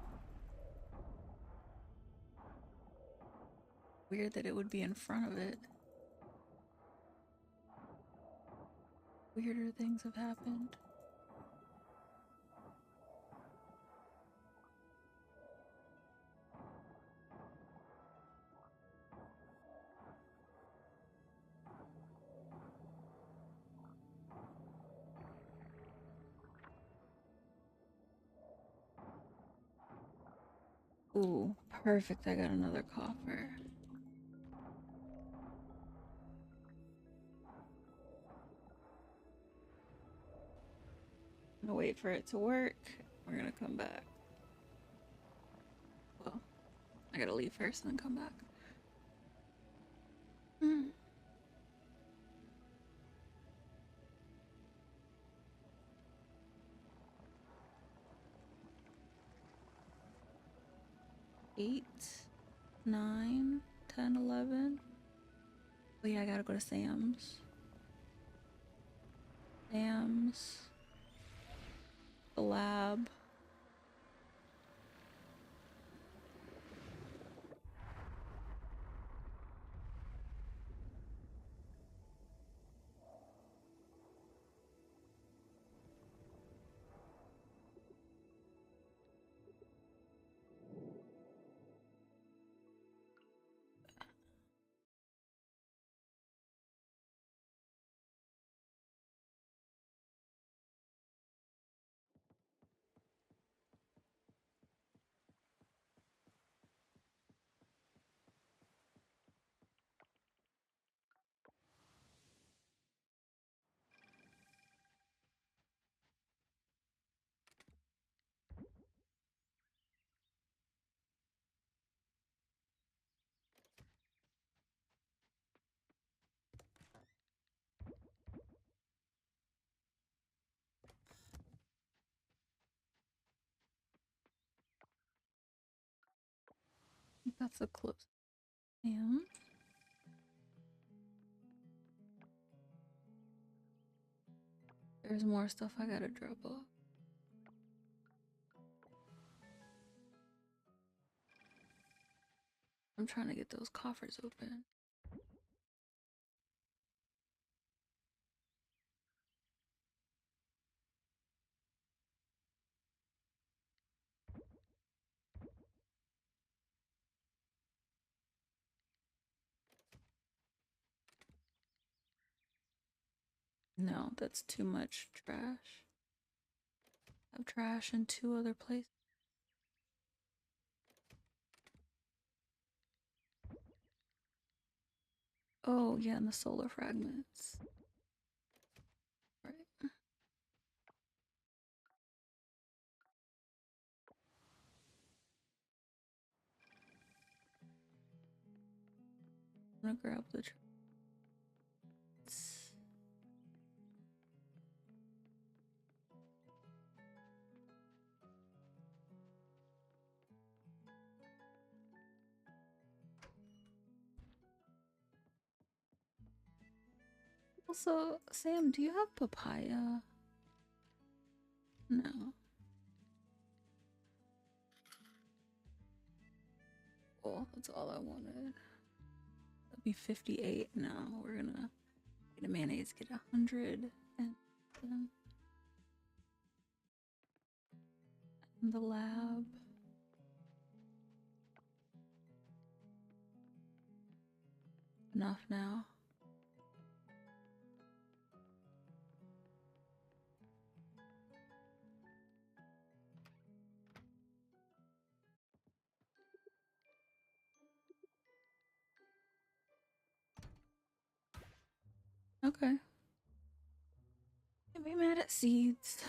Weird that it would be in front of it. Weirder things have happened. Ooh, perfect. I got another coffer. gonna wait for it to work. We're gonna come back. Well, I gotta leave first and then come back. Hmm. 8, 9, 10, 11. Oh yeah, I gotta go to Sam's. Sam's. The lab. That's a close. Sam. There's more stuff I gotta drop off. I'm trying to get those coffers open. No, that's too much trash. I have trash in 2 other places. Oh, yeah, and the solar fragments. Right. I'm gonna grab the Also, Sam, do you have papaya? No. Cool, that's all I wanted. That'd be 58 now. We're gonna get a mayonnaise, get 100, and the lab. Enough now. Okay. Can't be mad at seeds.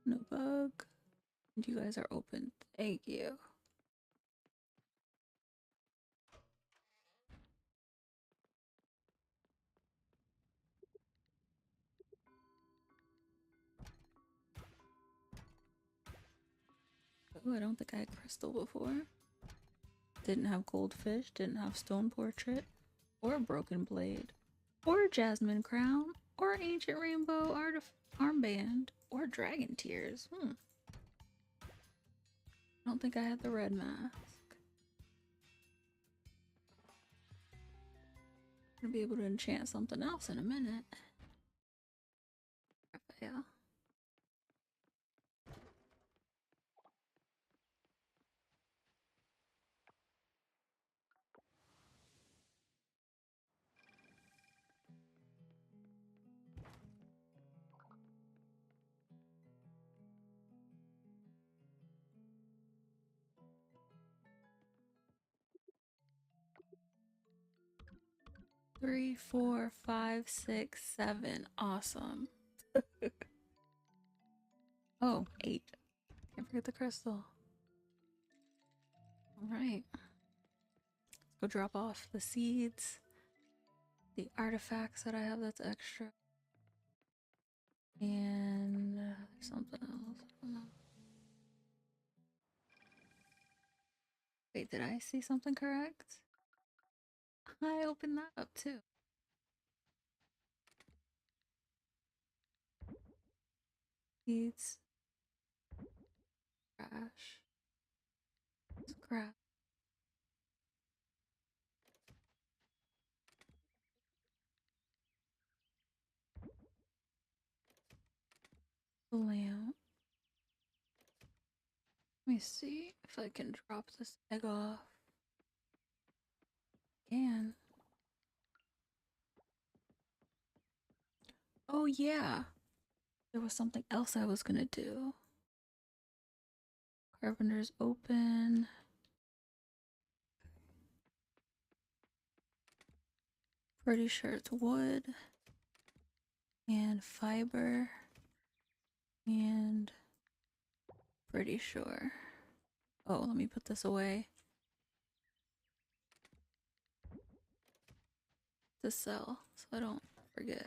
No bug. And you guys are open. Thank you. Oh, I don't think I had crystal before. Didn't have goldfish, didn't have stone portrait, or broken blade, or jasmine crown, or ancient rainbow armband, or dragon tears. I don't think I had the red mask. I'm gonna be able to enchant something else in a minute. Raphael. 3, 4, 5, 6, 7. Awesome. Oh, 8. Can't forget the crystal. Alright. Let's go drop off the seeds. The artifacts that I have that's extra. And there's something else. I don't know. Wait, did I see something correct? I opened that up too. Seeds. Trash. Scrap. Lamp. Let me see if I can drop this egg off. Can. Oh yeah. There was something else I was gonna do. Carpenter's open. Pretty sure it's wood. And fiber. And pretty sure. Oh, let me put this away. To sell, so I don't forget.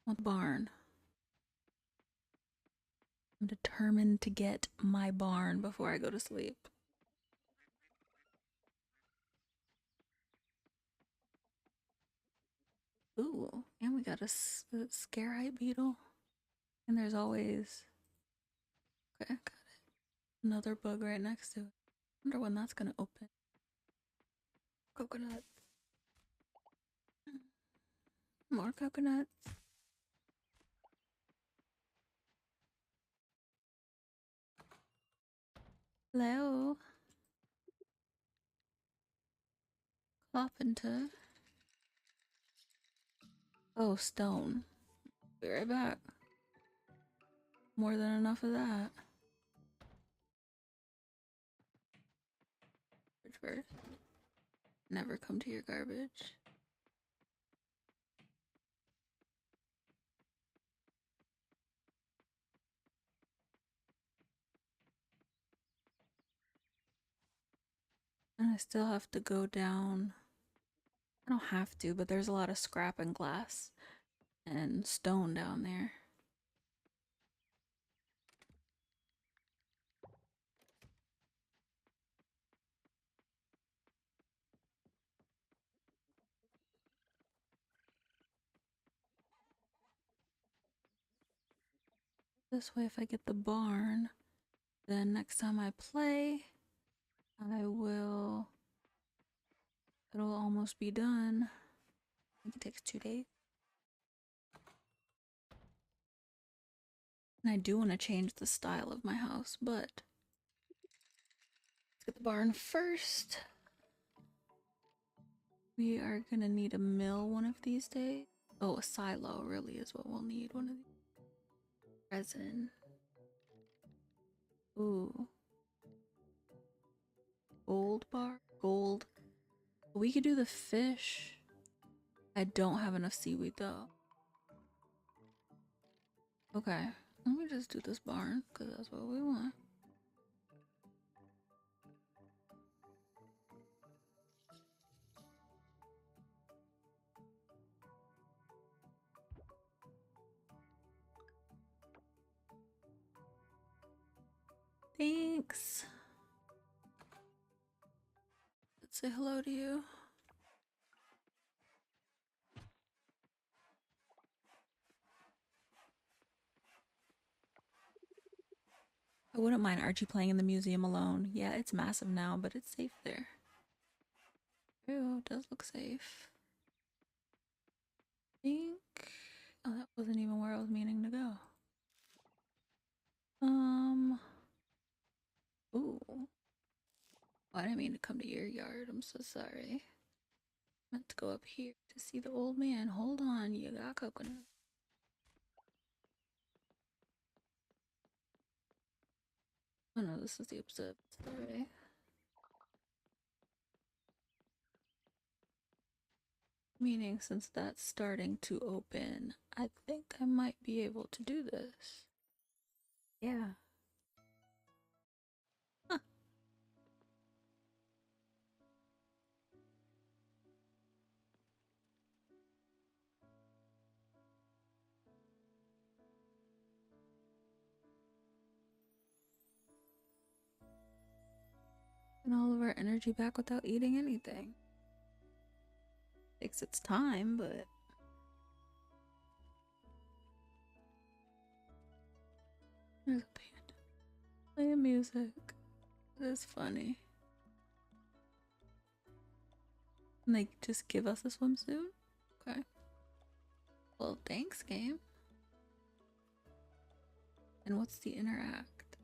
Want barn. I'm determined to get my barn before I go to sleep. Ooh, and we got a scarite beetle. And there's always... Okay, got it. Another bug right next to it. Wonder when that's gonna open. Coconut. More coconuts. Hello. Carpenter. Oh, stone. Be right back. More than enough of that. First. Never come to your garbage. And I still have to go down. I don't have to, but there's a lot of scrap and glass and stone down there. This way, if I get the barn, then next time I play, I will. It'll almost be done. I think it takes 2 days. And I do want to change the style of my house, but let's get the barn first. We are gonna need a mill one of these days. Oh, a silo really is what we'll need one of these. Resin. Ooh. Gold bar? Gold. We could do the fish. I don't have enough seaweed though. Okay. Let me just do this barn, because that's what we want. Thanks. Let's say hello to you. I wouldn't mind Archie playing in the museum alone. Yeah, it's massive now, but it's safe there. Ew, it does look safe. I think... Oh, that wasn't even where I was meaning to go. Ooh. Oh, I didn't mean to come to your yard. I'm so sorry. I meant to go up here to see the old man. Hold on, you got coconut. Oh no, this is the opposite. Sorry. Meaning, since that's starting to open, I think I might be able to do this. Yeah. Huh. And all of our energy back without eating anything. Takes its time, but there's a panda playing music. It is funny. And they just give us a swimsuit? Okay. Well, thanks, game. And what's the interact?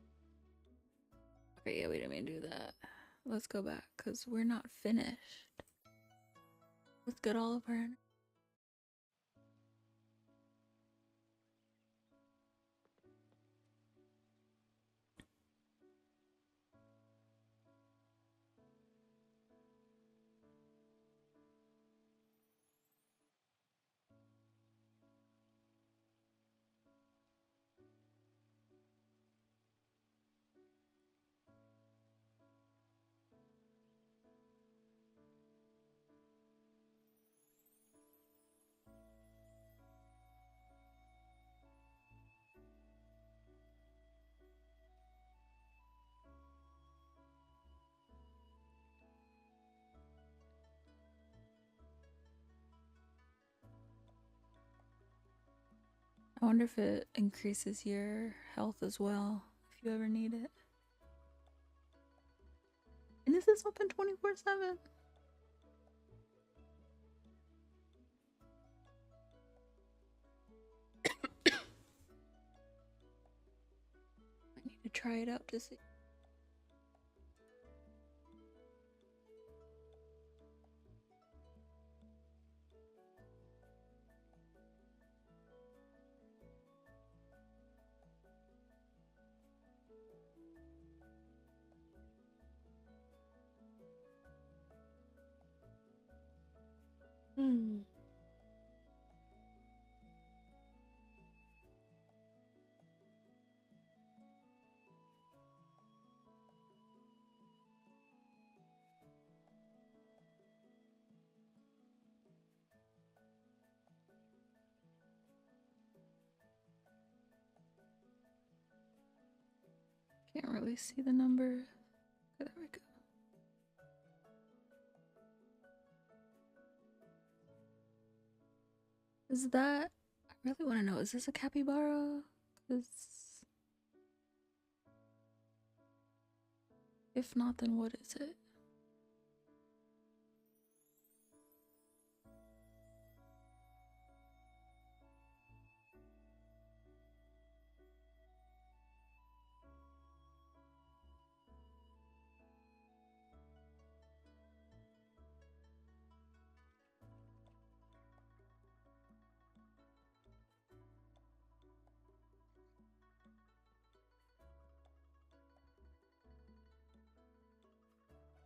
Okay, yeah, we didn't mean to do that. Let's go back, because we're not finished. Let's get all of our energy. I wonder if it increases your health as well, if you ever need it. And is this open 24/7? I need to try it out to see. Hmm. Can't really see the number. Okay, there we go. Is that... I really want to know, is this a capybara? Because if not, then what is it?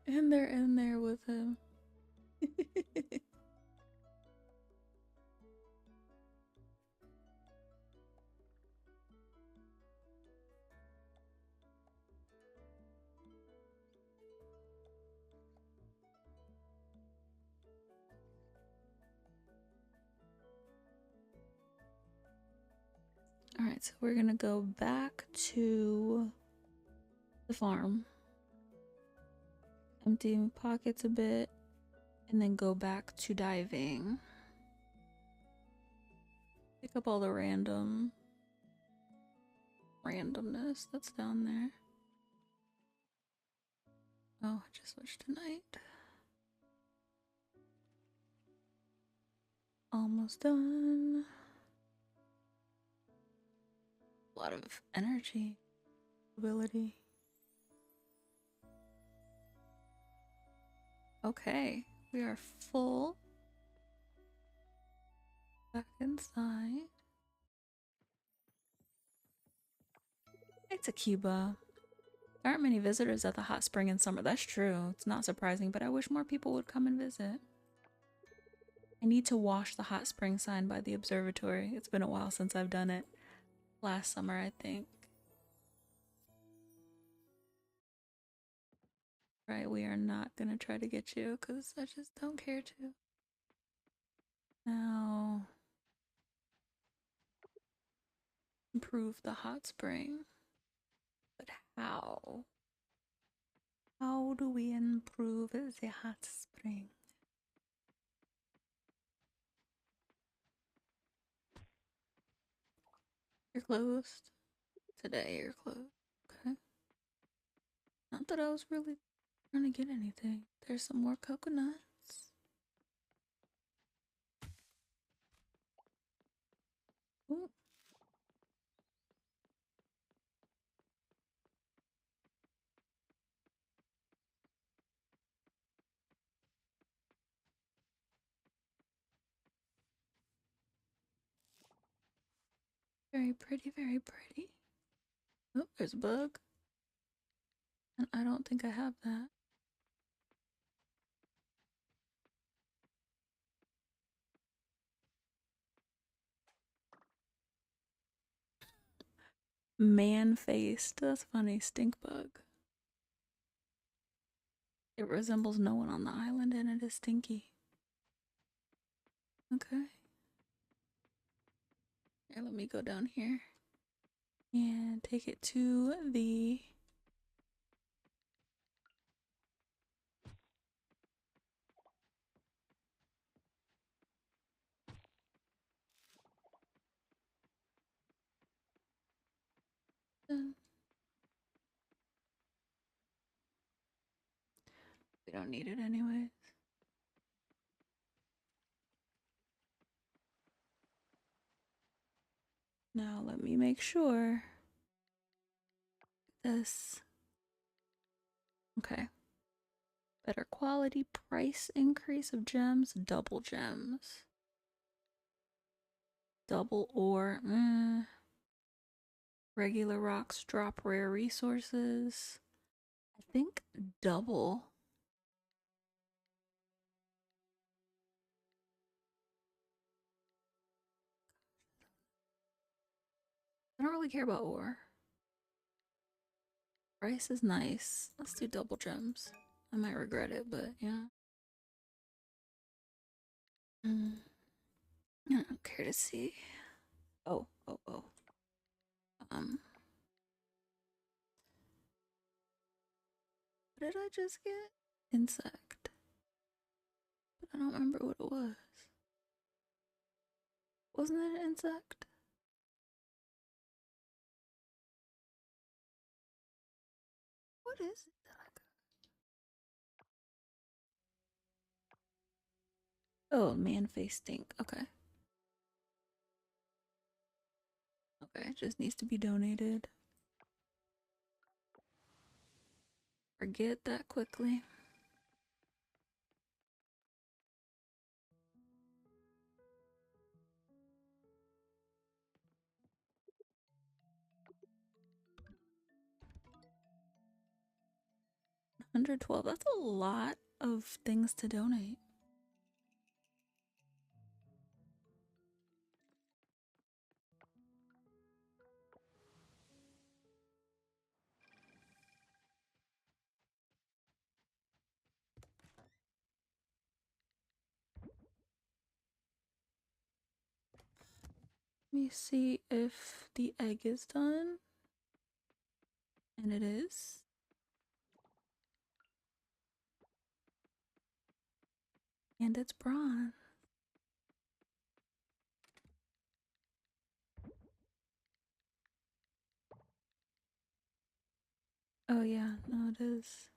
And they're in there with him. Alright, so we're gonna go back to the farm. Empty pockets a bit. And then go back to diving. Pick up all the randomness that's down there. Oh, I just switched to night. Almost done. A lot of energy. Ability. Okay, we are full. Back inside. It's a Cuba. There aren't many visitors at the hot spring in summer. That's true. It's not surprising, but I wish more people would come and visit. I need to wash the hot spring sign by the observatory. It's been a while since I've done it. Last summer, I think. Right, we are not gonna try to get you because I just don't care to. Now, improve the hot spring. But how? How do we improve the hot spring? You're closed. Today you're closed. Okay. Not that I was really trying to get anything. There's some more coconuts. Ooh. Very pretty, very pretty. Oh, there's a bug. And I don't think I have that. Man faced. That's funny. Stink bug. It resembles no one on the island and it is stinky. Okay. Here, let me go down here and take it to the. We don't need it anyways. Now let me make sure this. Okay. Better quality, price increase of gems, double gems. Double or regular rocks drop rare resources. I think double. I don't really care about ore. Price is nice. Let's do double gems. I might regret it, but yeah. I don't care to see. Oh, oh, oh. Um, what did I just get? Insect. But I don't remember what it was. Wasn't it an insect? What is it that I got? Oh, man face stink. Okay. Okay, it just needs to be donated. Forget that quickly. $112. That's a lot of things to donate. Let me see if the egg is done. And it is. And it's bronze. Oh, yeah, no, it is.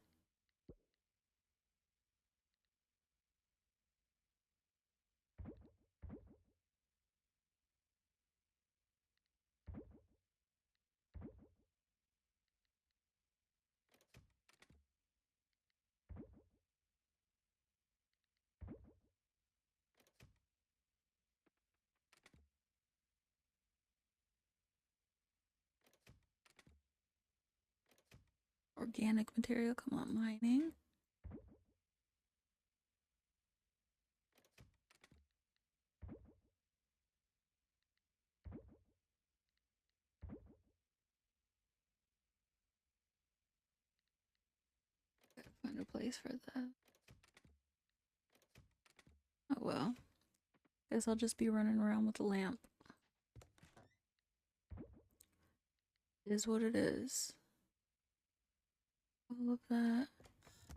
Organic material, come on, mining. Find a place for that. Oh well. Guess I'll just be running around with a lamp. It is what it is. All of that.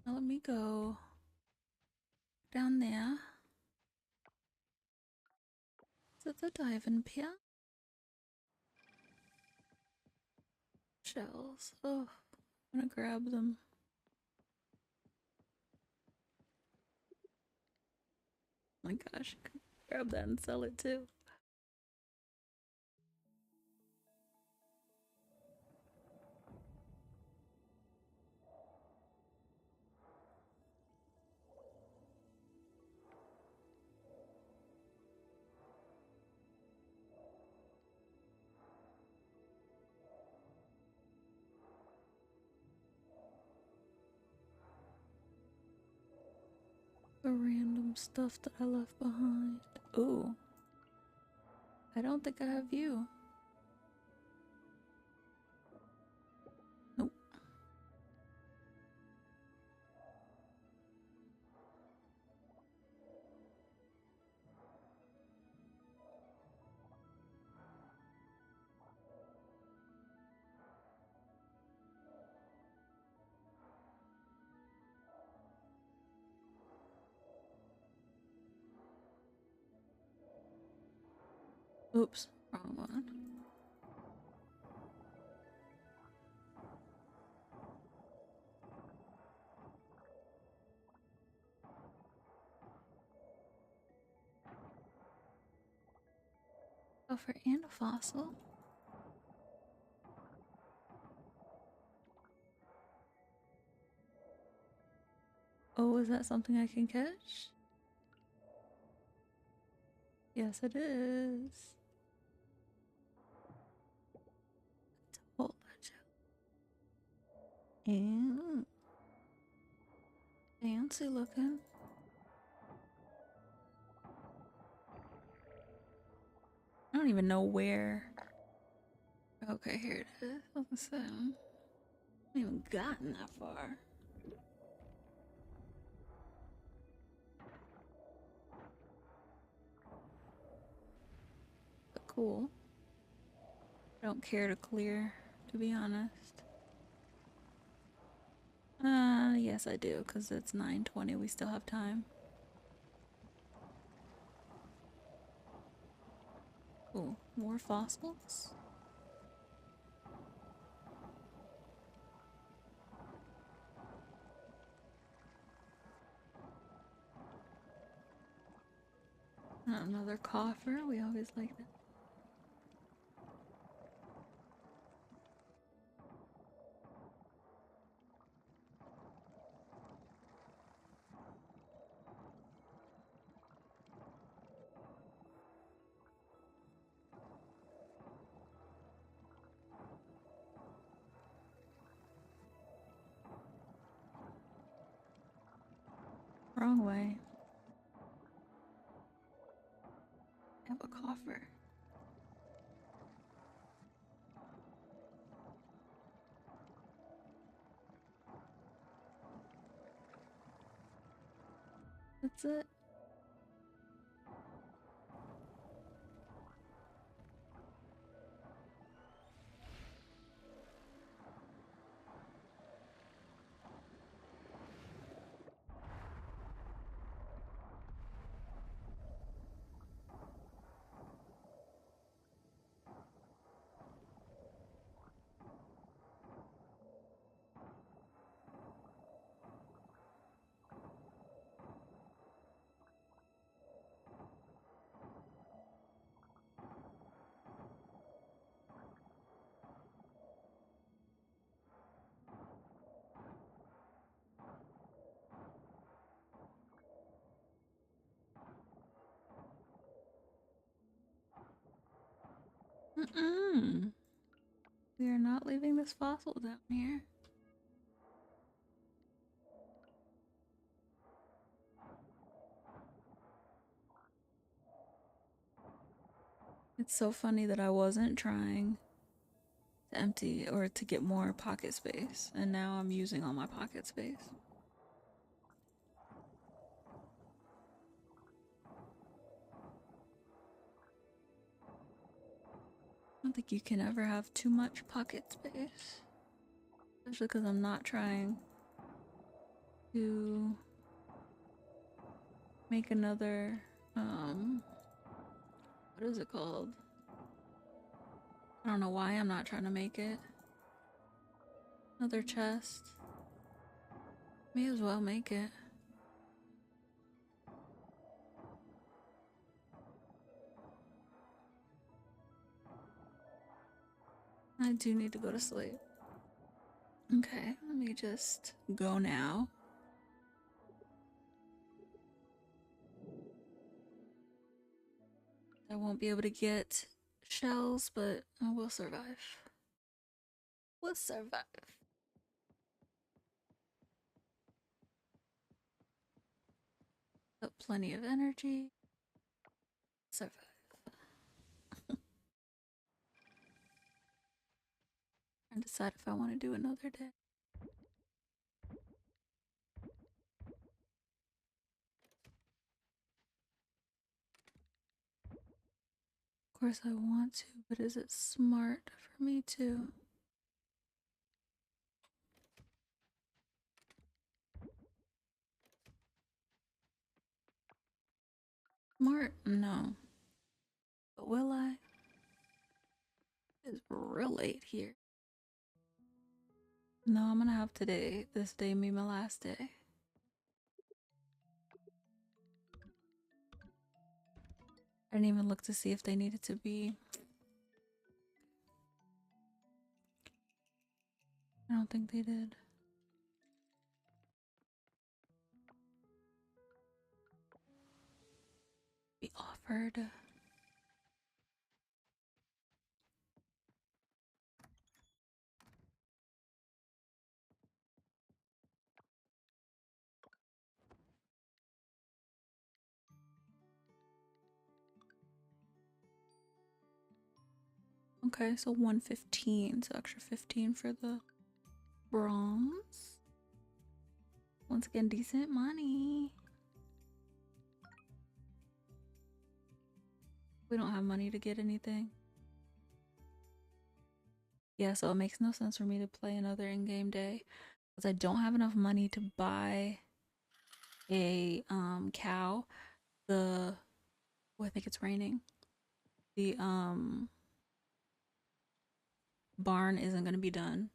Now let me go down there. Is it the diving pier? Shells. Oh, I'm gonna grab them. Oh my gosh, I could grab that and sell it too. The random stuff that I left behind. Ooh, I don't think I have you. Nope. Oops, wrong one. Buffer and a fossil. Oh, is that something I can catch? Yes, it is. Hold that shell. And fancy looking. I don't even know where. Okay, here it is. I was gonna say, I haven't even gotten that far. But cool. I don't care to clear, to be honest. Yes I do, because it's 9:20. We still have time. Cool. More fossils? Another coffer. We always like that. Wrong way. I have a coffer. That's it. Mm-mm. We are not leaving this fossil down here. It's so funny that I wasn't trying to empty or to get more pocket space, and now I'm using all my pocket space. don't think you can ever have too much pocket space. Especially because I'm not trying to make another, what is it called? I don't know why I'm not trying to make it. Another chest. May as well make it. I do need to go to sleep. Okay, let me just go now. I won't be able to get shells, but I will survive. We'll survive. Got plenty of energy. Survive. And decide if I want to do another day. Of course I want to, but is it smart for me to? Smart? No. But will I? It's real late here. No, I'm gonna have this day be my last day. I didn't even look to see if they needed to be. I don't think they did. Be offered. Okay, so 115, so extra 15 for the bronze. Once again, decent money. We don't have money to get anything. Yeah, so it makes no sense for me to play another in-game day because I don't have enough money to buy a cow. The oh, I think it's raining. The barn isn't gonna be done.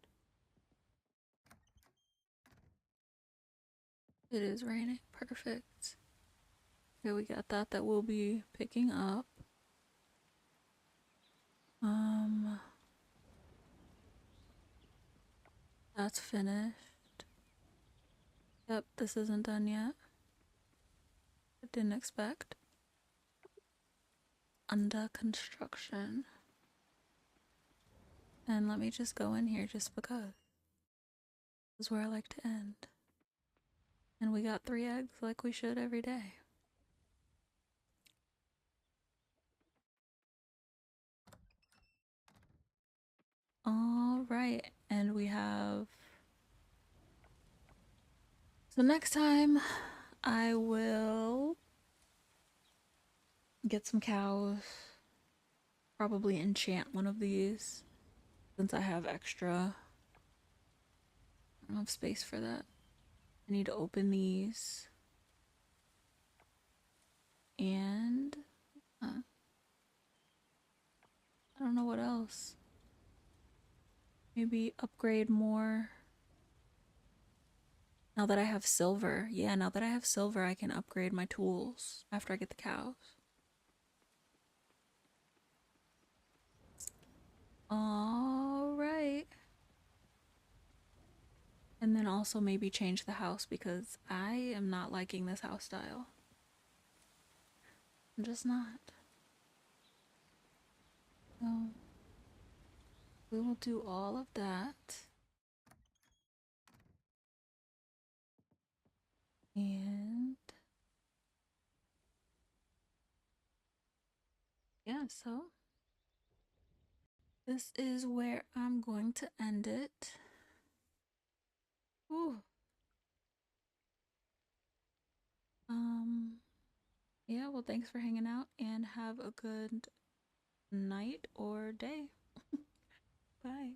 It is raining. Perfect. Okay, we got that we'll be picking up. That's finished. Yep, this isn't done yet. I didn't expect. Under construction. And let me just go in here just because. This is where I like to end. And we got 3 eggs like we should every day. All right, and we have. So next time I will get some cows. Probably enchant one of these since I have extra. I don't have space for that. I need to open these. And I don't know what else. Maybe upgrade more. Now that I have silver. Yeah, now that I have silver, I can upgrade my tools after I get the cows. All right. And then also maybe change the house because I am not liking this house style. I'm just not. So we will do all of that. And yeah, so this is where I'm going to end it. Ooh. Yeah, well, thanks for hanging out and have a good night or day. Bye.